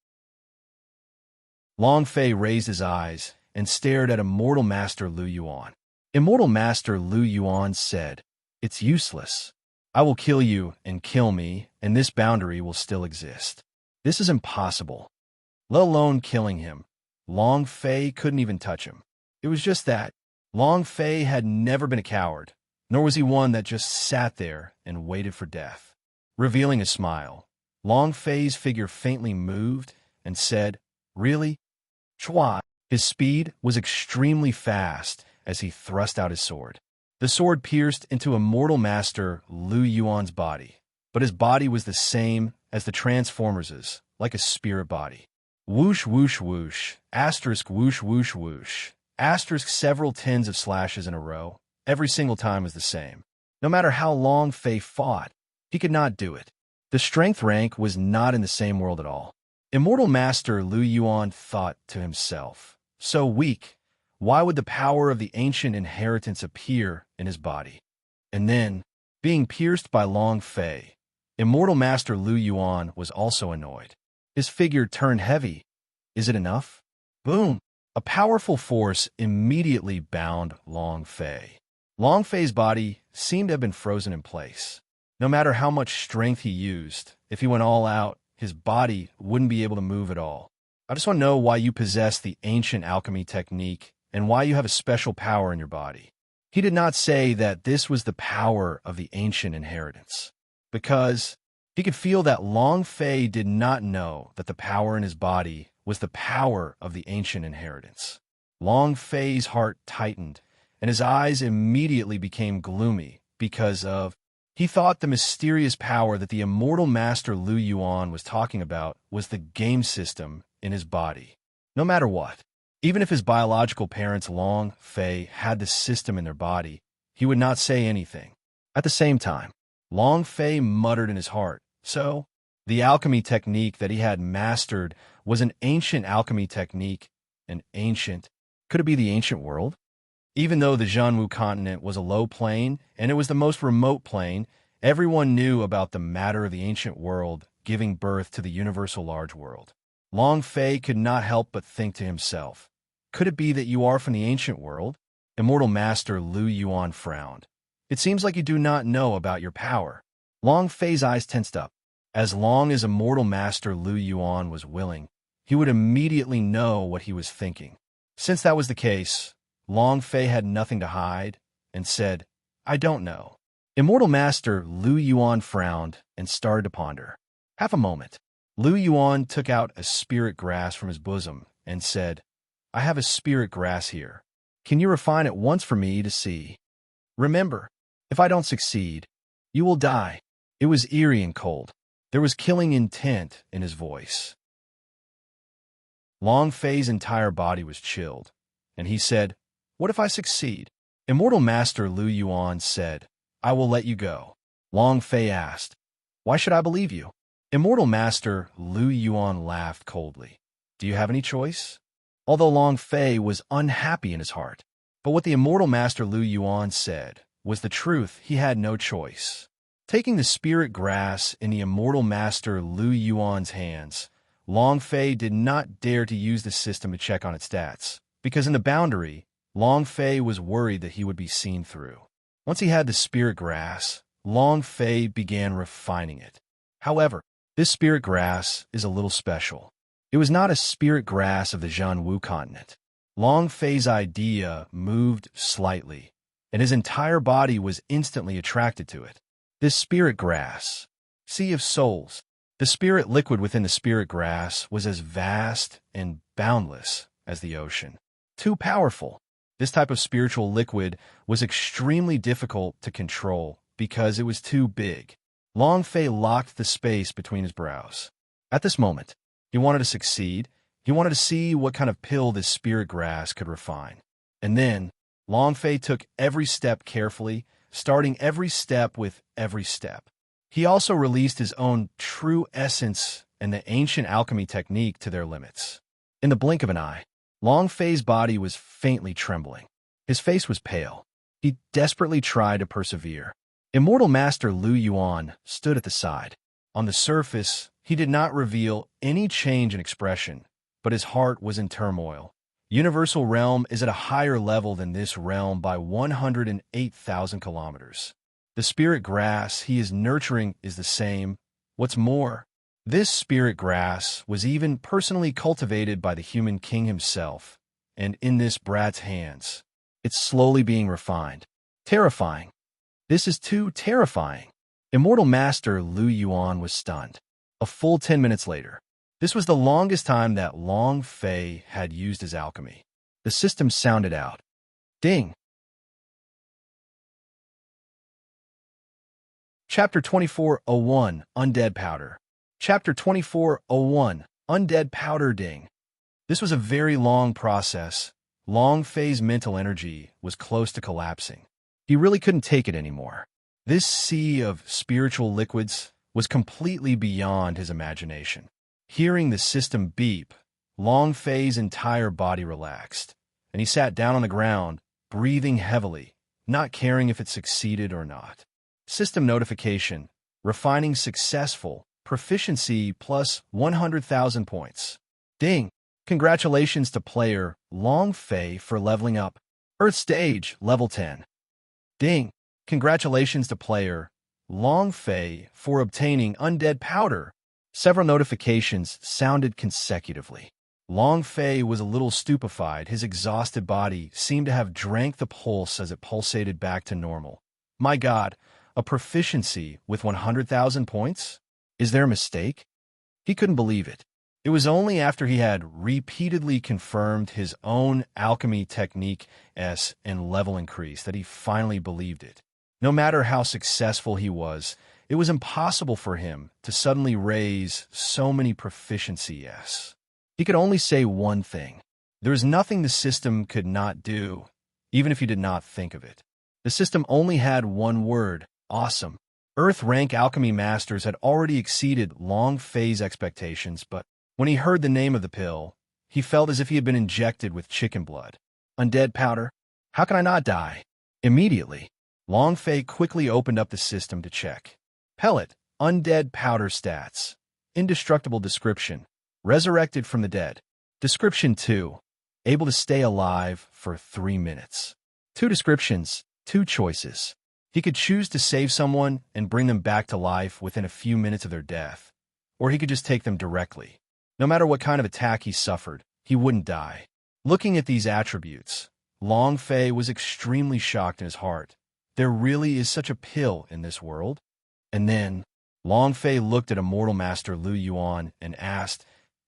Long Fei raised his eyes and stared at Immortal Master Lu Yuan. Immortal Master Lu Yuan said, "It's useless. I will kill you and kill me, and this boundary will still exist. This is impossible. Let alone killing him." Long Fei couldn't even touch him. It was just that Long Fei had never been a coward, nor was he one that just sat there and waited for death. Revealing a smile, Long Fei's figure faintly moved and said, "Really? Chua." His speed was extremely fast as he thrust out his sword. The sword pierced into Immortal Master Lu Yuan's body, but his body was the same as the Transformers', like a spirit body. Whoosh, whoosh, whoosh, asterisk, whoosh, whoosh, whoosh, asterisk, several tens of slashes in a row. Every single time was the same. No matter how Long Fei fought, he could not do it. The strength rank was not in the same world at all. Immortal Master Lu Yuan thought to himself, so weak, why would the power of the ancient inheritance appear in his body? And then, being pierced by Long Fei, Immortal Master Lu Yuan was also annoyed. His figure turned heavy. Is it enough? Boom! A powerful force immediately bound Long Fei. Long Fei's body seemed to have been frozen in place. No matter how much strength he used, if he went all out, his body wouldn't be able to move at all. I just want to know why you possess the ancient alchemy technique and why you have a special power in your body. He did not say that this was the power of the ancient inheritance, because he could feel that Long Fei did not know that the power in his body was the power of the ancient inheritance. Long Fei's heart tightened, and his eyes immediately became gloomy because he thought the mysterious power that the Immortal Master Lu Yuan was talking about was the game system in his body. No matter what, even if his biological parents Long Fei had the system in their body, he would not say anything. At the same time, Long Fei muttered in his heart, so the alchemy technique that he had mastered was an ancient alchemy technique. An ancient? Could it be the ancient world? Even though the Zhanwu continent was a low plane, and it was the most remote plane, everyone knew about the matter of the ancient world giving birth to the universal large world. Long Fei could not help but think to himself, could it be that you are from the ancient world? Immortal Master Lu Yuan frowned. It seems like you do not know about your power. Long Fei's eyes tensed up. As long as Immortal Master Lu Yuan was willing, he would immediately know what he was thinking. Since that was the case, Long Fei had nothing to hide and said, "I don't know." Immortal Master Lu Yuan frowned and started to ponder. Half a moment, Lu Yuan took out a spirit grass from his bosom and said, "I have a spirit grass here. Can you refine it once for me to see? Remember, if I don't succeed, you will die." It was eerie and cold. There was killing intent in his voice. Long Fei's entire body was chilled, and he said, "What if I succeed?" Immortal Master Lu Yuan said, "I will let you go." Long Fei asked, "Why should I believe you?" Immortal Master Lu Yuan laughed coldly. "Do you have any choice?" Although Long Fei was unhappy in his heart, but what the Immortal Master Lu Yuan said was the truth. He had no choice. Taking the spirit grass in the Immortal Master Lu Yuan's hands, Long Fei did not dare to use the system to check on its stats, because in the boundary, Long Fei was worried that he would be seen through. Once he had the spirit grass, Long Fei began refining it. However, this spirit grass is a little special. It was not a spirit grass of the Zhanwu continent. Long Fei's idea moved slightly, and his entire body was instantly attracted to it. This spirit grass, Sea of Souls, the spirit liquid within the spirit grass was as vast and boundless as the ocean. Too powerful. This type of spiritual liquid was extremely difficult to control because it was too big. Long Fei locked the space between his brows. At this moment, he wanted to succeed. He wanted to see what kind of pill this spirit grass could refine. And then, Long Fei took every step carefully, starting every step with every step. He also released his own true essence and the ancient alchemy technique to their limits. In the blink of an eye, Long Fei's body was faintly trembling. His face was pale. He desperately tried to persevere. Immortal Master Lu Yuan stood at the side. On the surface, he did not reveal any change in expression, but his heart was in turmoil. Universal Realm is at a higher level than this realm by 108,000 kilometers. The spirit grass he is nurturing is the same. What's more, this spirit grass was even personally cultivated by the human king himself, and in this brat's hands, it's slowly being refined. Terrifying. This is too terrifying. Immortal Master Lu Yuan was stunned. A full 10 minutes later, this was the longest time that Long Fei had used his alchemy. The system sounded out. Ding! Chapter 2401, Undead Powder. Chapter 2401, Undead Powder. Ding. This was a very long process. Long Fei's mental energy was close to collapsing. He really couldn't take it anymore. This sea of spiritual liquids was completely beyond his imagination. Hearing the system beep, Long Fei's entire body relaxed, and he sat down on the ground, breathing heavily, not caring if it succeeded or not. System notification: refining successful, proficiency plus 100,000 points. Ding! Congratulations to player Long Fei for leveling up. Earth Stage, level 10. Ding! Congratulations to player Long Fei for obtaining Undead Powder. Several notifications sounded consecutively. Long Fei was a little stupefied. His exhausted body seemed to have drank the pulse as it pulsated back to normal. My God, a proficiency with 100,000 points? Is there a mistake? He couldn't believe it. It was only after he had repeatedly confirmed his own alchemy technique and level increase that he finally believed it. No matter how successful he was, it was impossible for him to suddenly raise so many proficiencies. He could only say one thing. There was nothing the system could not do, even if he did not think of it. The system only had one word: awesome. Earth rank alchemy masters had already exceeded Long Fei's expectations, but when he heard the name of the pill, he felt as if he had been injected with chicken blood. Undead powder? How can I not die? Immediately, Long Fei quickly opened up the system to check. Pellet, undead powder stats. Indestructible description: resurrected from the dead. Description 2, able to stay alive for 3 minutes. 2 descriptions, 2 choices. He could choose to save someone and bring them back to life within a few minutes of their death, or he could just take them directly. No matter what kind of attack he suffered, he wouldn't die. Looking at these attributes, Long Fei was extremely shocked in his heart. There really is such a pill in this world? And then, Long Fei looked at Immortal Master Lu Yuan and asked,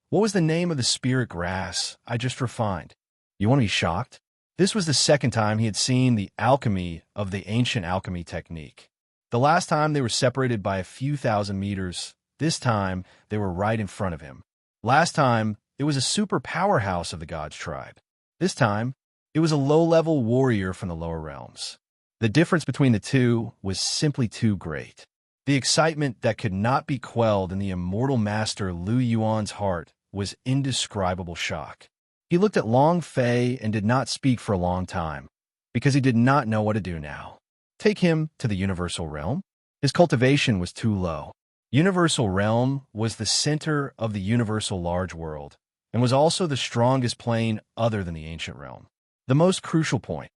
"What was the name of the spirit grass I just refined?" You want to be shocked? This was the second time he had seen the alchemy of the ancient alchemy technique. The last time they were separated by a few thousand meters. This time, they were right in front of him. Last time, it was a super powerhouse of the gods' tribe. This time, it was a low-level warrior from the lower realms. The difference between the two was simply too great. The excitement that could not be quelled in the Immortal Master Lu Yuan's heart was indescribable shock. He looked at Long Fei and did not speak for a long time, because he did not know what to do now. Take him to the Universal Realm? His cultivation was too low. Universal Realm was the center of the universal large world, and was also the strongest plane other than the ancient realm. The most crucial point.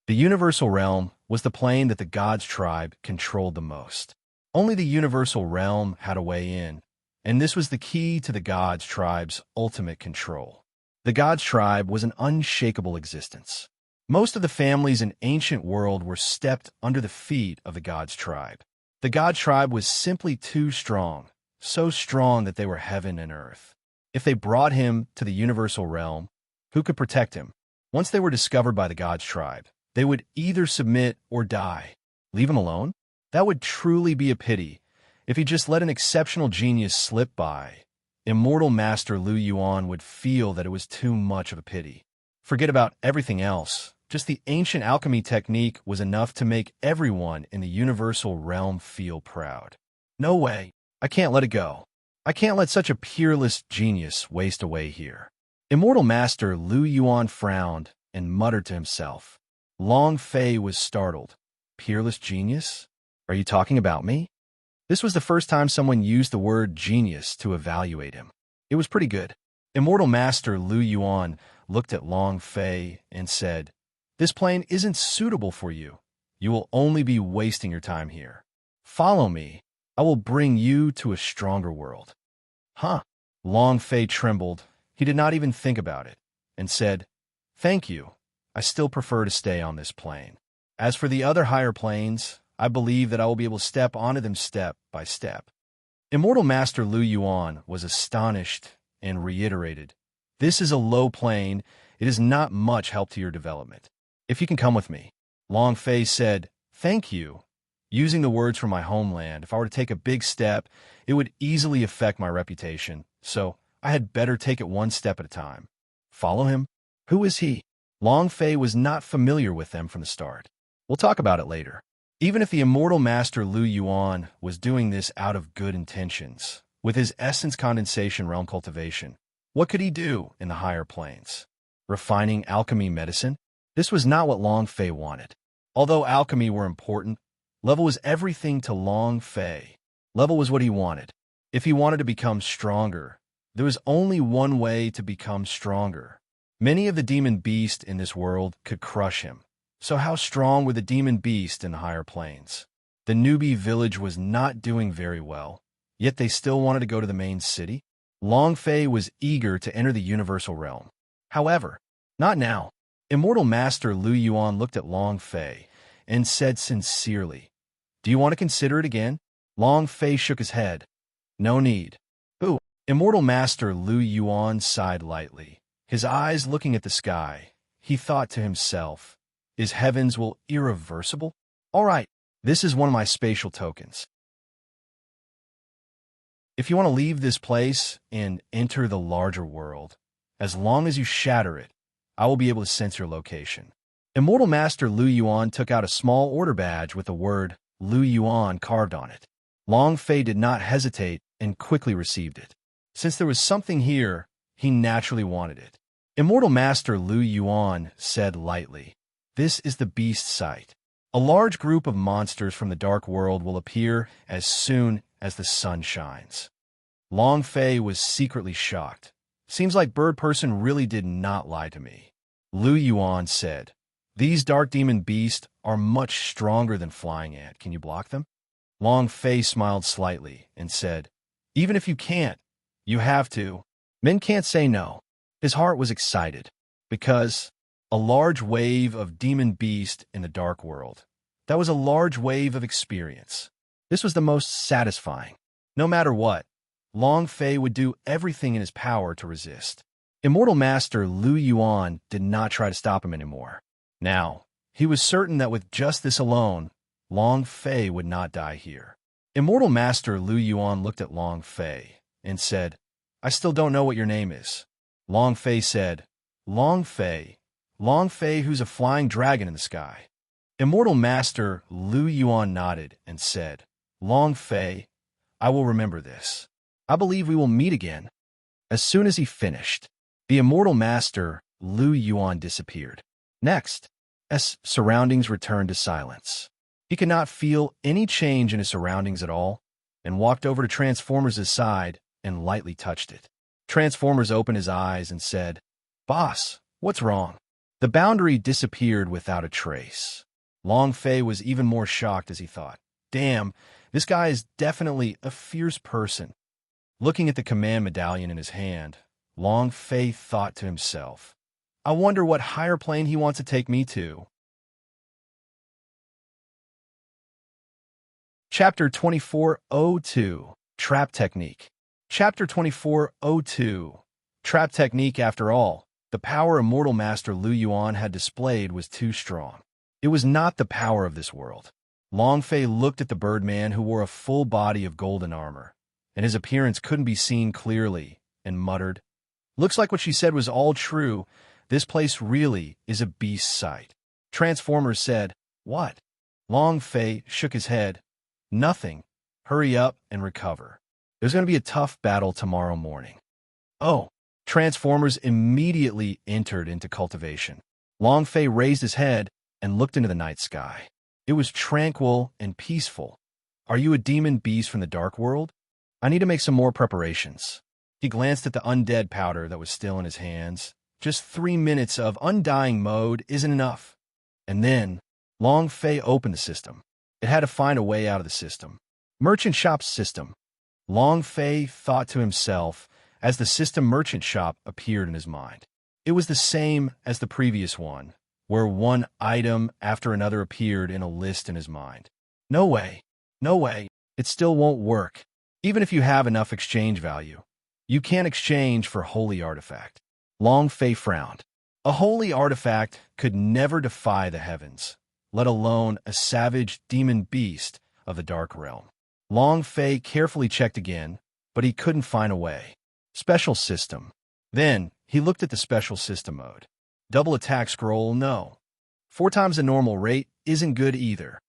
The Universal Realm was the plane that the gods' tribe controlled the most. Only the Universal Realm had a way in, and this was the key to the gods' tribe's ultimate control. The gods' tribe was an unshakable existence. Most of the families in ancient world were stepped under the feet of the gods' tribe. The god tribe was simply too strong, so strong that they were heaven and earth. If they brought him to the universal realm, who could protect him? Once they were discovered by the god's tribe, they would either submit or die. Leave him alone? That would truly be a pity. If he just let an exceptional genius slip by, Immortal Master Lu Yuan would feel that it was too much of a pity. Forget about everything else. Just the ancient alchemy technique was enough to make everyone in the universal realm feel proud. No way. I can't let it go. I can't let such a peerless genius waste away here. Immortal Master Lu Yuan frowned and muttered to himself. Long Fei was startled. Peerless genius? Are you talking about me? This was the first time someone used the word genius to evaluate him. It was pretty good. Immortal Master Lu Yuan looked at Long Fei and said, "This plane isn't suitable for you. You will only be wasting your time here. Follow me. I will bring you to a stronger world." Huh? Long Fei trembled. He did not even think about it, and said, "Thank you. I still prefer to stay on this plane. As for the other higher planes, I believe that I will be able to step onto them step by step." Immortal Master Lu Yuan was astonished and reiterated, "This is a low plane. It is not much help to your development. If you can come with me." Long Fei said, "Thank you. Using the words from my homeland, if I were to take a big step, it would easily affect my reputation, so I had better take it one step at a time." Follow him? Who is he? Long Fei was not familiar with them from the start. We'll talk about it later. Even if the Immortal Master Lu Yuan was doing this out of good intentions, with his essence condensation realm cultivation, what could he do in the higher planes? Refining alchemy medicine? This was not what Long Fei wanted. Although alchemy were important, level was everything to Long Fei. Level was what he wanted. If he wanted to become stronger, there was only one way to become stronger. Many of the demon beasts in this world could crush him. So how strong were the demon beasts in the higher planes? The newbie village was not doing very well, yet they still wanted to go to the main city. Long Fei was eager to enter the universal realm. However, not now. Immortal Master Lu Yuan looked at Long Fei and said sincerely, "Do you want to consider it again?" Long Fei shook his head. "No need." "Ooh." Immortal Master Lu Yuan sighed lightly, his eyes looking at the sky. He thought to himself, "Is heaven's will irreversible? All right, this is one of my spatial tokens. If you want to leave this place and enter the larger world, as long as you shatter it, I will be able to sense your location." Immortal Master Lu Yuan took out a small order badge with the word Lu Yuan carved on it. Long Fei did not hesitate and quickly received it. Since there was something here, he naturally wanted it. Immortal Master Lu Yuan said lightly, "This is the beast site. A large group of monsters from the dark world will appear as soon as the sun shines." Long Fei was secretly shocked. "Seems like Bird Person really did not lie to me." Lu Yuan said, "These dark demon beasts are much stronger than Flying Ant. Can you block them?" Long Fei smiled slightly and said, "Even if you can't, you have to. Men can't say no." His heart was excited, because a large wave of demon beast in the dark world. That was a large wave of experience. This was the most satisfying. No matter what, Long Fei would do everything in his power to resist. Immortal Master Lu Yuan did not try to stop him anymore. Now, he was certain that with just this alone, Long Fei would not die here. Immortal Master Lu Yuan looked at Long Fei and said, "I still don't know what your name is." Long Fei said, "Long Fei. Long Fei, who's a flying dragon in the sky." Immortal Master Lu Yuan nodded and said, "Long Fei, I will remember this. I believe we will meet again." As soon as he finished, the Immortal Master Lu Yuan disappeared. Next, as surroundings returned to silence, he could not feel any change in his surroundings at all, and walked over to Transformers' side and lightly touched it. Transformers opened his eyes and said, "Boss, what's wrong?" The boundary disappeared without a trace. Long Fei was even more shocked as he thought, "Damn, this guy is definitely a fierce person." Looking at the command medallion in his hand, Long Fei thought to himself, "I wonder what higher plane he wants to take me to." Chapter 2402, Trap Technique. Chapter 2402, Trap Technique. After all, the power Immortal Master Lu Yuan had displayed was too strong. It was not the power of this world. Long Fei looked at the Birdman, who wore a full body of golden armor, and his appearance couldn't be seen clearly, and muttered, "Looks like what she said was all true. This place really is a beast site." Transformers said, "What?" Long Fei shook his head. "Nothing. Hurry up and recover. There's going to be a tough battle tomorrow morning." "Oh." Transformers immediately entered into cultivation. Long Fei raised his head. and looked into the night sky. It was tranquil and peaceful. Are you a demon beast from the dark world? I need to make some more preparations. He glanced at the undead powder that was still in his hands. Just 3 minutes of undying mode isn't enough. And then, Long Fei opened the system. It had to find a way out of the system. Merchant shop system. Long Fei thought to himself as the system merchant shop appeared in his mind. It was the same as the previous one, where one item after another appeared in a list in his mind. No way. No way. It still won't work. Even if you have enough exchange value, you can't exchange for holy artifact. Long Fei frowned. A holy artifact could never defy the heavens, let alone a savage demon beast of the dark realm. Long Fei carefully checked again, but he couldn't find a way. Special system. Then he looked at the special system mode. Double attack scroll, no. 4 times the normal rate isn't good either.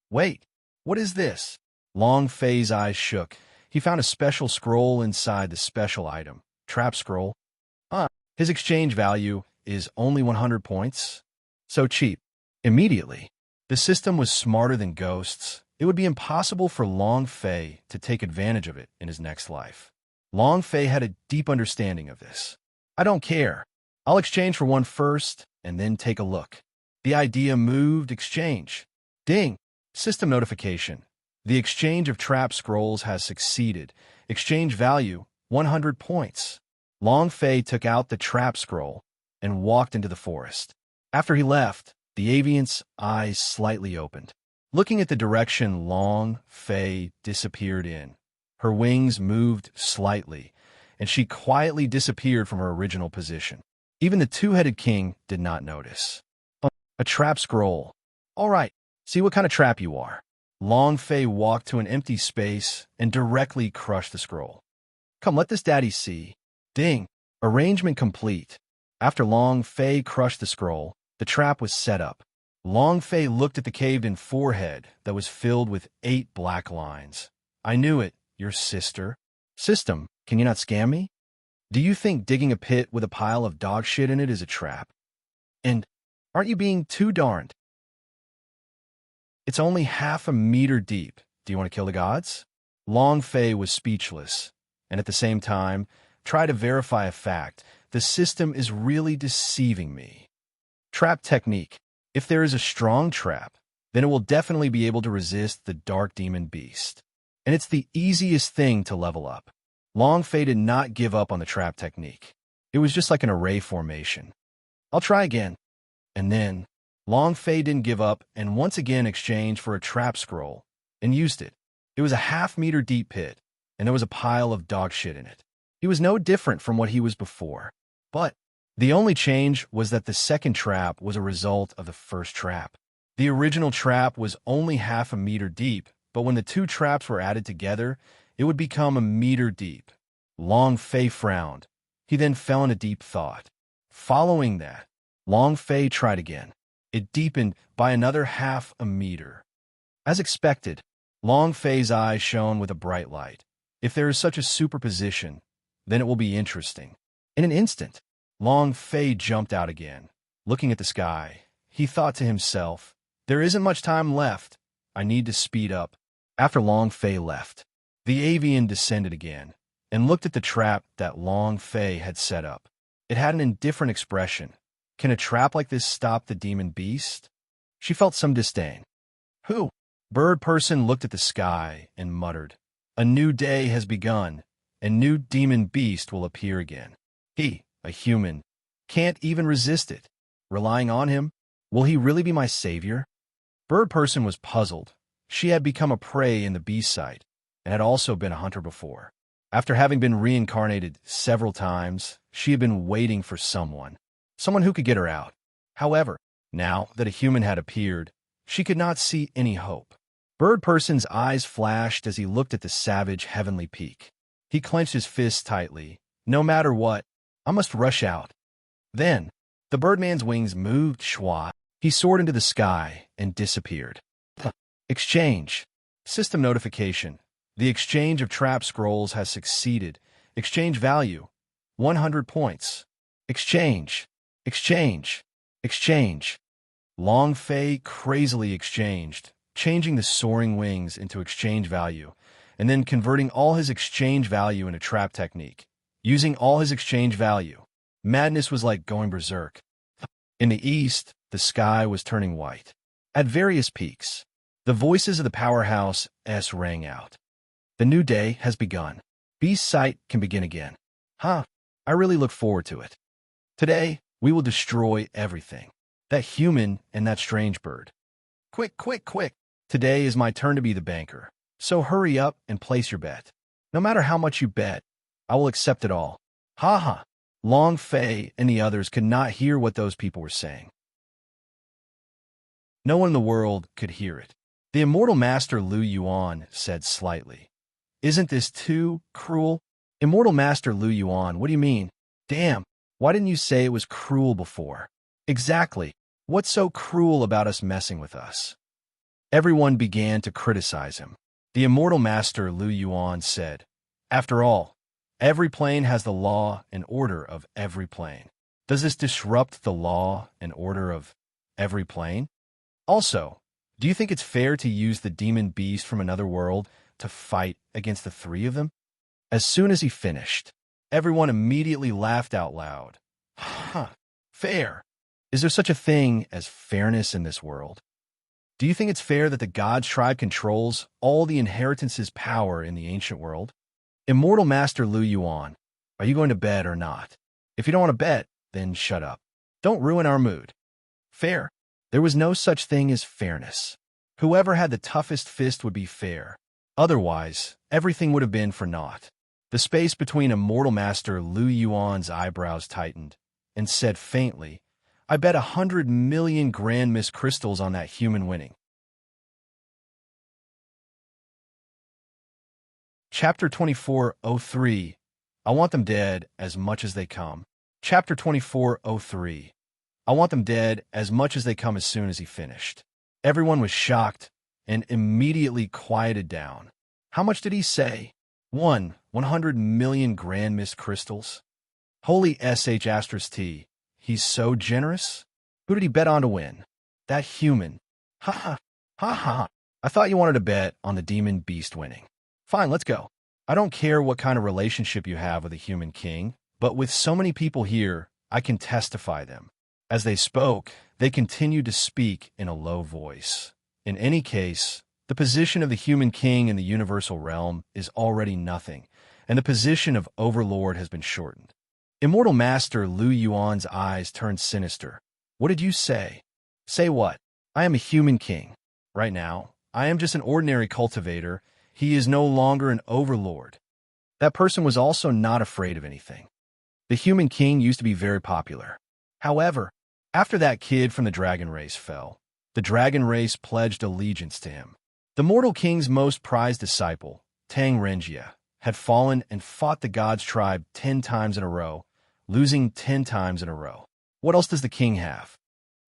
Wait, what is this? Long Fei's eyes shook. He found a special scroll inside the special item. Trap scroll. His exchange value is only 100 points. So cheap. Immediately, the system was smarter than ghosts. It would be impossible for Long Fei to take advantage of it in his next life. Long Fei had a deep understanding of this. I don't care. I'll exchange for one first, and then take a look. The idea moved exchange. Ding! System notification. The exchange of trap scrolls has succeeded. Exchange value, 100 points. Long Fei took out the trap scroll and walked into the forest. After he left, the avian's eyes slightly opened. Looking at the direction Long Fei disappeared in, her wings moved slightly, and she quietly disappeared from her original position. Even the two-headed king did not notice. A trap scroll. All right, see what kind of trap you are. Long Fei walked to an empty space and directly crushed the scroll. Come, let this daddy see. Ding! Arrangement complete. After Long Fei crushed the scroll, the trap was set up. Long Fei looked at the caved-in forehead that was filled with 8 black lines. I knew it, your sister. System, can you not scam me? Do you think digging a pit with a pile of dog shit in it is a trap? And aren't you being too darned? It's only half a meter deep. Do you want to kill the gods? Long Fei was speechless, and at the same time, try to verify a fact. The system is really deceiving me. Trap technique. If there is a strong trap, then it will definitely be able to resist the dark demon beast. And it's the easiest thing to level up. Long Fei did not give up on the trap technique. It was just like an array formation. I'll try again. And then, Long Fei didn't give up and once again exchanged for a trap scroll and used it. It was a half-meter deep pit, and there was a pile of dog shit in it. He was no different from what he was before. But the only change was that the second trap was a result of the first trap. The original trap was only half a meter deep, but when the 2 traps were added together, it would become a meter deep. Long Fei frowned. He then fell into deep thought. Following that, Long Fei tried again. It deepened by another half a meter. As expected, Long Fei's eyes shone with a bright light. If there is such a superposition, then it will be interesting. In an instant, Long Fei jumped out again. Looking at the sky, he thought to himself, there isn't much time left. I need to speed up. After Long Fei left, the avian descended again and looked at the trap that Long Fei had set up. It had an indifferent expression. Can a trap like this stop the demon beast? She felt some disdain. Who? Bird person looked at the sky and muttered, a new day has begun, and new demon beast will appear again. He, a human, can't even resist it. Relying on him, will he really be my savior? Bird person was puzzled. She had become a prey in the beast sight, and had also been a hunter before. After having been reincarnated several times, she had been waiting for someone who could get her out. However, now that a human had appeared, she could not see any hope. Bird person's eyes flashed as he looked at the savage heavenly peak. He clenched his fists tightly. No matter what, I must rush out. Then, the birdman's wings moved schwa. He soared into the sky and disappeared. Exchange. System notification. The exchange of trap scrolls has succeeded. Exchange value, 100 points. Exchange. Exchange. Exchange. Long Fei crazily exchanged, changing the soaring wings into exchange value, and then converting all his exchange value into trap technique. Using all his exchange value, madness was like going berserk. In the east, the sky was turning white. At various peaks, the voices of the powerhouse S rang out. The new day has begun. Beast sight can begin again. I really look forward to it. Today, we will destroy everything. That human and that strange bird. Quick, quick, quick. Today is my turn to be the banker. So hurry up and place your bet. No matter how much you bet, I will accept it all. Ha ha. Long Fei and the others could not hear what those people were saying. No one in the world could hear it. The immortal master Lu Yuan said slightly, "Isn't this too cruel?" Immortal master Lu Yuan, what do you mean? Damn, why didn't you say it was cruel before? Exactly. What's so cruel about us messing with us? Everyone began to criticize him. The immortal master Lu Yuan said, "After all, every plane has the law and order of every plane. Does this disrupt the law and order of every plane? Also, do you think it's fair to use the demon beast from another world to fight against the three of them?" As soon as he finished, everyone immediately laughed out loud. Fair? Is there such a thing as fairness in this world? Do you think it's fair that the God's tribe controls all the inheritance's power in the ancient world? Immortal Master Lu Yuan, are you going to bet or not? If you don't want to bet, then shut up. Don't ruin our mood. Fair? There was no such thing as fairness. Whoever had the toughest fist would be fair. Otherwise, everything would have been for naught. The space between Immortal Master Lu Yuan's eyebrows tightened and said faintly, "I bet 100 million grand Miss crystals on that human winning." Chapter 24:03. I want them dead as much as they come. Chapter 24:03. I want them dead as much as they come as soon as he finished. Everyone was shocked and immediately quieted down. How much did he say? 100 million grand Miss crystals? Holy sh*t. He's so generous? Who did he bet on to win? That human. Ha ha. Ha ha. I thought you wanted to bet on the demon beast winning. Fine, let's go. I don't care what kind of relationship you have with the human king, but with so many people here, I can testify them. As they spoke, they continued to speak in a low voice. In any case, the position of the human king in the universal realm is already nothing, and the position of overlord has been shortened. Immortal Master Lu Yuan's eyes turned sinister. What did you say? Say what? I am a human king. Right now, I am just an ordinary cultivator. He is no longer an overlord. That person was also not afraid of anything. The human king used to be very popular. However, after that kid from the dragon race fell, the dragon race pledged allegiance to him. The mortal king's most prized disciple, Tang Renjia, had fallen and fought the god's tribe 10 times in a row, losing 10 times in a row. What else does the king have?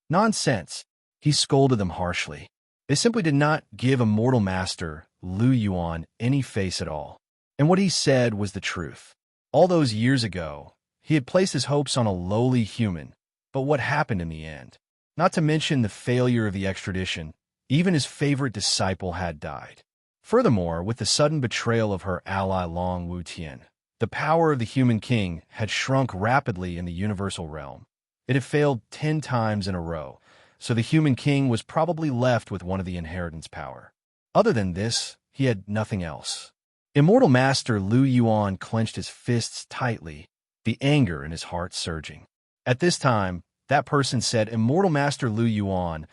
Nonsense. He scolded them harshly. They simply did not give Immortal Master Lu Yuan any face at all. And what he said was the truth. All those years ago, he had placed his hopes on a lowly human, but what happened in the end? Not to mention the failure of the extradition, even his favorite disciple had died. Furthermore, with the sudden betrayal of her ally Long Wutian, the power of the human king had shrunk rapidly in the universal realm. It had failed 10 times in a row, so the human king was probably left with one of the inheritance power. Other than this, he had nothing else. Immortal Master Lu Yuan clenched his fists tightly, the anger in his heart surging. At this time, that person said, Immortal Master Lu Yuan,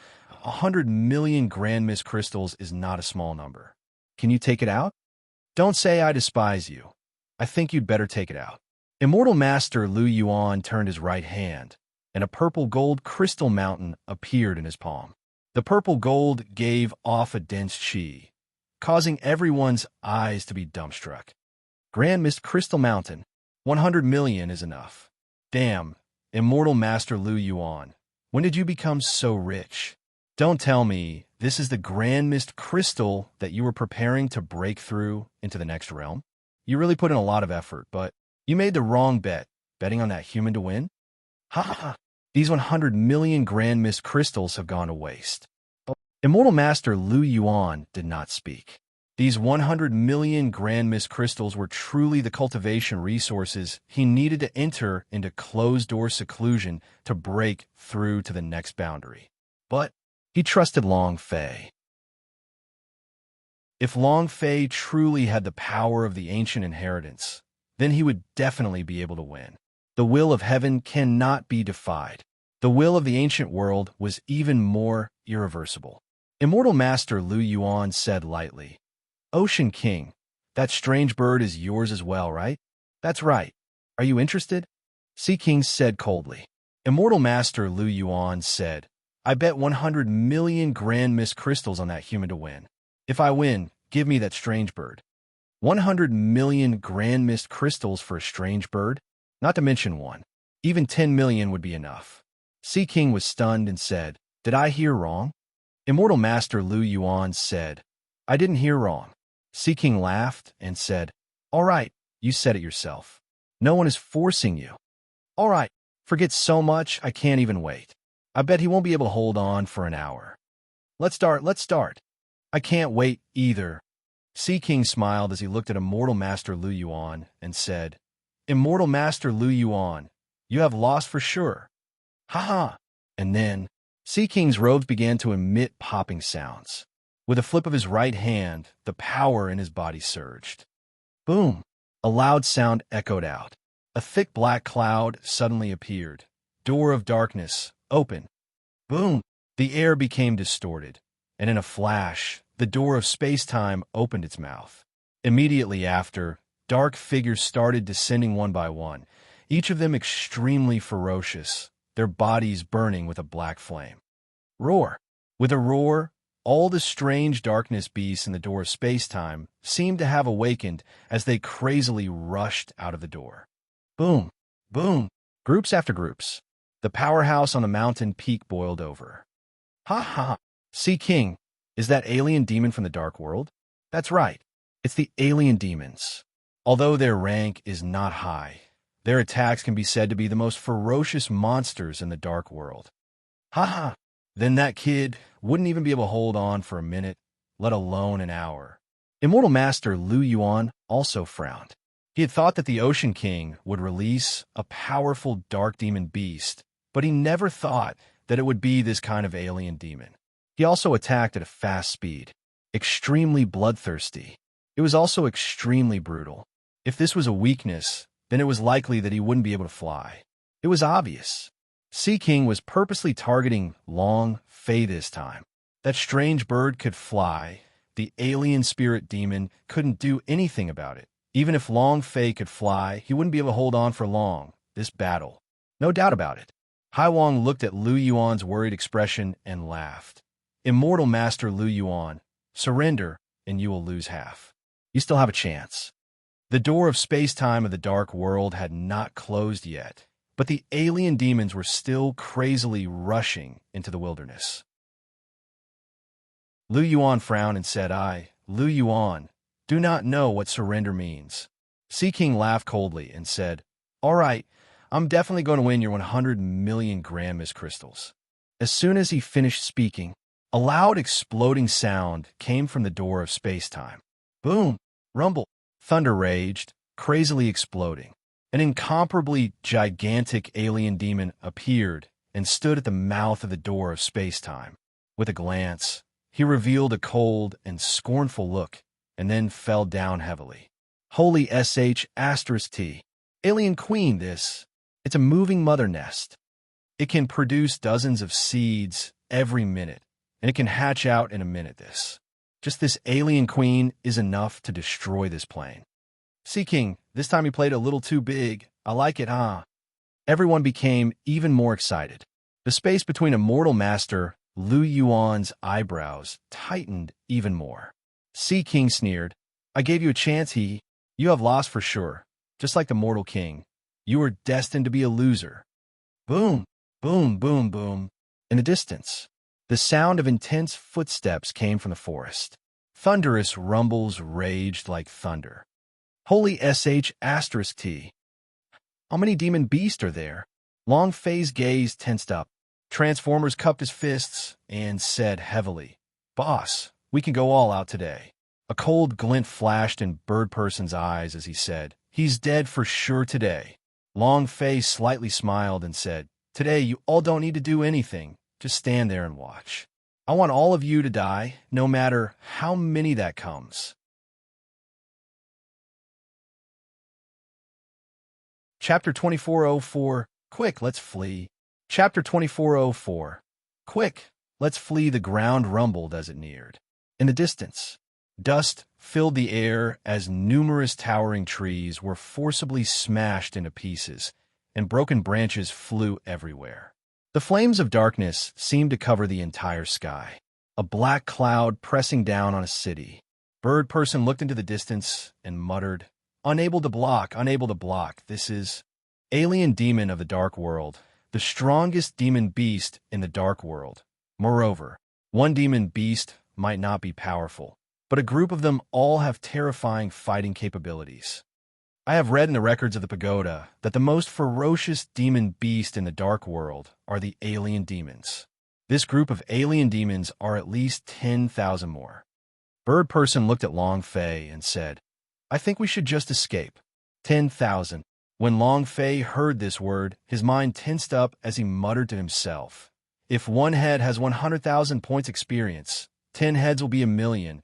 100 million grand Miss crystals is not a small number. Can you take it out? Don't say I despise you. I think you'd better take it out. Immortal Master Lu Yuan turned his right hand, and a purple gold crystal mountain appeared in his palm. The purple gold gave off a dense chi, causing everyone's eyes to be dumbstruck. Grand Mist Crystal Mountain, 100 million is enough. Damn, Immortal Master Lu Yuan, when did you become so rich? Don't tell me this is the Grand Mist Crystal that you were preparing to break through into the next realm? You really put in a lot of effort, but you made the wrong bet, betting on that human to win? Ha ha ha. These 100 million grand mist crystals have gone to waste. Immortal Master Lu Yuan did not speak. These 100 million grand mist crystals were truly the cultivation resources he needed to enter into closed-door seclusion to break through to the next boundary. But he trusted Long Fei. If Long Fei truly had the power of the ancient inheritance, then he would definitely be able to win. The will of heaven cannot be defied. The will of the ancient world was even more irreversible. Immortal Master Lu Yuan said lightly, "Ocean King, that strange bird is yours as well, right?" "That's right. Are you interested?" Sea King said coldly. Immortal Master Lu Yuan said, "I bet 100 million grand mist crystals on that human to win. If I win, give me that strange bird." 100 million grand mist crystals for a strange bird? Not to mention one. Even 10 million would be enough. Sea King was stunned and said, "Did I hear wrong?" Immortal Master Lu Yuan said, "I didn't hear wrong." Sea King laughed and said, "All right, you said it yourself. No one is forcing you. All right, forget so much I can't even wait. I bet he won't be able to hold on for an hour. Let's start. I can't wait either." Sea King smiled as he looked at Immortal Master Lu Yuan and said, "Immortal Master Lu Yuan, you have lost for sure. Ha ha." And then, Sea King's robes began to emit popping sounds. With a flip of his right hand, the power in his body surged. Boom! A loud sound echoed out. A thick black cloud suddenly appeared. Door of darkness, open. Boom! The air became distorted, and in a flash, the door of space-time opened its mouth. Immediately after, dark figures started descending one by one, each of them extremely ferocious, their bodies burning with a black flame. Roar! With a roar, all the strange darkness beasts in the door of space-time seemed to have awakened as they crazily rushed out of the door. Boom! Boom! Groups after groups. The powerhouse on the mountain peak boiled over. Ha ha! Sea King, is that alien demon from the dark world? That's right. It's the alien demons. Although their rank is not high, their attacks can be said to be the most ferocious monsters in the dark world. Ha ha! Then that kid wouldn't even be able to hold on for a minute, let alone an hour. Immortal Master Lu Yuan also frowned. He had thought that the Ocean King would release a powerful dark demon beast, but he never thought that it would be this kind of alien demon. He also attacked at a fast speed, extremely bloodthirsty. It was also extremely brutal. If this was a weakness, then it was likely that he wouldn't be able to fly. It was obvious. Sea King was purposely targeting Long Fei this time. That strange bird could fly. The alien spirit demon couldn't do anything about it. Even if Long Fei could fly, he wouldn't be able to hold on for long. This battle. No doubt about it. Hai Wang looked at Lu Yuan's worried expression and laughed. Immortal Master Lu Yuan, surrender and you will lose half. You still have a chance. The door of space-time of the dark world had not closed yet, but the alien demons were still crazily rushing into the wilderness. Lu Yuan frowned and said, Lu Yuan, do not know what surrender means." Sea King laughed coldly and said, "All right, I'm definitely going to win your 100 million grand mist crystals." As soon as he finished speaking, a loud exploding sound came from the door of space-time. Boom! Rumble! Thunder raged, crazily exploding. An incomparably gigantic alien demon appeared and stood at the mouth of the door of space-time. With a glance, he revealed a cold and scornful look, and then fell down heavily. Holy sh**t. Alien Queen, this. It's a moving mother nest. It can produce dozens of seeds every minute, and it can hatch out in a minute, this. Just this alien queen is enough to destroy this plane. Sea King, this time you played a little too big. I like it, huh? Everyone became even more excited. The space between Immortal Master Lu Yuan's eyebrows tightened even more. Sea King sneered, "I gave you a chance, You have lost for sure. Just like the Mortal King. You are destined to be a loser." Boom, boom, boom, boom. In the distance, the sound of intense footsteps came from the forest. Thunderous rumbles raged like thunder. Holy sh**t. How many demon beasts are there? Long Fei's gaze tensed up. Transformers cupped his fists and said heavily, "Boss, we can go all out today." A cold glint flashed in Bird Person's eyes as he said, "He's dead for sure today." Long Fei slightly smiled and said, "Today you all don't need to do anything. Just stand there and watch. I want all of you to die, no matter how many that comes." Chapter 2404, Quick, Let's Flee. Chapter 2404, Quick, Let's Flee. The ground rumbled as it neared. In the distance, dust filled the air as numerous towering trees were forcibly smashed into pieces, and broken branches flew everywhere. The flames of darkness seemed to cover the entire sky, a black cloud pressing down on a city. Bird Person looked into the distance and muttered, unable to block, unable to block. This is alien demon of the dark world, the strongest demon beast in the dark world. Moreover, one demon beast might not be powerful, but a group of them all have terrifying fighting capabilities. I have read in the records of the pagoda that the most ferocious demon beast in the dark world are the alien demons. This group of alien demons are at least 10,000 more. Bird Person looked at Long Fei and said, "I think we should just escape." 10,000. When Long Fei heard this word, his mind tensed up as he muttered to himself, "If one head has 100,000 points experience, 10 heads will be 1,000,000.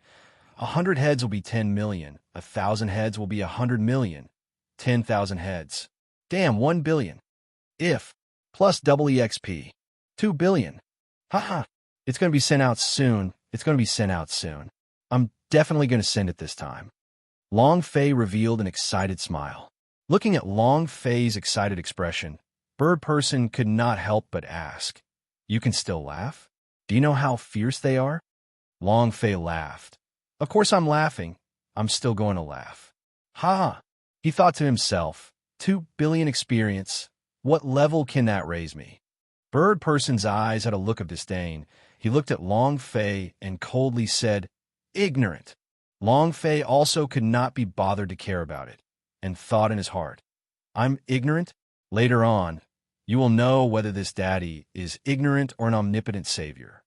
100 heads will be 10 million. 1,000 heads will be 100 million. 10,000 heads. Damn, 1 billion. If, plus double EXP. 2 billion. Haha. It's going to be sent out soon. It's going to be sent out soon. I'm definitely going to send it this time." Long Fei revealed an excited smile. Looking at Long Fei's excited expression, Bird Person could not help but ask, "You can still laugh? Do you know how fierce they are?" Long Fei laughed. "Of course I'm laughing. I'm still going to laugh." Ha! He thought to himself, 2 billion experience. What level can that raise me? Bird Person's eyes had a look of disdain. He looked at Long Fei and coldly said, "Ignorant." Long Fei also could not be bothered to care about it, and thought in his heart, "I'm ignorant? Later on, you will know whether this daddy is ignorant or an omnipotent savior."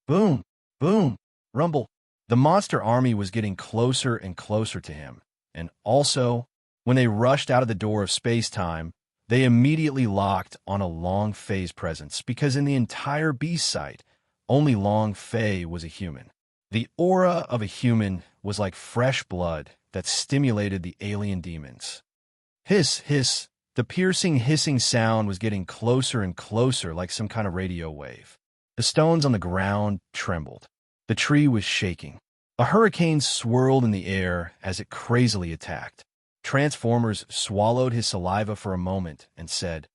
Boom! Boom! Rumble! The monster army was getting closer and closer to him, and also, when they rushed out of the door of space-time, they immediately locked on a Long Fei's presence, because in the entire beast site, only Long Fei was a human. The aura of a human was like fresh blood that stimulated the alien demons. Hiss, hiss. The piercing, hissing sound was getting closer and closer like some kind of radio wave. The stones on the ground trembled. The tree was shaking. A hurricane swirled in the air as it crazily attacked. Transformers swallowed his saliva for a moment and said,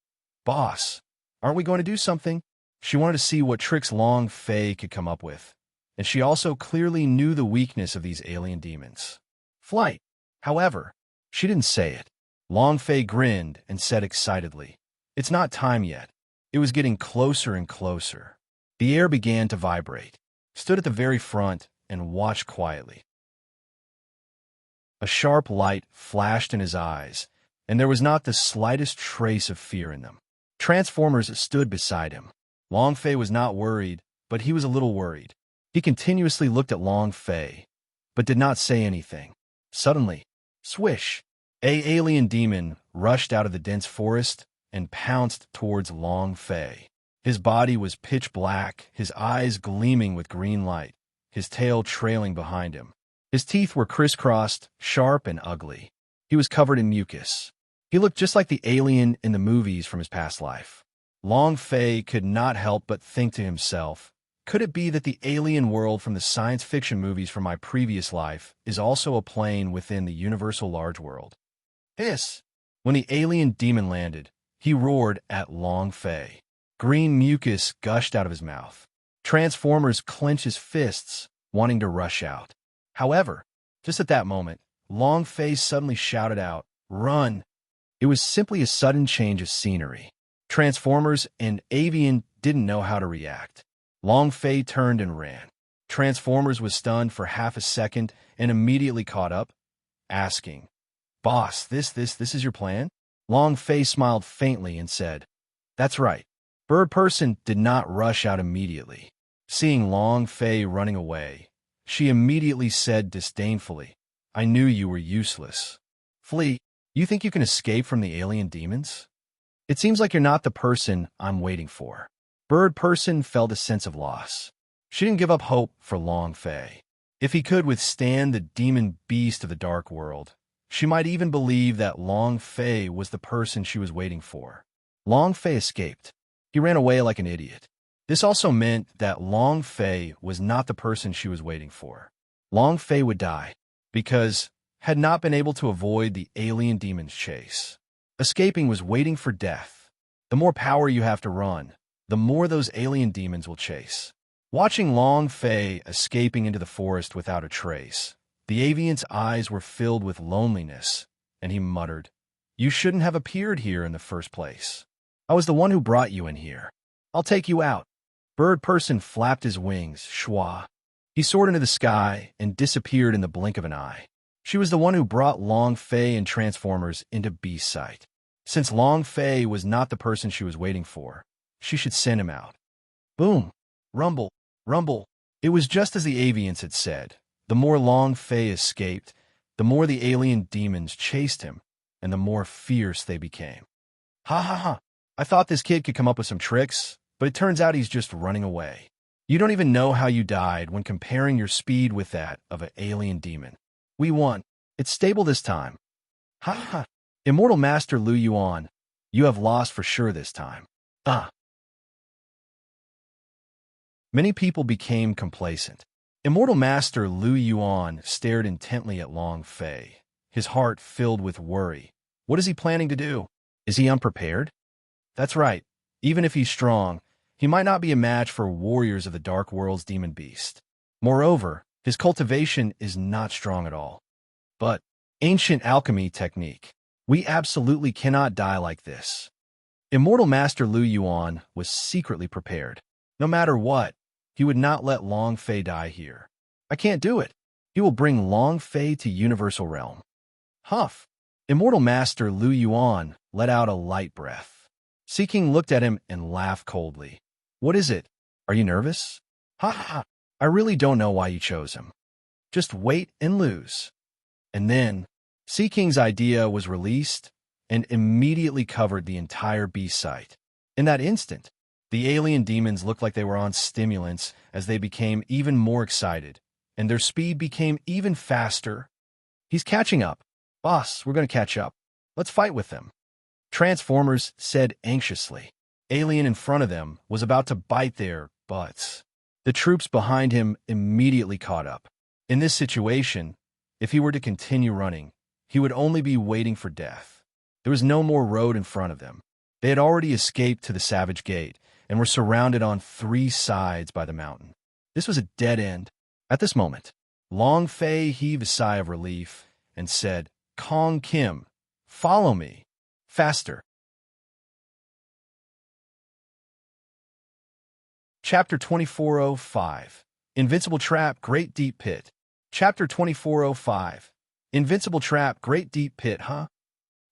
"Boss, aren't we going to do something?" She wanted to see what tricks Long Fei could come up with, and she also clearly knew the weakness of these alien demons. Flight. However, she didn't say it. Long Fei grinned and said excitedly, "It's not time yet." It was getting closer and closer. The air began to vibrate, stood at the very front, and watched quietly. A sharp light flashed in his eyes, and there was not the slightest trace of fear in them. Transformers stood beside him. Long Fei was not worried, but he was a little worried. He continuously looked at Long Fei, but did not say anything. Suddenly, swish! An alien demon rushed out of the dense forest and pounced towards Long Fei. His body was pitch black, his eyes gleaming with green light, his tail trailing behind him. His teeth were crisscrossed, sharp, and ugly. He was covered in mucus. He looked just like the alien in the movies from his past life. Long Fei could not help but think to himself, could it be that the alien world from the science fiction movies from my previous life is also a plane within the universal large world? Hiss! When the alien demon landed, he roared at Long Fei. Green mucus gushed out of his mouth. Transformers clenched his fists, wanting to rush out. However, just at that moment, Long Fei suddenly shouted out, "Run!" It was simply a sudden change of scenery. Transformers and Avian didn't know how to react. Long Fei turned and ran. Transformers was stunned for half a second and immediately caught up, asking, "Boss, this is your plan?" Long Fei smiled faintly and said, That's right. Bird Person did not rush out immediately. Seeing Long Fei running away, she immediately said disdainfully, I knew you were useless. Flee, you think you can escape from the alien demons? It seems like you're not the person I'm waiting for. Bird Person felt a sense of loss. She didn't give up hope for Long Fei. If he could withstand the demon beast of the dark world, she might even believe that Long Fei was the person she was waiting for. Long Fei escaped. He ran away like an idiot. This also meant that Long Fei was not the person she was waiting for. Long Fei would die because had not been able to avoid the alien demon's chase. Escaping was waiting for death. The more power you have to run, the more those alien demons will chase. Watching Long Fei escaping into the forest without a trace, the avian's eyes were filled with loneliness, and he muttered, You shouldn't have appeared here in the first place. I was the one who brought you in here. I'll take you out. Bird Person flapped his wings, schwa. He soared into the sky and disappeared in the blink of an eye. She was the one who brought Long Fei and Transformers into Beast sight. Since Long Fei was not the person she was waiting for, she should send him out. Boom! Rumble! Rumble! It was just as the avians had said. The more Long Fei escaped, the more the alien demons chased him, and the more fierce they became. Ha ha ha! I thought this kid could come up with some tricks, but it turns out he's just running away. You don't even know how you died when comparing your speed with that of an alien demon. We won. It's stable this time. Ha ha! Immortal Master Lu Yuan, you have lost for sure this time. Many people became complacent. Immortal Master Lu Yuan stared intently at Long Fei, his heart filled with worry. What is he planning to do? Is he unprepared? That's right. Even if he's strong, he might not be a match for warriors of the Dark World's demon beast. Moreover, his cultivation is not strong at all. But, ancient alchemy technique. We absolutely cannot die like this. Immortal Master Lu Yuan was secretly prepared. No matter what, he would not let Long Fei die here. I can't do it. He will bring Long Fei to Universal Realm. Huff! Immortal Master Lu Yuan let out a light breath. Seeking looked at him and laughed coldly. What is it? Are you nervous? Ha ha! I really don't know why you chose him. Just wait and lose. And then, Seeking's idea was released and immediately covered the entire beast site. In that instant, the alien demons looked like they were on stimulants as they became even more excited, and their speed became even faster. He's catching up. Boss, we're going to catch up. Let's fight with them. Transformers said anxiously. Alien in front of them was about to bite their butts. The troops behind him immediately caught up. In this situation, if he were to continue running, he would only be waiting for death. There was no more road in front of them. They had already escaped to the Savage Gate and were surrounded on 3 sides by the mountain. This was a dead end. At this moment, Long Fei heaved a sigh of relief and said, Kong Kim, follow me. Faster. Chapter 2405 Invincible Trap, Great Deep Pit. Chapter 2405 Invincible Trap, Great Deep Pit, huh?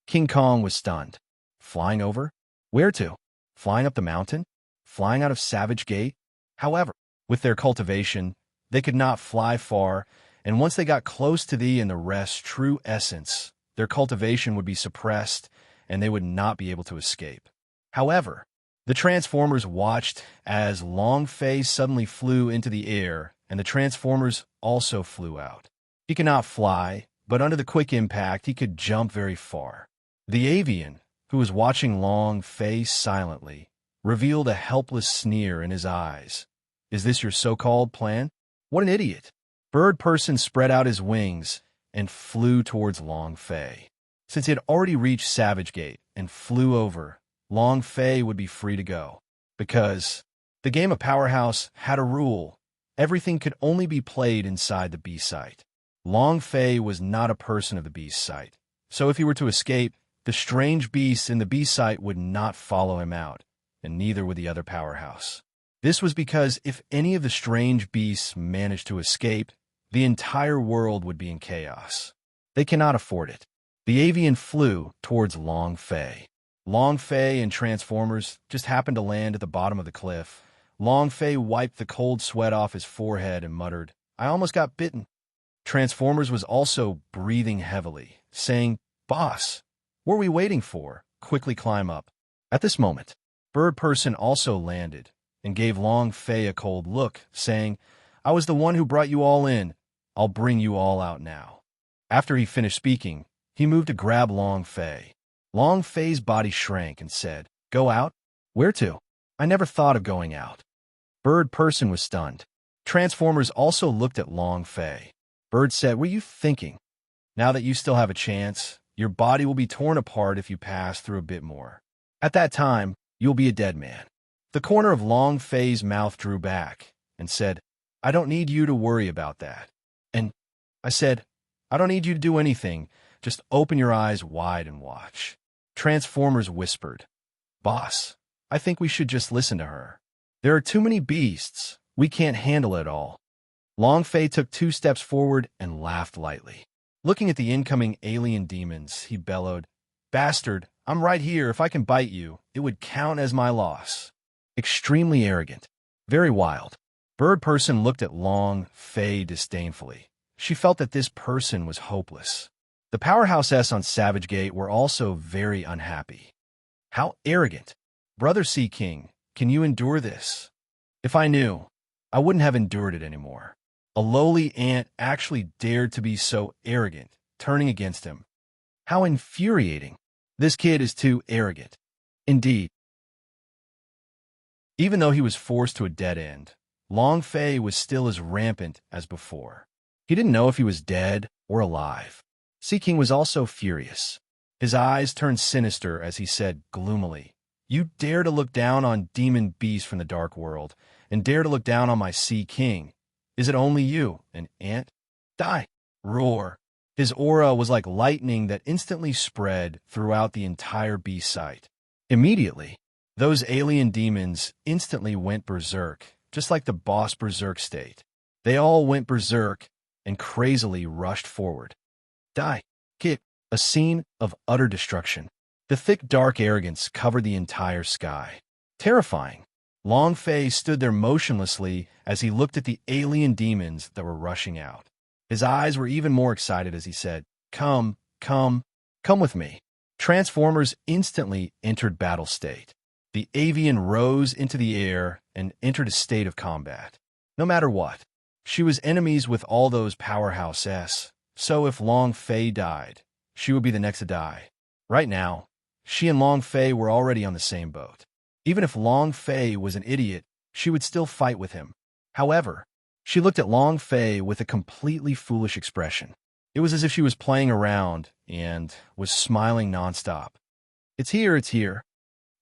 King Kong was stunned. Flying over? Where to? Flying up the mountain? Flying out of Savage Gate? However, with their cultivation, they could not fly far, and once they got close to thee and the rest's true essence, their cultivation would be suppressed, and they would not be able to escape. However, the Transformers watched as Long Fei suddenly flew into the air, and the Transformers also flew out. He could not fly, but under the quick impact, he could jump very far. The avian, who was watching Long Fei silently, revealed a helpless sneer in his eyes. Is this your so-called plan? What an idiot. Bird Person spread out his wings and flew towards Long Fei. Since he had already reached Savage Gate and flew over, Long Fei would be free to go. Because the game of Powerhouse had a rule. Everything could only be played inside the beast site. Long Fei was not a person of the beast site. So if he were to escape, the strange beasts in the beast site would not follow him out, and neither would the other Powerhouse. This was because if any of the strange beasts managed to escape, the entire world would be in chaos. They cannot afford it. The avian flew towards Long Fei. Long Fei and Transformers just happened to land at the bottom of the cliff. Long Fei wiped the cold sweat off his forehead and muttered, "I almost got bitten." Transformers was also breathing heavily, saying, "Boss, what are we waiting for? Quickly climb up." At this moment, Bird Person also landed and gave Long Fei a cold look, saying, "I was the one who brought you all in. I'll bring you all out now." After he finished speaking, he moved to grab Long Fei. Long Fei's body shrank and said, "Go out? Where to? I never thought of going out." Bird Person was stunned. Transformers also looked at Long Fei. Bird said, "What are you thinking? Now that you still have a chance, your body will be torn apart if you pass through a bit more. At that time, you'll be a dead man." The corner of Long Fei's mouth drew back and said, "I don't need you to worry about that." And I said, "I don't need you to do anything. Just open your eyes wide and watch." Transformers whispered, "Boss, I think we should just listen to her. There are too many beasts. We can't handle it all." Long Fei took 2 steps forward and laughed lightly. Looking at the incoming alien demons, he bellowed, "Bastard, I'm right here. If I can bite you, it would count as my loss." Extremely arrogant. Very wild. Bird Person looked at Long Fei disdainfully. She felt that this person was hopeless. The Powerhouse S on Savage Gate were also very unhappy. How arrogant. Brother Sea King, can you endure this? If I knew, I wouldn't have endured it anymore. A lowly ant actually dared to be so arrogant, turning against him. How infuriating. This kid is too arrogant. Indeed. Even though he was forced to a dead end, Long Fei was still as rampant as before. He didn't know if he was dead or alive. Sea King was also furious. His eyes turned sinister as he said gloomily, "You dare to look down on demon beasts from the dark world, and dare to look down on my Sea King. Is it only you, an ant? Die!" Roar. His aura was like lightning that instantly spread throughout the entire beast site. Immediately, those alien demons instantly went berserk, just like the boss berserk state. They all went berserk and crazily rushed forward. Die. Kick. A scene of utter destruction. The thick, dark arrogance covered the entire sky. Terrifying. Long Fei stood there motionlessly as he looked at the alien demons that were rushing out. His eyes were even more excited as he said, "Come, come, come with me." Transformers instantly entered battle state. The avian rose into the air and entered a state of combat. No matter what, she was enemies with all those Powerhouse S, so if Long Fei died, she would be the next to die. Right now, she and Long Fei were already on the same boat. Even if Long Fei was an idiot, she would still fight with him. However, she looked at Long Fei with a completely foolish expression. It was as if she was playing around and was smiling nonstop. "It's here, it's here."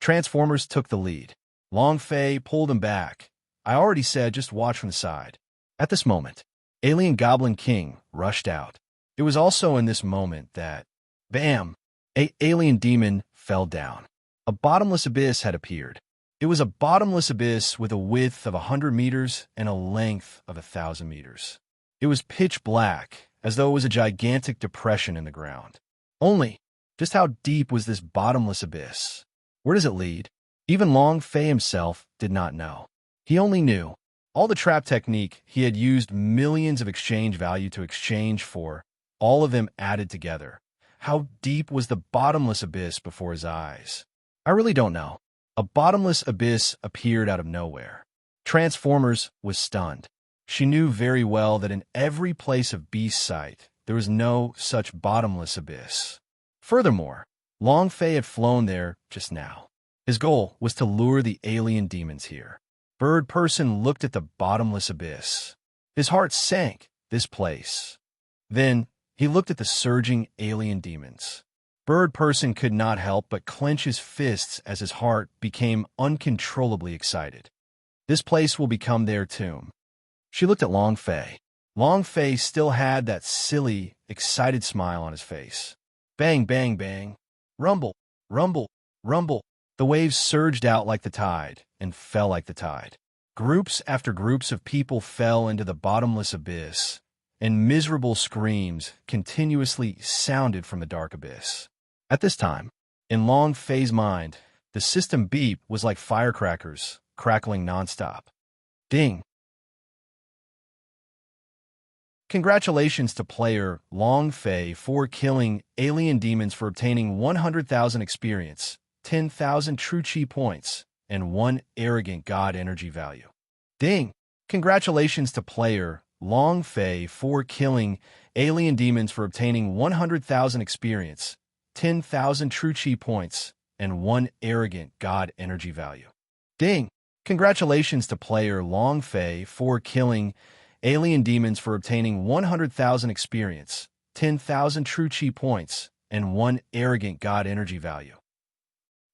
Transformers took the lead. Long Fei pulled him back. "I already said just watch from the side." At this moment, Alien Goblin King rushed out. It was also in this moment that, bam, an alien demon fell down. A bottomless abyss had appeared. It was a bottomless abyss with a width of 100 meters and a length of 1,000 meters. It was pitch black, as though it was a gigantic depression in the ground. Only, just how deep was this bottomless abyss? Where does it lead? Even Long Fei himself did not know. He only knew all the trap technique he had used millions of exchange value to exchange for, all of them added together. How deep was the bottomless abyss before his eyes? I really don't know. A bottomless abyss appeared out of nowhere. Transformers was stunned. She knew very well that in every place of beast sight, there was no such bottomless abyss. Furthermore, Long Fei had flown there just now. His goal was to lure the alien demons here. Bird Person looked at the bottomless abyss. His heart sank. This place. Then he looked at the surging alien demons. Bird Person could not help but clench his fists as his heart became uncontrollably excited. This place will become their tomb. She looked at Long Fei. Long Fei still had that silly, excited smile on his face. Bang, bang, bang. Rumble, rumble, rumble. The waves surged out like the tide and fell like the tide. Groups after groups of people fell into the bottomless abyss, and miserable screams continuously sounded from the dark abyss. At this time, In Long Fei's mind, the system beep was like firecrackers, crackling nonstop. Ding! Congratulations to player Long Fei for killing alien demons for obtaining 100,000 experience, 10,000 true chi points, and 1 arrogant god energy value. Ding! Congratulations to player Long Fei for killing alien demons for obtaining 100,000 experience, 10,000 true chi points, and 1 arrogant god energy value. Ding! Congratulations to player Long Fei for killing alien demons for obtaining 100,000 experience, 10,000 true chi points, and 1 arrogant god energy value.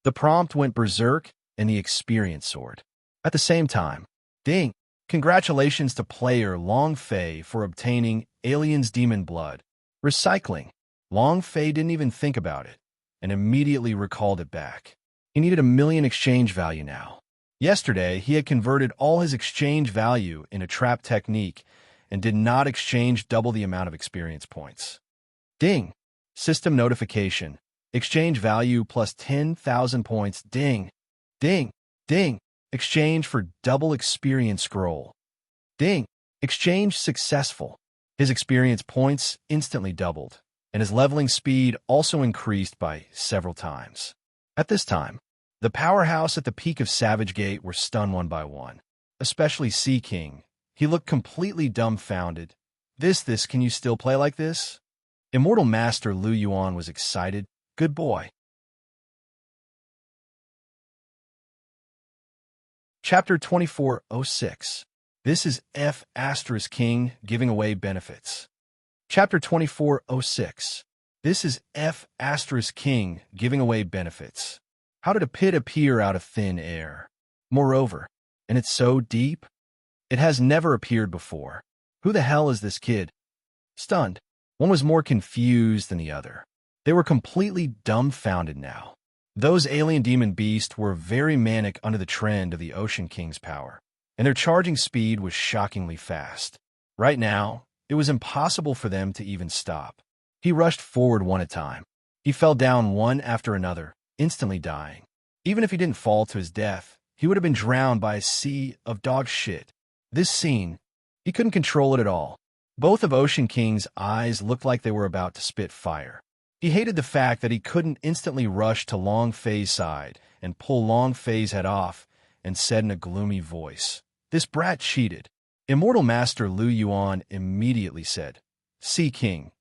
The prompt went berserk and the experience soared. At the same time, ding! Congratulations to player Long Fei for obtaining alien's demon blood. Recycling. Long Fei didn't even think about it and immediately recalled it back. He needed 1,000,000 exchange value now. Yesterday, he had converted all his exchange value in a trap technique and did not exchange double the amount of experience points. Ding! System notification. Exchange value plus 10,000 points. Ding! Ding! Ding! Exchange for double experience scroll. Ding! Exchange successful. His experience points instantly doubled, and his leveling speed also increased by several times. At this time, the powerhouse at the peak of Savage Gate were stunned one by one, especially Sea King. He looked completely dumbfounded. This, can you still play like this? Immortal Master Lu Yuan was excited. Good boy. Chapter 2406. This is F** King giving away benefits. Chapter 2406. This is F** King giving away benefits. How did a pit appear out of thin air? Moreover, and it's so deep? It has never appeared before. Who the hell is this kid? Stunned, one was more confused than the other. They were completely dumbfounded now. Those alien demon beasts were very manic under the trend of the Ocean King's power, and their charging speed was shockingly fast. Right now, it was impossible for them to even stop. He rushed forward one at a time. He fell down one after another, instantly dying. Even if he didn't fall to his death, he would have been drowned by a sea of dog shit. This scene, he couldn't control it at all. Both of Ocean King's eyes looked like they were about to spit fire. He hated the fact that he couldn't instantly rush to Long Fei's side and pull Long Fei's head off and said in a gloomy voice, "This brat cheated." Immortal Master Lu Yuan immediately said, "Sea King,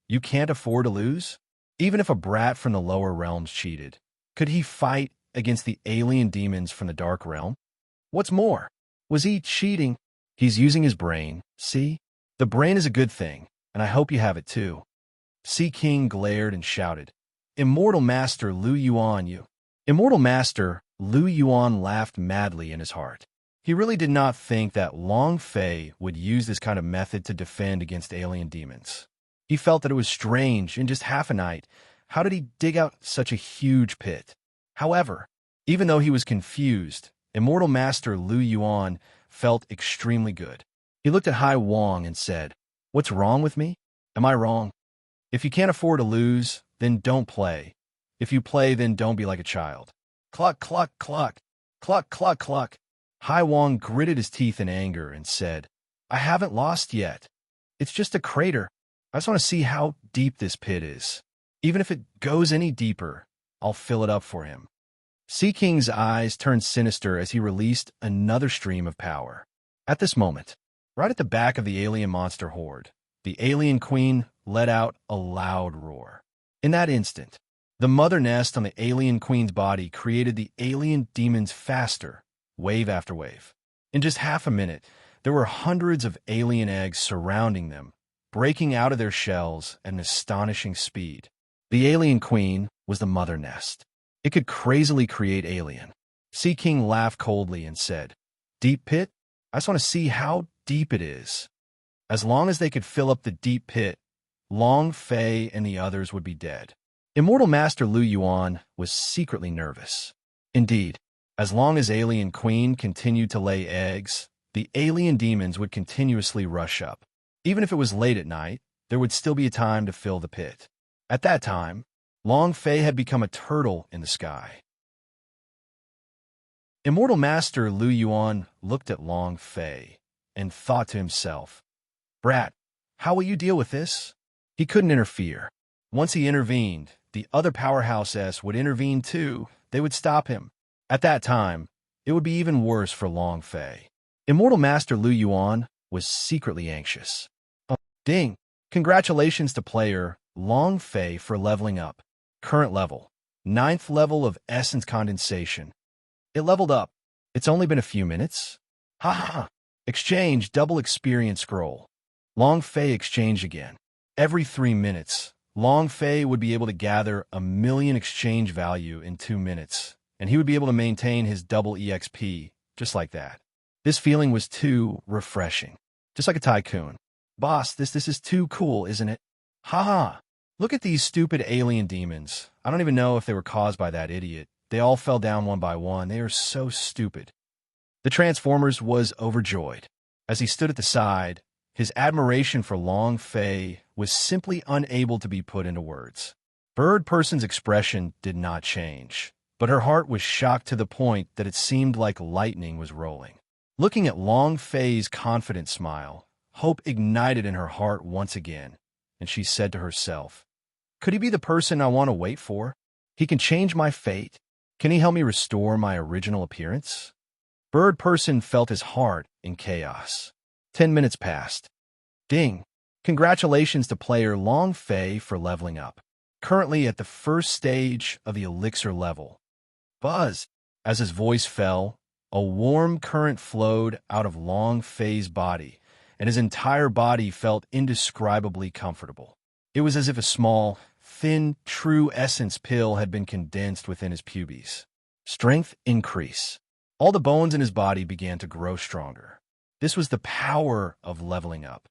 you can't afford to lose? Even if a brat from the lower realms cheated, could he fight against the alien demons from the Dark Realm? What's more, was he cheating? He's using his brain, see? The brain is a good thing, and I hope you have it too." Sea King glared and shouted, "Immortal Master Lu Yuan, you." Immortal Master Lu Yuan laughed madly in his heart. He really did not think that Long Fei would use this kind of method to defend against alien demons. He felt that it was strange in just half a night. How did he dig out such a huge pit? However, even though he was confused, Immortal Master Lu Yuan felt extremely good. He looked at Hai Wang and said, "What's wrong with me? Am I wrong? If you can't afford to lose, then don't play. If you play, then don't be like a child." Cluck, cluck, cluck. Cluck, cluck, cluck. Hai Wang gritted his teeth in anger and said, "I haven't lost yet. It's just a crater. I just want to see how deep this pit is. Even if it goes any deeper, I'll fill it up for him." Sea King's eyes turned sinister as he released another stream of power. At this moment, right at the back of the alien monster horde, the alien queen let out a loud roar. In that instant, the mother nest on the alien queen's body created the alien demons faster, wave after wave. In just half a minute, there were hundreds of alien eggs surrounding them, breaking out of their shells at an astonishing speed. The alien queen was the mother nest. It could crazily create alien. Sea King laughed coldly and said, "Deep pit? I just want to see how deep it is." As long as they could fill up the deep pit, Long Fei and the others would be dead. Immortal Master Lu Yuan was secretly nervous. Indeed, as long as Alien Queen continued to lay eggs, the alien demons would continuously rush up. Even if it was late at night, there would still be a time to fill the pit. At that time, Long Fei had become a turtle in the sky. Immortal Master Lu Yuan looked at Long Fei and thought to himself, "Brat, how will you deal with this?" He couldn't interfere. Once he intervened, the other powerhouse S would intervene too. They would stop him. At that time, it would be even worse for Long Fei. Immortal Master Lu Yuan was secretly anxious. Oh, ding! Congratulations to player Long Fei for leveling up. Current level, 9th level of essence condensation. It leveled up. It's only been a few minutes. Ha ha ha! Exchange double experience scroll. Long Fei exchange again. Every 3 minutes, Long Fei would be able to gather 1,000,000 exchange value in 2 minutes, and he would be able to maintain his double EXP, just like that. This feeling was too refreshing. Just like a tycoon. Boss, this is too cool, isn't it? Ha ha! Look at these stupid alien demons. I don't even know if they were caused by that idiot. They all fell down one by one. They are so stupid. The Transformers was overjoyed. As he stood at the side, his admiration for Long Fei was simply unable to be put into words. Bird Person's expression did not change, but her heart was shocked to the point that it seemed like lightning was rolling. Looking at Long Fei's confident smile, hope ignited in her heart once again, and she said to herself, "Could he be the person I want to wait for? He can change my fate. Can he help me restore my original appearance?" Bird Person felt his heart in chaos. 10 minutes passed. Ding! Congratulations to player Long Fei for leveling up. Currently at the first stage of the elixir level. Buzz! As his voice fell, a warm current flowed out of Long Fei's body, and his entire body felt indescribably comfortable. It was as if a small, thin, true essence pill had been condensed within his pubes. Strength increase. All the bones in his body began to grow stronger. This was the power of leveling up.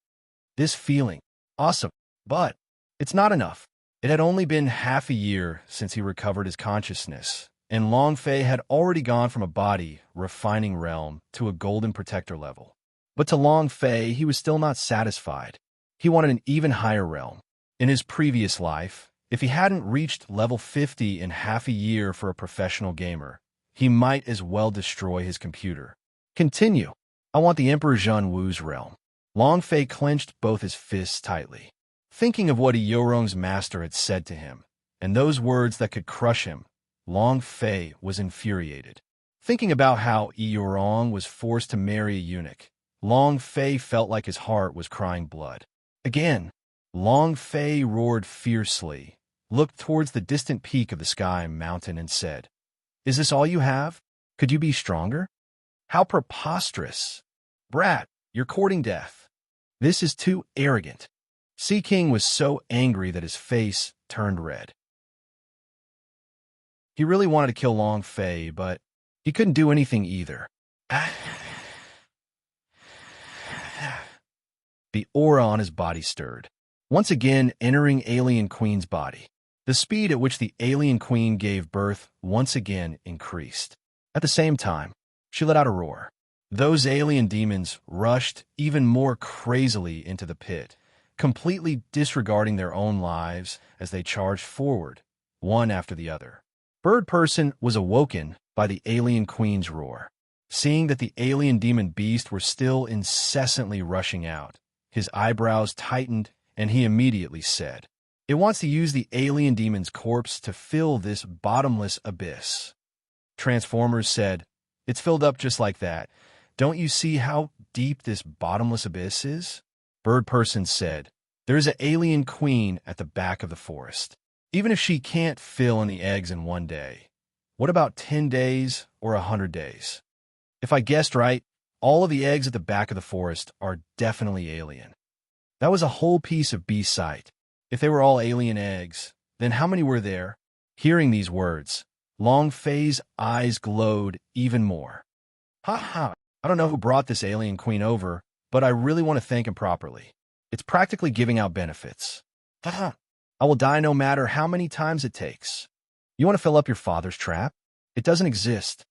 This feeling, awesome, but it's not enough. It had only been half a year since he recovered his consciousness, and Long Fei had already gone from a body refining realm to a golden protector level. But to Long Fei, he was still not satisfied. He wanted an even higher realm. In his previous life, if he hadn't reached level 50 in half a year for a professional gamer, he might as well destroy his computer. Continue. I want the Emperor Zhen Wu's realm. Long Fei clenched both his fists tightly, thinking of what Yorong's master had said to him, and those words that could crush him. Long Fei was infuriated. Thinking about how Yorong was forced to marry a eunuch, Long Fei felt like his heart was crying blood. Again, Long Fei roared fiercely, looked towards the distant peak of the sky mountain and said, "Is this all you have? Could you be stronger? How preposterous! Brat, you're courting death. This is too arrogant." Sea King was so angry that his face turned red. He really wanted to kill Long Fei, but he couldn't do anything either. The aura on his body stirred, once again entering Alien Queen's body. The speed at which the Alien Queen gave birth once again increased. At the same time, she let out a roar. Those alien demons rushed even more crazily into the pit, completely disregarding their own lives as they charged forward, one after the other. Bird Person was awoken by the Alien Queen's roar. Seeing that the alien demon beast were still incessantly rushing out, his eyebrows tightened and he immediately said, "It wants to use the alien demon's corpse to fill this bottomless abyss." Transformers said, "It's filled up just like that. Don't you see how deep this bottomless abyss is?" Bird Person said, "There's an alien queen at the back of the forest. Even if she can't fill in the eggs in 1 day, what about 10 days or 100 days? If I guessed right, all of the eggs at the back of the forest are definitely alien." That was a whole piece of B-sight. If they were all alien eggs, then how many were there? Hearing these words, Long Fei's eyes glowed even more. "Ha ha! I don't know who brought this alien queen over, but I really want to thank him properly. It's practically giving out benefits. Ha ha! I will die no matter how many times it takes. You want to fill up your father's trap? It doesn't exist.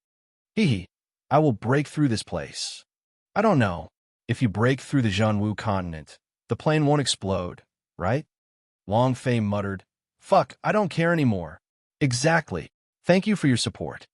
Hee hee. I will break through this place. I don't know. If you break through the Zhenwu continent, the plane won't explode, right?" Long Fei muttered, Fuck, I don't care anymore. Exactly. Thank you for your support.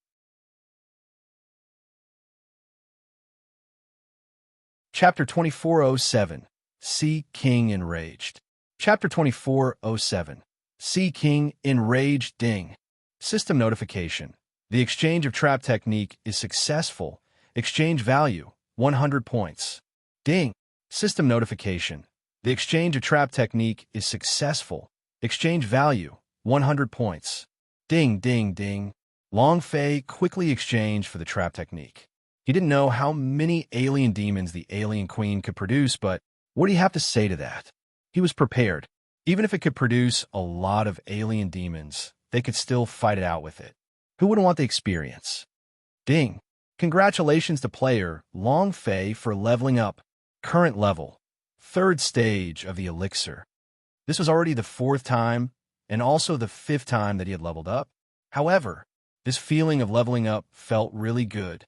Chapter 2407. Sea King Enraged. Chapter 2407. Sea King Enraged Ding. System notification. The exchange of trap technique is successful. Exchange value, 100 points. Ding. System notification. The exchange of trap technique is successful. Exchange value, 100 points. Ding, ding, ding. Long Fei quickly exchanged for the trap technique. He didn't know how many alien demons the alien queen could produce, but what do you have to say to that? He was prepared. Even if it could produce a lot of alien demons, they could still fight it out with it. Who wouldn't want the experience? Ding. Congratulations to player Long Fei for leveling up. Current level. 3rd stage of the elixir. This was already the 4th time, and also the 5th time that he had leveled up. However, this feeling of leveling up felt really good.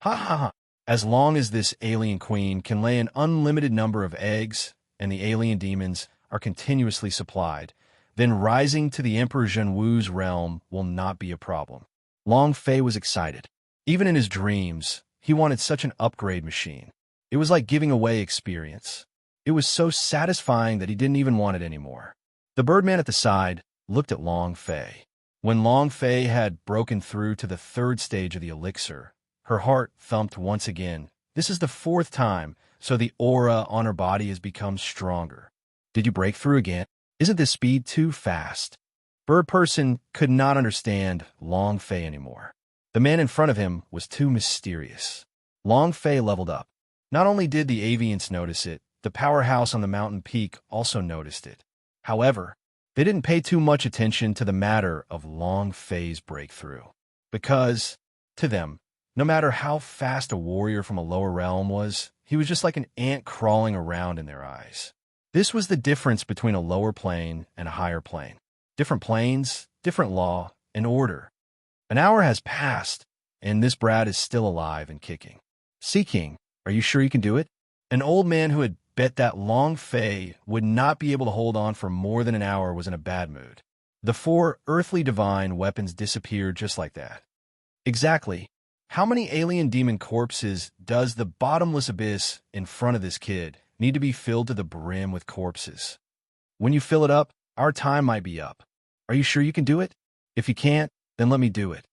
Ha ha ha. As long as this alien queen can lay an unlimited number of eggs, and the alien demons are continuously supplied, then rising to the Emperor Zhenwu's realm will not be a problem. Long Fei was excited. Even in his dreams, he wanted such an upgrade machine. It was like giving away experience. It was so satisfying that he didn't even want it anymore. The Birdman at the side looked at Long Fei. When Long Fei had broken through to the 3rd stage of the elixir, her heart thumped once again. This is the 4th time, so the aura on her body has become stronger. Did you break through again? Isn't this speed too fast? Bird Person could not understand Long Fei anymore. The man in front of him was too mysterious. Long Fei leveled up. Not only did the avians notice it, the powerhouse on the mountain peak also noticed it. However, they didn't pay too much attention to the matter of Long Fei's breakthrough. Because, to them, no matter how fast a warrior from a lower realm was, he was just like an ant crawling around in their eyes. This was the difference between a lower plane and a higher plane. Different planes, different law, and order. An hour has passed, and this brat is still alive and kicking. Sea King, are you sure you can do it? An old man who had bet that Long Fei would not be able to hold on for more than an hour was in a bad mood. The 4 earthly divine weapons disappeared just like that. Exactly. How many alien demon corpses does the bottomless abyss in front of this kid need to be filled to the brim with corpses? When you fill it up, our time might be up. Are you sure you can do it? If you can't, then let me do it.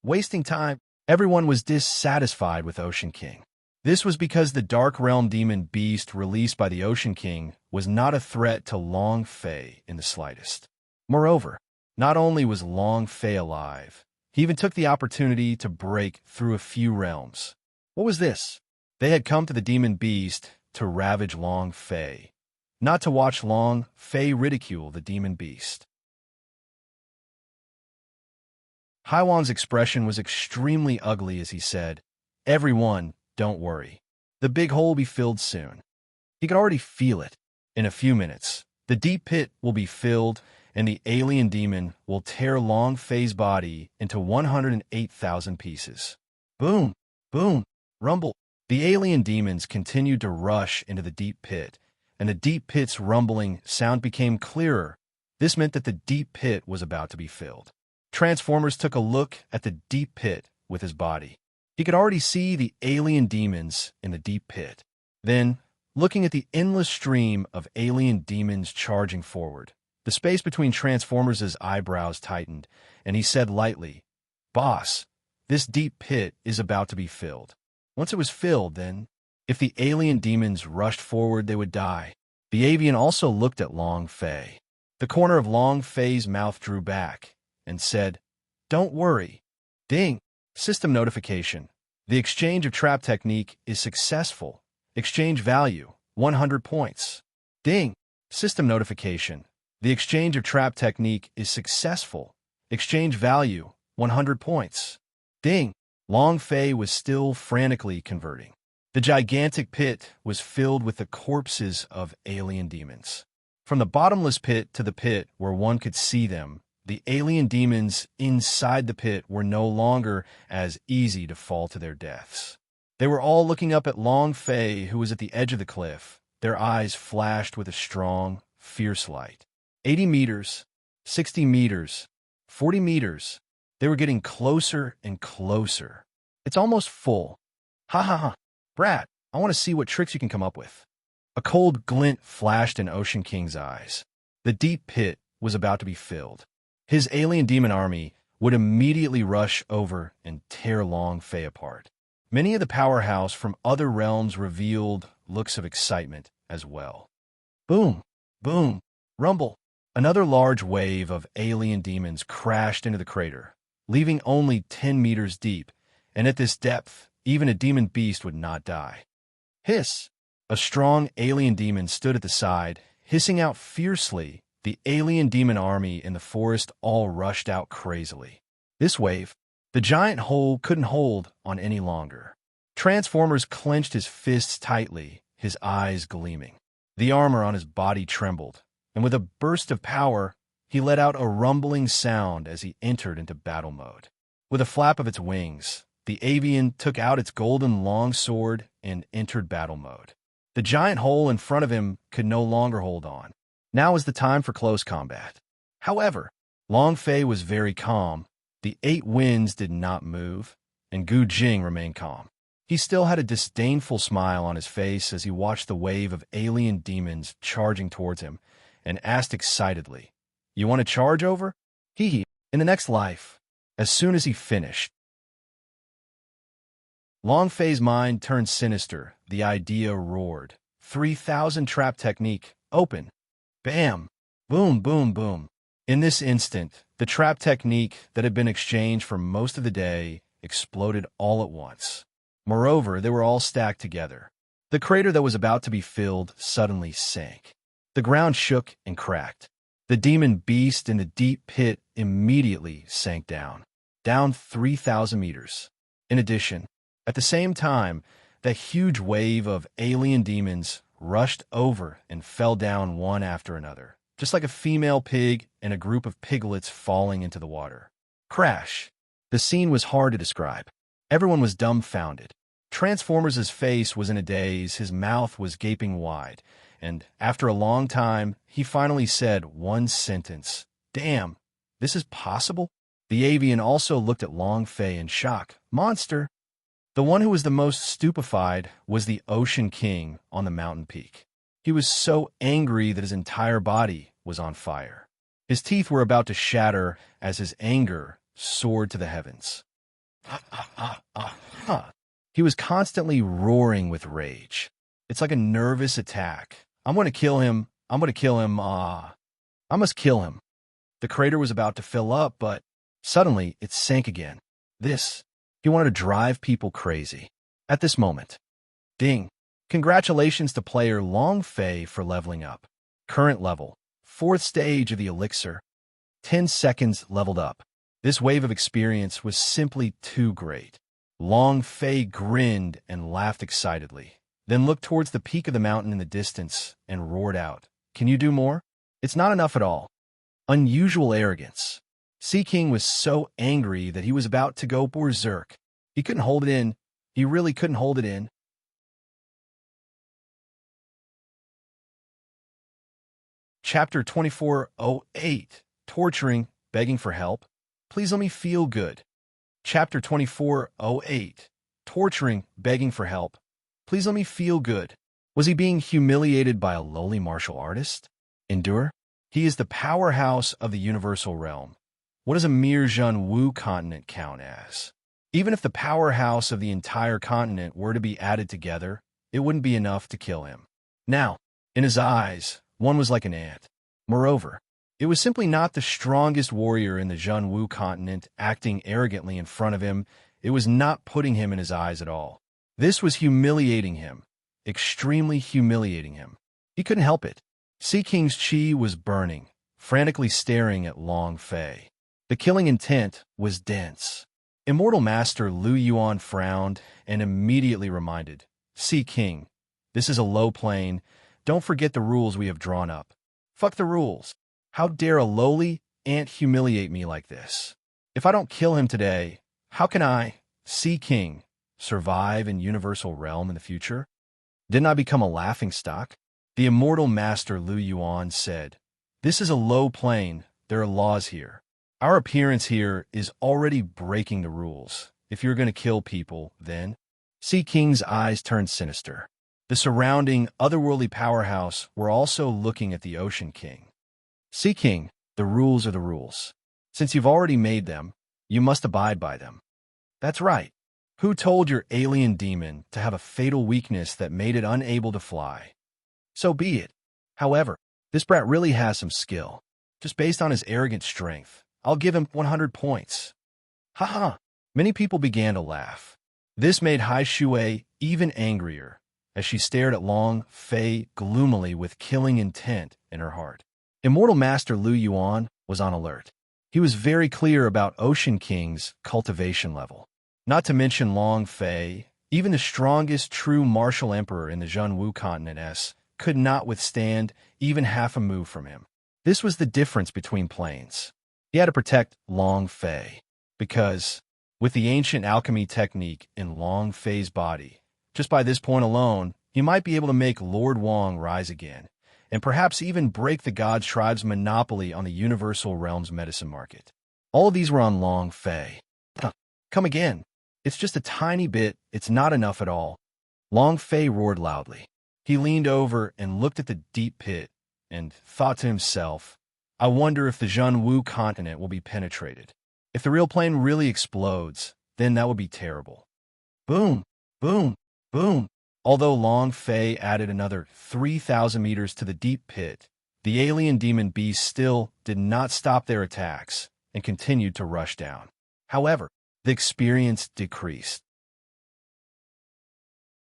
Wasting time, everyone was dissatisfied with Ocean King. This was because the Dark Realm demon beast released by the Ocean King was not a threat to Long Fei in the slightest. Moreover, not only was Long Fei alive, he even took the opportunity to break through a few realms. What was this? They had come to the demon beast to ravage Long Fei, not to watch Long Fei ridicule the demon beast. Haiwan's expression was extremely ugly as he said, "Everyone, don't worry. The big hole will be filled soon." He could already feel it. In a few minutes, the deep pit will be filled, and the alien demon will tear Long Fei's body into 108,000 pieces. Boom! Boom! Rumble! The alien demons continued to rush into the deep pit, and the deep pit's rumbling sound became clearer. This meant that the deep pit was about to be filled. Transformers took a look at the deep pit with his body. He could already see the alien demons in the deep pit. Then, looking at the endless stream of alien demons charging forward, the space between Transformers' eyebrows tightened, and he said lightly, "Boss, this deep pit is about to be filled. Once it was filled, then, if the alien demons rushed forward, they would die." The avian also looked at Long Fei. The corner of Long Fei's mouth drew back and said, "Don't worry." Ding! System notification. The exchange of trap technique is successful. Exchange value, 100 points. Ding! System notification. The exchange of trap technique is successful. Exchange value, 100 points. Ding! Long Fei was still frantically converting. The gigantic pit was filled with the corpses of alien demons. From the bottomless pit to the pit where one could see them, the alien demons inside the pit were no longer as easy to fall to their deaths. They were all looking up at Long Fei, who was at the edge of the cliff. Their eyes flashed with a strong, fierce light. 80 meters, 60 meters, 40 meters. They were getting closer and closer. It's almost full. Ha ha ha. Brat, I want to see what tricks you can come up with. A cold glint flashed in Ocean King's eyes. The deep pit was about to be filled. His alien demon army would immediately rush over and tear Long Fei apart. Many of the powerhouse from other realms revealed looks of excitement as well. Boom, boom, rumble. Another large wave of alien demons crashed into the crater, leaving only 10 meters deep, and at this depth, even a demon beast would not die. Hiss! A strong alien demon stood at the side, hissing out fiercely. The alien demon army in the forest all rushed out crazily. This wave, the giant hole couldn't hold on any longer. Transformers clenched his fists tightly, his eyes gleaming. The armor on his body trembled, and with a burst of power, he let out a rumbling sound as he entered into battle mode. With a flap of its wings, the avian took out its golden longsword and entered battle mode. The giant hole in front of him could no longer hold on. Now was the time for close combat. However, Long Fei was very calm. The 8 winds did not move, and Gu Jing remained calm. He still had a disdainful smile on his face as he watched the wave of alien demons charging towards him, and asked excitedly, "You want to charge over?" Hee hee. In the next life, as soon as he finished. Long Fei's mind turned sinister. The idea roared. 3,000 trap technique. Open. Bam. Boom, boom, boom. In this instant, the trap technique that had been exchanged for most of the day exploded all at once. Moreover, they were all stacked together. The crater that was about to be filled suddenly sank. The ground shook and cracked. The demon beast in the deep pit immediately sank down 3,000 meters. In addition, at the same time, that huge wave of alien demons rushed over and fell down one after another, just like a female pig and a group of piglets falling into the water. Crash! The scene was hard to describe. Everyone was dumbfounded. Transformers' face was in a daze, his mouth was gaping wide, and after a long time, he finally said one sentence. Damn, this is possible? The avian also looked at Long Fei in shock. Monster! The one who was the most stupefied was the Ocean King on the mountain peak. He was so angry that his entire body was on fire. His teeth were about to shatter as his anger soared to the heavens. He was constantly roaring with rage. It's like a nervous attack. I'm going to kill him. I'm going to kill him. I must kill him. The crater was about to fill up, but suddenly it sank again. He wanted to drive people crazy. At this moment, ding. Congratulations to player Long Fei for leveling up. Current level, 4th stage of the elixir. 10 seconds leveled up. This wave of experience was simply too great. Long Fei grinned and laughed excitedly, then looked towards the peak of the mountain in the distance and roared out, "Can you do more? It's not enough at all." Unusual arrogance. Sea King was so angry that he was about to go berserk. He couldn't hold it in. He really couldn't hold it in. Chapter 2408. Torturing, begging for help. Please let me feel good. Chapter 2408. Torturing, begging for help. Please let me feel good. Was he being humiliated by a lowly martial artist? Endure? He is the powerhouse of the universal realm. What does a mere Zhenwu continent count as? Even if the powerhouse of the entire continent were to be added together, it wouldn't be enough to kill him. Now, in his eyes, one was like an ant. Moreover, it was simply not the strongest warrior in the Zhenwu continent acting arrogantly in front of him. It was not putting him in his eyes at all. This was humiliating him, extremely humiliating him. He couldn't help it. Sea King's chi was burning, frantically staring at Long Fei. The killing intent was dense. Immortal Master Lu Yuan frowned and immediately reminded, "Sea King, this is a low plane. Don't forget the rules we have drawn up." Fuck the rules. How dare a lowly ant humiliate me like this? If I don't kill him today, how can I, Sea King, survive in Universal Realm in the future? Didn't I become a laughingstock? The Immortal Master Lu Yuan said, "This is a low plane. there are laws here. Our appearance here is already breaking the rules. If you're going to kill people, then... Sea King's eyes turned sinister. The surrounding, otherworldly powerhouse were also looking at the Ocean King. Sea King, the rules are the rules. Since you've already made them, you must abide by them. That's right. Who told your alien demon to have a fatal weakness that made it unable to fly? So be it. However, this brat really has some skill. Just based on his arrogant strength, I'll give him 100 points. Haha. Many people began to laugh. This made Hai Shui even angrier as she stared at Long Fei gloomily with killing intent in her heart. Immortal Master Lu Yuan was on alert. He was very clear about Ocean King's cultivation level. Not to mention Long Fei, even the strongest true martial emperor in the Zhenwu continent could not withstand even half a move from him. This was the difference between planes. He had to protect Long Fei, because, with the ancient alchemy technique in Long Fei's body, just by this point alone, he might be able to make Lord Wong rise again, and perhaps even break the God's tribe's monopoly on the universal realm's medicine market. All of these were on Long Fei. Come again. It's just a tiny bit, it's not enough at all. Long Fei roared loudly. He leaned over and looked at the deep pit and thought to himself, I wonder if the Zhenwu continent will be penetrated. If the real plane really explodes, then that would be terrible. Boom, boom, boom. Although Long Fei added another 3,000 meters to the deep pit, the alien demon beasts still did not stop their attacks and continued to rush down. However, the experience decreased.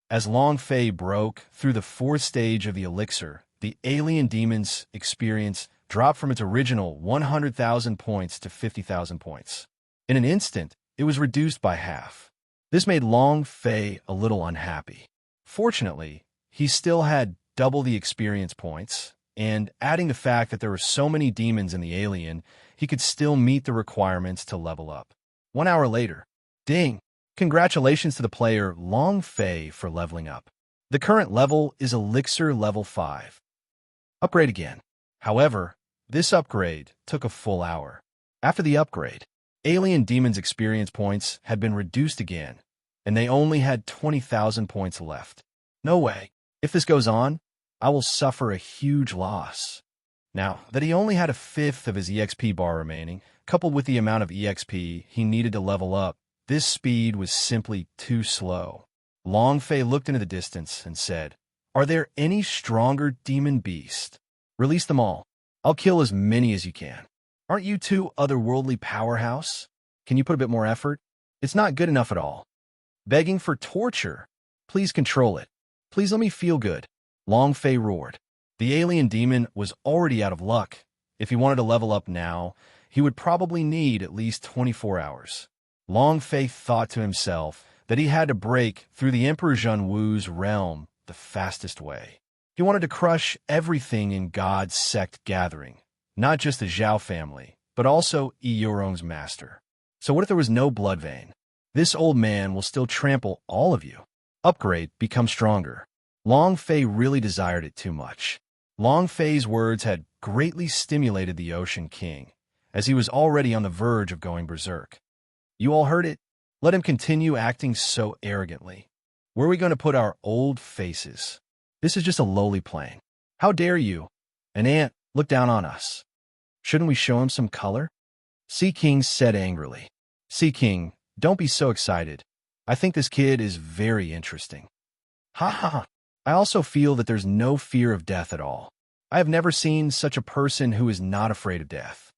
As Long Fei broke through the fourth stage of the elixir, the alien demon's experience dropped from its original 100,000 points to 50,000 points. In an instant, it was reduced by half. This made Long Fei a little unhappy. Fortunately, he still had double the experience points, and adding the fact that there were so many demons in the alien, he could still meet the requirements to level up. 1 hour later, ding! Congratulations to the player Long Fei for leveling up. The current level is Elixir level 5. Upgrade again. However, this upgrade took a full hour. After the upgrade, Alien Demon's experience points had been reduced again, and they only had 20,000 points left. No way. If this goes on, I will suffer a huge loss. Now that he only had a fifth of his EXP bar remaining, coupled with the amount of EXP he needed to level up, this speed was simply too slow. Long Fei looked into the distance and said, Are there any stronger demon beasts? Release them all. I'll kill as many as you can. Aren't you two otherworldly powerhouse? Can you put a bit more effort? It's not good enough at all. Begging for torture. Please control it. Please let me feel good. Long Fei roared. The alien demon was already out of luck. If he wanted to level up now, he would probably need at least 24 hours. Long Fei thought to himself that he had to break through the Emperor Zhenwu's realm the fastest way. He wanted to crush everything in God's sect gathering, not just the Zhao family, but also Yi Yorong's master. So what if there was no blood vein? This old man will still trample all of you. Upgrade, become stronger. Long Fei really desired it too much. Long Fei's words had greatly stimulated the Ocean King, as he was already on the verge of going berserk. You all heard it? Let him continue acting so arrogantly. Where are we going to put our old faces? This is just a lowly plane. How dare you? An ant look down on us. Shouldn't we show him some color? Sea King said angrily. Sea King, don't be so excited. I think this kid is very interesting. Ha ha. I also feel that there's no fear of death at all. I have never seen such a person who is not afraid of death.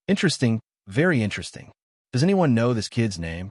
Interesting, very interesting. Does anyone know this kid's name?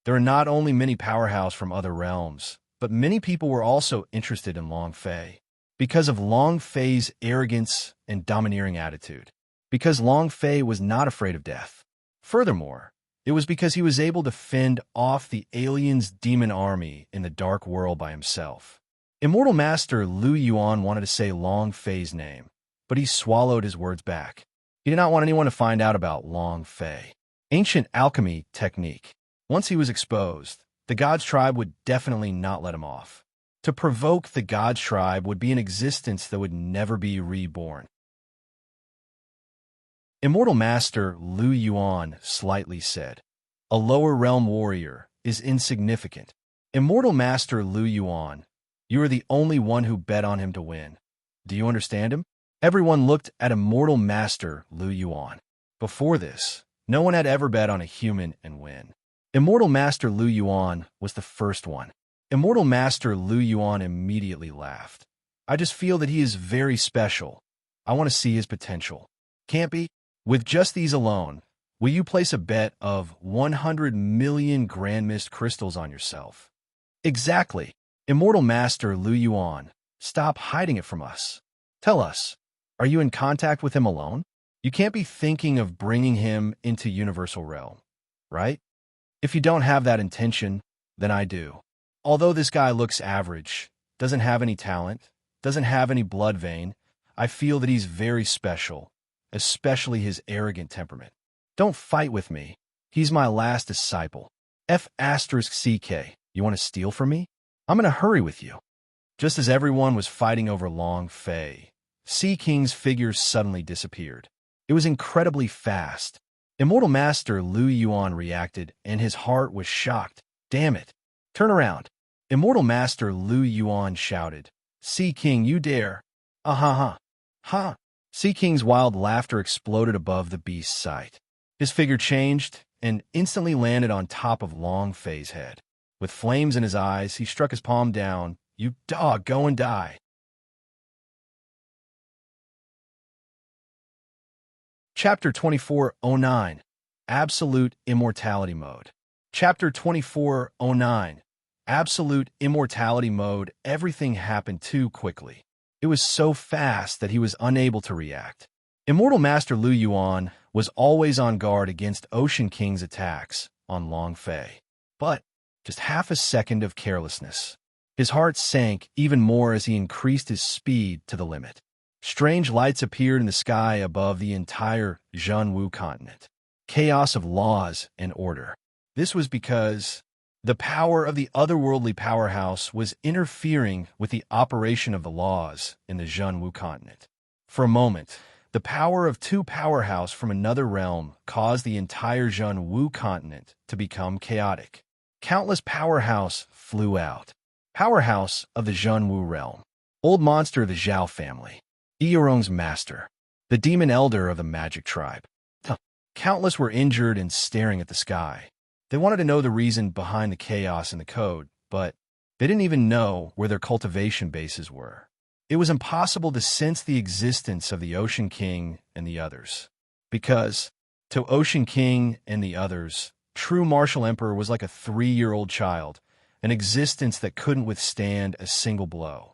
There are not only many powerhouse from other realms, but many people were also interested in Long Fei. Because of Long Fei's arrogance and domineering attitude. Because Long Fei was not afraid of death. Furthermore, it was because he was able to fend off the aliens' demon army in the dark world by himself. Immortal Master Lu Yuan wanted to say Long Fei's name, but he swallowed his words back. He did not want anyone to find out about Long Fei. Ancient alchemy technique. Once he was exposed, the God's tribe would definitely not let him off. To provoke the God's tribe would be an existence that would never be reborn. Immortal Master Lu Yuan slightly said. A lower realm warrior is insignificant. Immortal Master Lu Yuan, you are the only one who bet on him to win. Do you understand him? Everyone looked at Immortal Master Lu Yuan. Before this, no one had ever bet on a human and win. Immortal Master Lu Yuan was the first one. Immortal Master Lu Yuan immediately laughed. I just feel that he is very special. I want to see his potential. Can't be? With just these alone, will you place a bet of 100 million Grand Mist crystals on yourself? Exactly. Immortal Master Lu Yuan, stop hiding it from us. Tell us, are you in contact with him alone? You can't be thinking of bringing him into Universal Realm, right? If you don't have that intention, then I do. Although this guy looks average, doesn't have any talent, doesn't have any blood vein, I feel that he's very special, especially his arrogant temperament. Don't fight with me. He's my last disciple. F***CK, you want to steal from me? I'm in a hurry with you. Just as everyone was fighting over Long Fei, Sea King's figure suddenly disappeared. It was incredibly fast. Immortal Master Lu Yuan reacted, and his heart was shocked. Damn it. Turn around. Immortal Master Lu Yuan shouted. Sea King, you dare. Ha. Ha. Sea King's wild laughter exploded above the beast's sight. His figure changed and instantly landed on top of Long Fei's head. With flames in his eyes, he struck his palm down. You dog, go and die. Chapter 2409, Absolute Immortality Mode. Chapter 2409, Absolute Immortality Mode. Everything happened too quickly. It was so fast that he was unable to react. Immortal Master Lu Yuan was always on guard against Ocean King's attacks on Long Fei. But just half a second of carelessness. His heart sank even more as he increased his speed to the limit. Strange lights appeared in the sky above the entire Zhenwu continent. Chaos of laws and order. This was because the power of the otherworldly powerhouse was interfering with the operation of the laws in the Zhenwu continent. For a moment, the power of two powerhouses from another realm caused the entire Zhenwu continent to become chaotic. Countless powerhouses flew out. Powerhouse of the Zhenwu realm. Old monster of the Zhao family. Eorong's master. The demon elder of the magic tribe. Countless were injured and staring at the sky. They wanted to know the reason behind the chaos in the code, but they didn't even know where their cultivation bases were. It was impossible to sense the existence of the Ocean King and the others. Because, to Ocean King and the others, true Martial Emperor was like a 3-year-old child, an existence that couldn't withstand a single blow.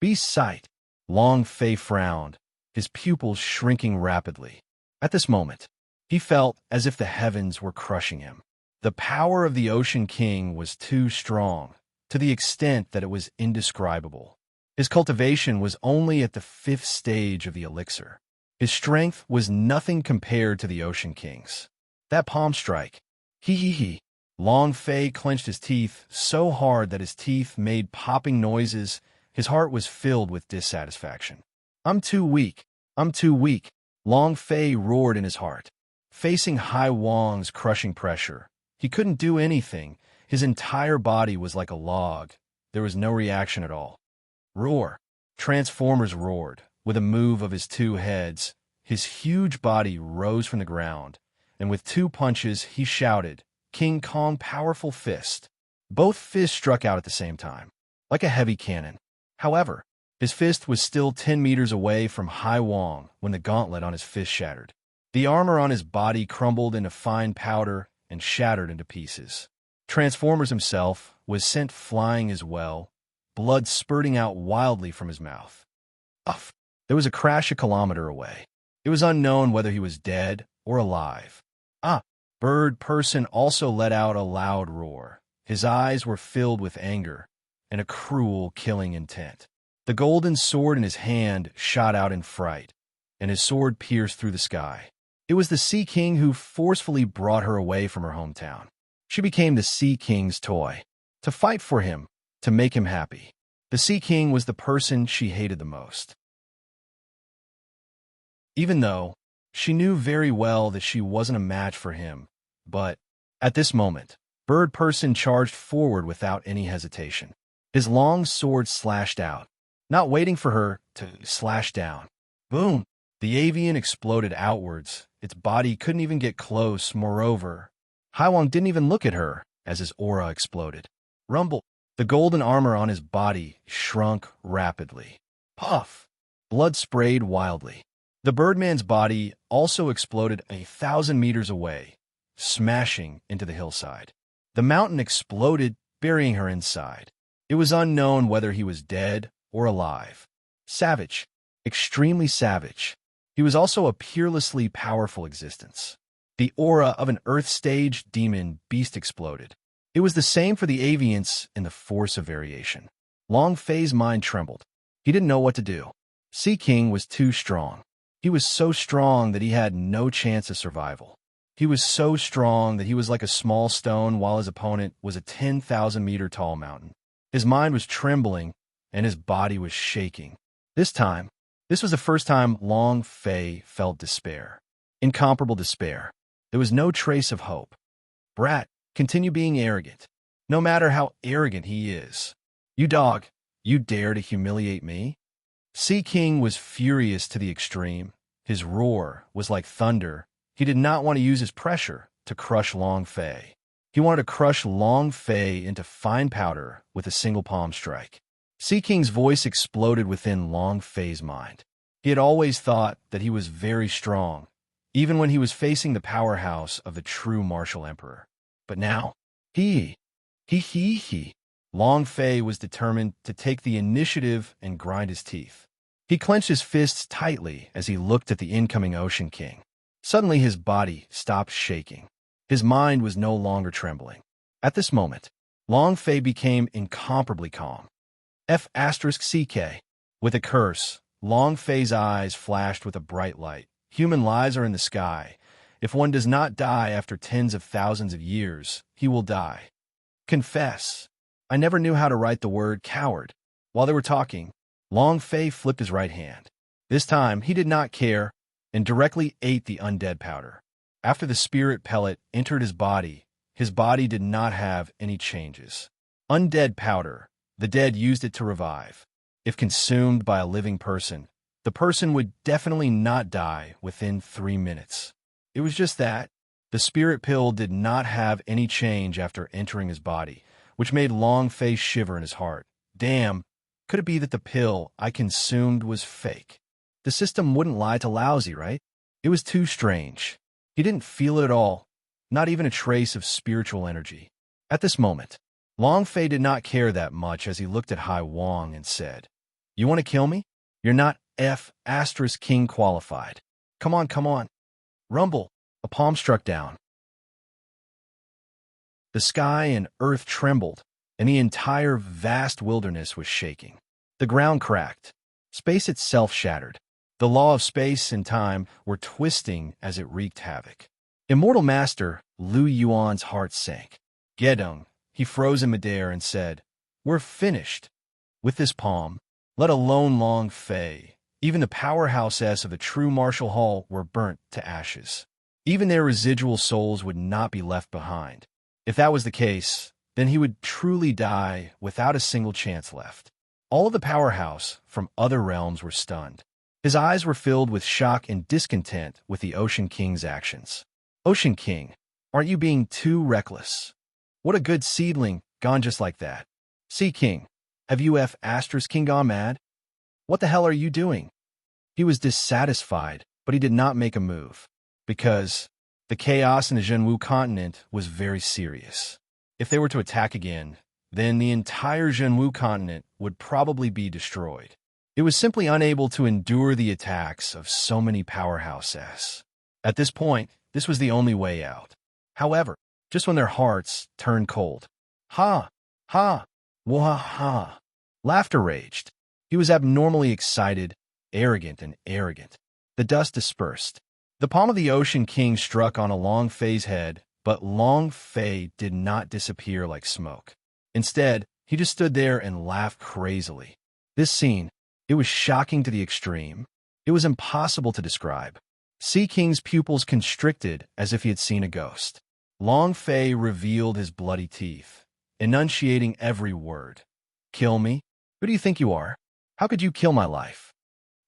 Beast sight. Long Fei frowned, his pupils shrinking rapidly. At this moment, he felt as if the heavens were crushing him. The power of the Ocean King was too strong, to the extent that it was indescribable. His cultivation was only at the 5th stage of the elixir. His strength was nothing compared to the Ocean King's. That palm strike. He. Long Fei clenched his teeth so hard that his teeth made popping noises. His heart was filled with dissatisfaction. I'm too weak. Long Fei roared in his heart. Facing Hai Wang's crushing pressure, he couldn't do anything. His entire body was like a log. There was no reaction at all. Roar. Transformers roared. With a move of his 2 heads, his huge body rose from the ground, and with 2 punches he shouted, King Kong powerful fist. Both fists struck out at the same time, like a heavy cannon. However, his fist was still 10 meters away from Hai Wang when the gauntlet on his fist shattered. The armor on his body crumbled into fine powder and shattered into pieces. Transformers himself was sent flying as well, blood spurting out wildly from his mouth. Uff! There was a crash a kilometer away. It was unknown whether he was dead or alive. Bird person also let out a loud roar. His eyes were filled with anger and a cruel, killing intent. The golden sword in his hand shot out in fright, and his sword pierced through the sky. It was the Sea King who forcefully brought her away from her hometown. She became the Sea King's toy, to fight for him, to make him happy. The Sea King was the person she hated the most. Even though She knew very well that she wasn't a match for him, but at this moment, Bird Person charged forward without any hesitation. His long sword slashed out, not waiting for her to slash down. Boom! The avian exploded outwards. Its body couldn't even get close. Moreover, Haiwang didn't even look at her as his aura exploded. Rumble! The golden armor on his body shrunk rapidly. Puff! Blood sprayed wildly. The Birdman's body also exploded 1,000 meters away, smashing into the hillside. The mountain exploded, burying her inside. It was unknown whether he was dead or alive. Savage. Extremely savage. He was also a peerlessly powerful existence. The aura of an Earth-stage demon beast exploded. It was the same for the avians in the force of variation. Long Fei's mind trembled. He didn't know what to do. Sea King was too strong. He was so strong that he had no chance of survival. He was so strong that he was like a small stone while his opponent was a 10,000-meter tall mountain. His mind was trembling and his body was shaking. This was the first time Long Fei felt despair. Incomparable despair. There was no trace of hope. Brat, continue being arrogant. No matter how arrogant he is. You dog, you dare to humiliate me? Sea King was furious to the extreme. His roar was like thunder. He did not want to use his pressure to crush Long Fei. He wanted to crush Long Fei into fine powder with a single palm strike. Sea King's voice exploded within Long Fei's mind. He had always thought that he was very strong, even when he was facing the powerhouse of the true martial emperor. But now, Long Fei was determined to take the initiative and grind his teeth. He clenched his fists tightly as he looked at the incoming Ocean King. Suddenly his body stopped shaking. His mind was no longer trembling. At this moment, Long Fei became incomparably calm. F*CK. With a curse, Long Fei's eyes flashed with a bright light. Human lives are in the sky. If one does not die after tens of thousands of years, he will die. Confess. I never knew how to write the word coward. While they were talking, Long Fei flipped his right hand. This time, he did not care and directly ate the undead powder. After the spirit pellet entered his body did not have any changes. Undead powder. The dead used it to revive. If consumed by a living person, the person would definitely not die within 3 minutes. It was just that. The spirit pill did not have any change after entering his body, which made Long Fei shiver in his heart. Damn, could it be that the pill I consumed was fake? The system wouldn't lie to Lousy, right? It was too strange. He didn't feel it at all, not even a trace of spiritual energy. At this moment, Long Fei did not care that much as he looked at Hai Wang and said, "You want to kill me? You're not F*King qualified. Come on. Rumble." A palm struck down. The sky and earth trembled, and the entire vast wilderness was shaking. The ground cracked. Space itself shattered. The law of space and time were twisting as it wreaked havoc. Immortal Master Lu Yuan's heart sank. Gedong, he froze in midair and said, "We're finished." With this palm, let alone Long Fei, even the powerhouses of the true martial hall were burnt to ashes. Even their residual souls would not be left behind. If that was the case, then he would truly die without a single chance left. All of the powerhouse from other realms were stunned. His eyes were filled with shock and discontent with the Ocean King's actions. Ocean King, aren't you being too reckless? What a good seedling, gone just like that. Sea King, have you King gone mad? What the hell are you doing? He was dissatisfied, but he did not make a move. Because the chaos in the Zhenwu continent was very serious. If they were to attack again, then the entire Zhenwu continent would probably be destroyed. It was simply unable to endure the attacks of so many powerhouses. At this point, this was the only way out. However, just when their hearts turned cold, ha, wah, ha, laughter raged. He was abnormally excited, arrogant. The dust dispersed. The palm of the Ocean King struck on a Long Fei's head, but Long Fei did not disappear like smoke. Instead, he just stood there and laughed crazily. This scene, it was shocking to the extreme. It was impossible to describe. Sea King's pupils constricted as if he had seen a ghost. Long Fei revealed his bloody teeth, enunciating every word. Kill me? Who do you think you are? How could you kill my life?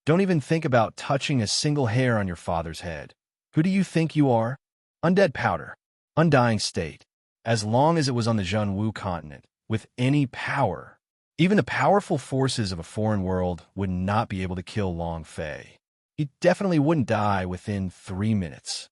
Don't even think about touching a single hair on your father's head. Who do you think you are? Undead powder. Undying state. As long as it was on the Zhenwu continent, with any power, even the powerful forces of a foreign world would not be able to kill Long Fei. He definitely wouldn't die within 3 minutes.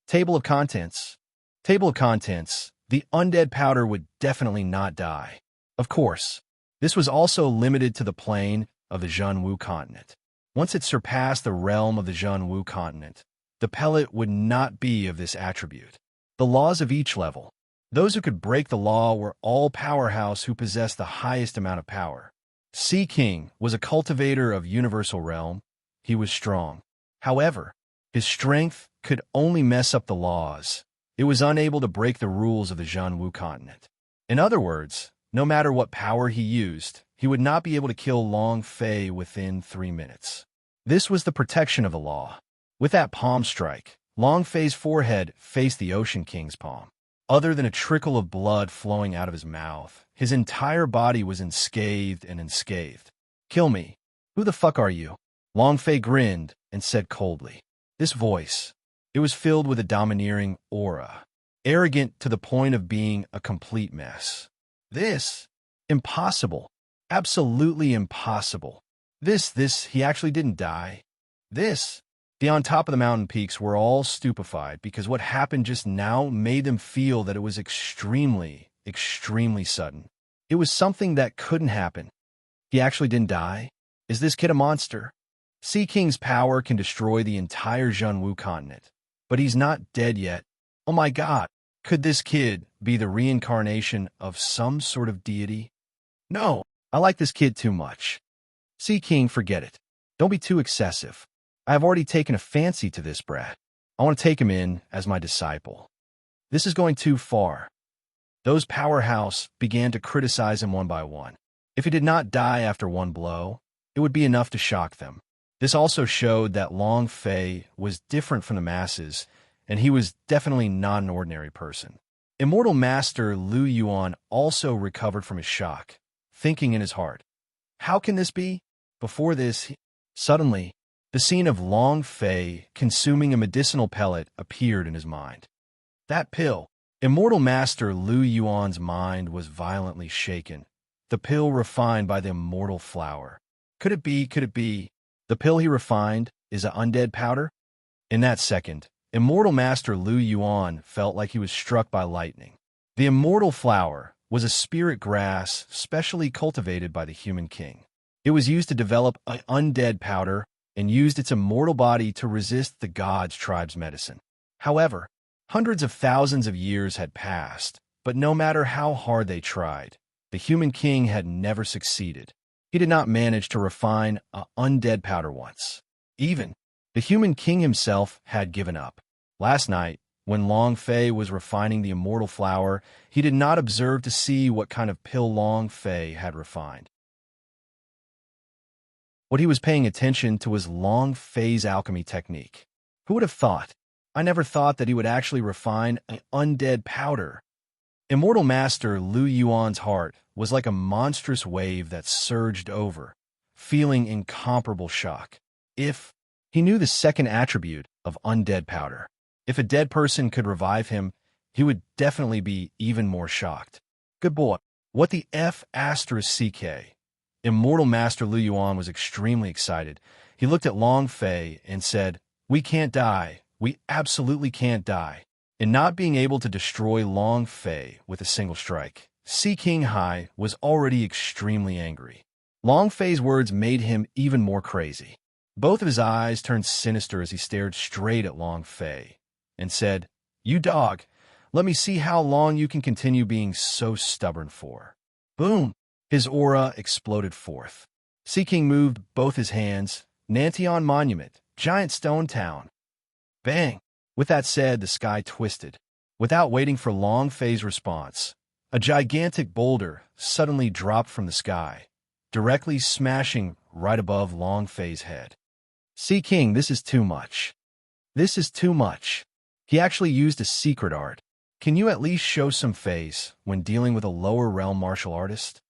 Table of contents. Table of contents. The undead powder would definitely not die. Of course, this was also limited to the plane of the Zhenwu continent. Once it surpassed the realm of the Zhenwu continent, the pellet would not be of this attribute. The laws of each level. Those who could break the law were all powerhouse who possessed the highest amount of power. Sea King was a cultivator of universal realm. He was strong. However, his strength could only mess up the laws. It was unable to break the rules of the Zhenwu continent. In other words, no matter what power he used, he would not be able to kill Long Fei within 3 minutes. This was the protection of the law. With that palm strike, Long Fei's forehead faced the Ocean King's palm. Other than a trickle of blood flowing out of his mouth, his entire body was unscathed and unscathed. Kill me. Who the fuck are you? Long Fei grinned and said coldly. This voice, it was filled with a domineering aura, arrogant to the point of being a complete mess. This, impossible, absolutely impossible. He actually didn't die. The on top of the mountain peaks were all stupefied because what happened just now made them feel that it was extremely, extremely sudden. It was something that couldn't happen. He actually didn't die? Is this kid a monster? Sea King's power can destroy the entire Zhenwu continent, but he's not dead yet. Oh my god, could this kid be the reincarnation of some sort of deity? No, I like this kid too much. Sea King, forget it. Don't be too excessive. I have already taken a fancy to this brat. I want to take him in as my disciple. This is going too far. Those powerhouse began to criticize him one by one. If he did not die after one blow, it would be enough to shock them. This also showed that Long Fei was different from the masses, and he was definitely not an ordinary person. Immortal Master Lu Yuan also recovered from his shock, thinking in his heart, how can this be? Before this, suddenly, the scene of Long Fei consuming a medicinal pellet appeared in his mind. That pill. Immortal Master Lu Yuan's mind was violently shaken. The pill refined by the immortal flower. Could it be? The pill he refined is an undead powder? In that second, Immortal Master Lu Yuan felt like he was struck by lightning. The immortal flower was a spirit grass specially cultivated by the human king. It was used to develop an undead powder and used its immortal body to resist the gods' tribe's medicine. However, hundreds of thousands of years had passed, but no matter how hard they tried, the human king had never succeeded. He did not manage to refine an undead powder once. Even the human king himself had given up. Last night, when Long Fei was refining the immortal flower, he did not observe to see what kind of pill Long Fei had refined. What he was paying attention to was Long Fei's alchemy technique. Who would have thought? I never thought that he would actually refine an undead powder. Immortal Master Lu Yuan's heart was like a monstrous wave that surged over, feeling incomparable shock. If he knew the second attribute of undead powder, if a dead person could revive him, he would definitely be even more shocked. Good boy. What the F*** CK? Immortal Master Lu Yuan was extremely excited. He looked at Long Fei and said, we can't die. We absolutely can't die. In not being able to destroy Long Fei with a single strike, Sea King Hai was already extremely angry. Long Fei's words made him even more crazy. Both of his eyes turned sinister as he stared straight at Long Fei and said, you dog, let me see how long you can continue being so stubborn for. Boom! His aura exploded forth. Sea King moved both his hands. Nantion Monument, Giant Stone Town. Bang! With that said, the sky twisted. Without waiting for Long Fei's response, a gigantic boulder suddenly dropped from the sky. directly smashing right above Long Fei's head. Sea King, this is too much. This is too much. He actually used a secret art. Can you at least show some face when dealing with a lower realm martial artist?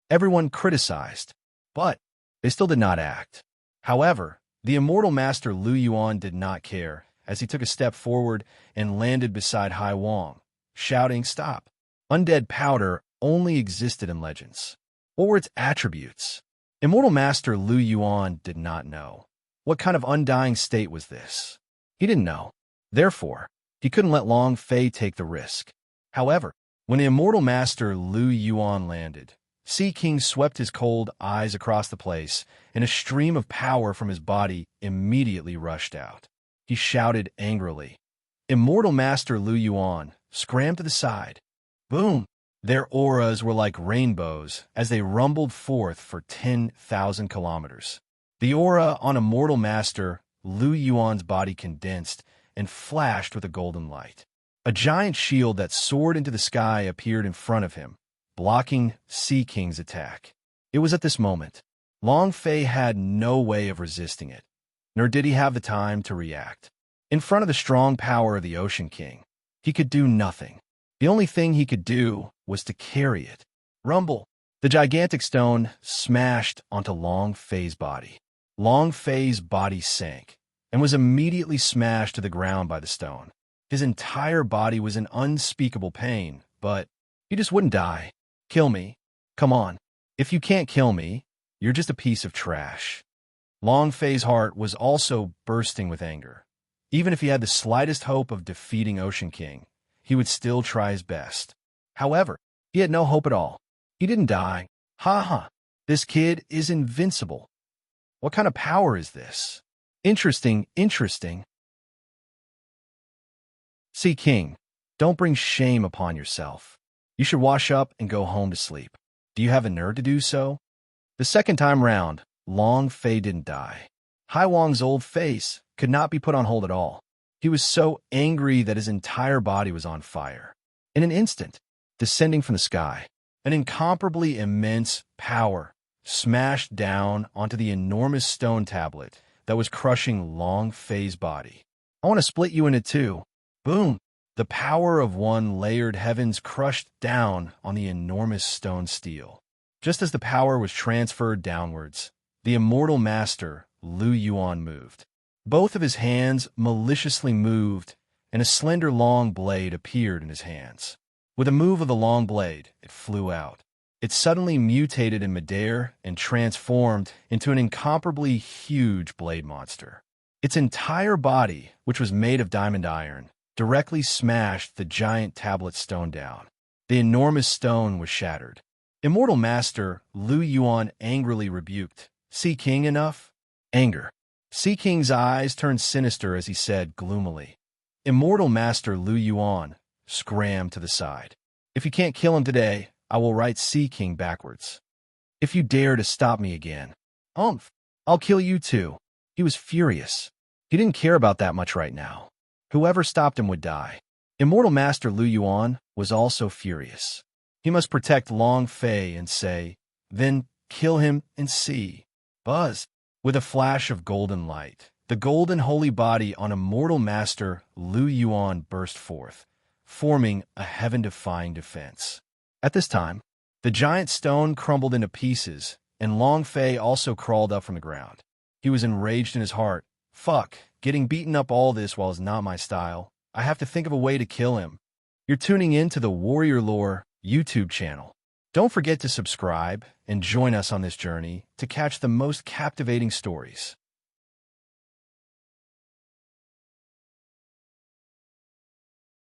Everyone criticized, but they still did not act. However, the immortal master Lu Yuan did not care as he took a step forward and landed beside Hai Wang, shouting, "Stop." Undead powder only existed in legends. What were its attributes? Immortal master Lu Yuan did not know. What kind of undying state was this? He didn't know. Therefore, he couldn't let Long Fei take the risk. However, when the immortal master Lu Yuan landed, Sea King swept his cold eyes across the place, and a stream of power from his body immediately rushed out. He shouted angrily. Immortal master Lu Yuan scrammed to the side. Boom! Their auras were like rainbows as they rumbled forth for 10,000 kilometers. The aura on immortal master Lu Yuan's body condensed and flashed with a golden light. A giant shield that soared into the sky appeared in front of him, blocking Sea King's attack. It was at this moment. Long Fei had no way of resisting it, nor did he have the time to react. In front of the strong power of the Ocean King, he could do nothing. The only thing he could do was to carry it. Rumble! The gigantic stone smashed onto Long Fei's body. Long Fei's body sank and was immediately smashed to the ground by the stone. His entire body was in unspeakable pain, but he just wouldn't die. Kill me. Come on. If you can't kill me, you're just a piece of trash. Long Fei's heart was also bursting with anger. Even if he had the slightest hope of defeating Ocean King, he would still try his best. However, he had no hope at all. He didn't die. Ha ha. This kid is invincible. What kind of power is this? Interesting. Sea King, don't bring shame upon yourself. You should wash up and go home to sleep. Do you have a nerve to do so? The second time round, Long Fei didn't die. Hai Wang's old face could not be put on hold at all. He was so angry that his entire body was on fire. In an instant, descending from the sky, an incomparably immense power smashed down onto the enormous stone tablet that was crushing Long Fei's body. I want to split you into two. Boom! The power of one layered heavens crushed down on the enormous stone steel. Just as the power was transferred downwards, the immortal master, Lu Yuan, moved. Both of his hands maliciously moved, and a slender long blade appeared in his hands. With a move of the long blade, it flew out. It suddenly mutated in midair and transformed into an incomparably huge blade monster. Its entire body, which was made of diamond iron, directly smashed the giant tablet stone down. The enormous stone was shattered. Immortal Master Lu Yuan angrily rebuked, "Sea King, enough?" Anger. Sea King's eyes turned sinister as he said gloomily. Immortal Master Lu Yuan scrammed to the side. "If you can't kill him today, I will write Sea King backwards. If you dare to stop me again, I'll kill you too." He was furious. He didn't care about that much right now. Whoever stopped him would die. Immortal Master Lu Yuan was also furious. He must protect Long Fei and say, "Then kill him and see." Buzz! With a flash of golden light, the golden holy body on Immortal Master Lu Yuan burst forth, forming a heaven-defying defense. At this time, the giant stone crumbled into pieces, and Long Fei also crawled up from the ground. He was enraged in his heart. Fuck, getting beaten up all this while is not my style. I have to think of a way to kill him. You're tuning in to the Warrior Lore YouTube channel. Don't forget to subscribe and join us on this journey to catch the most captivating stories.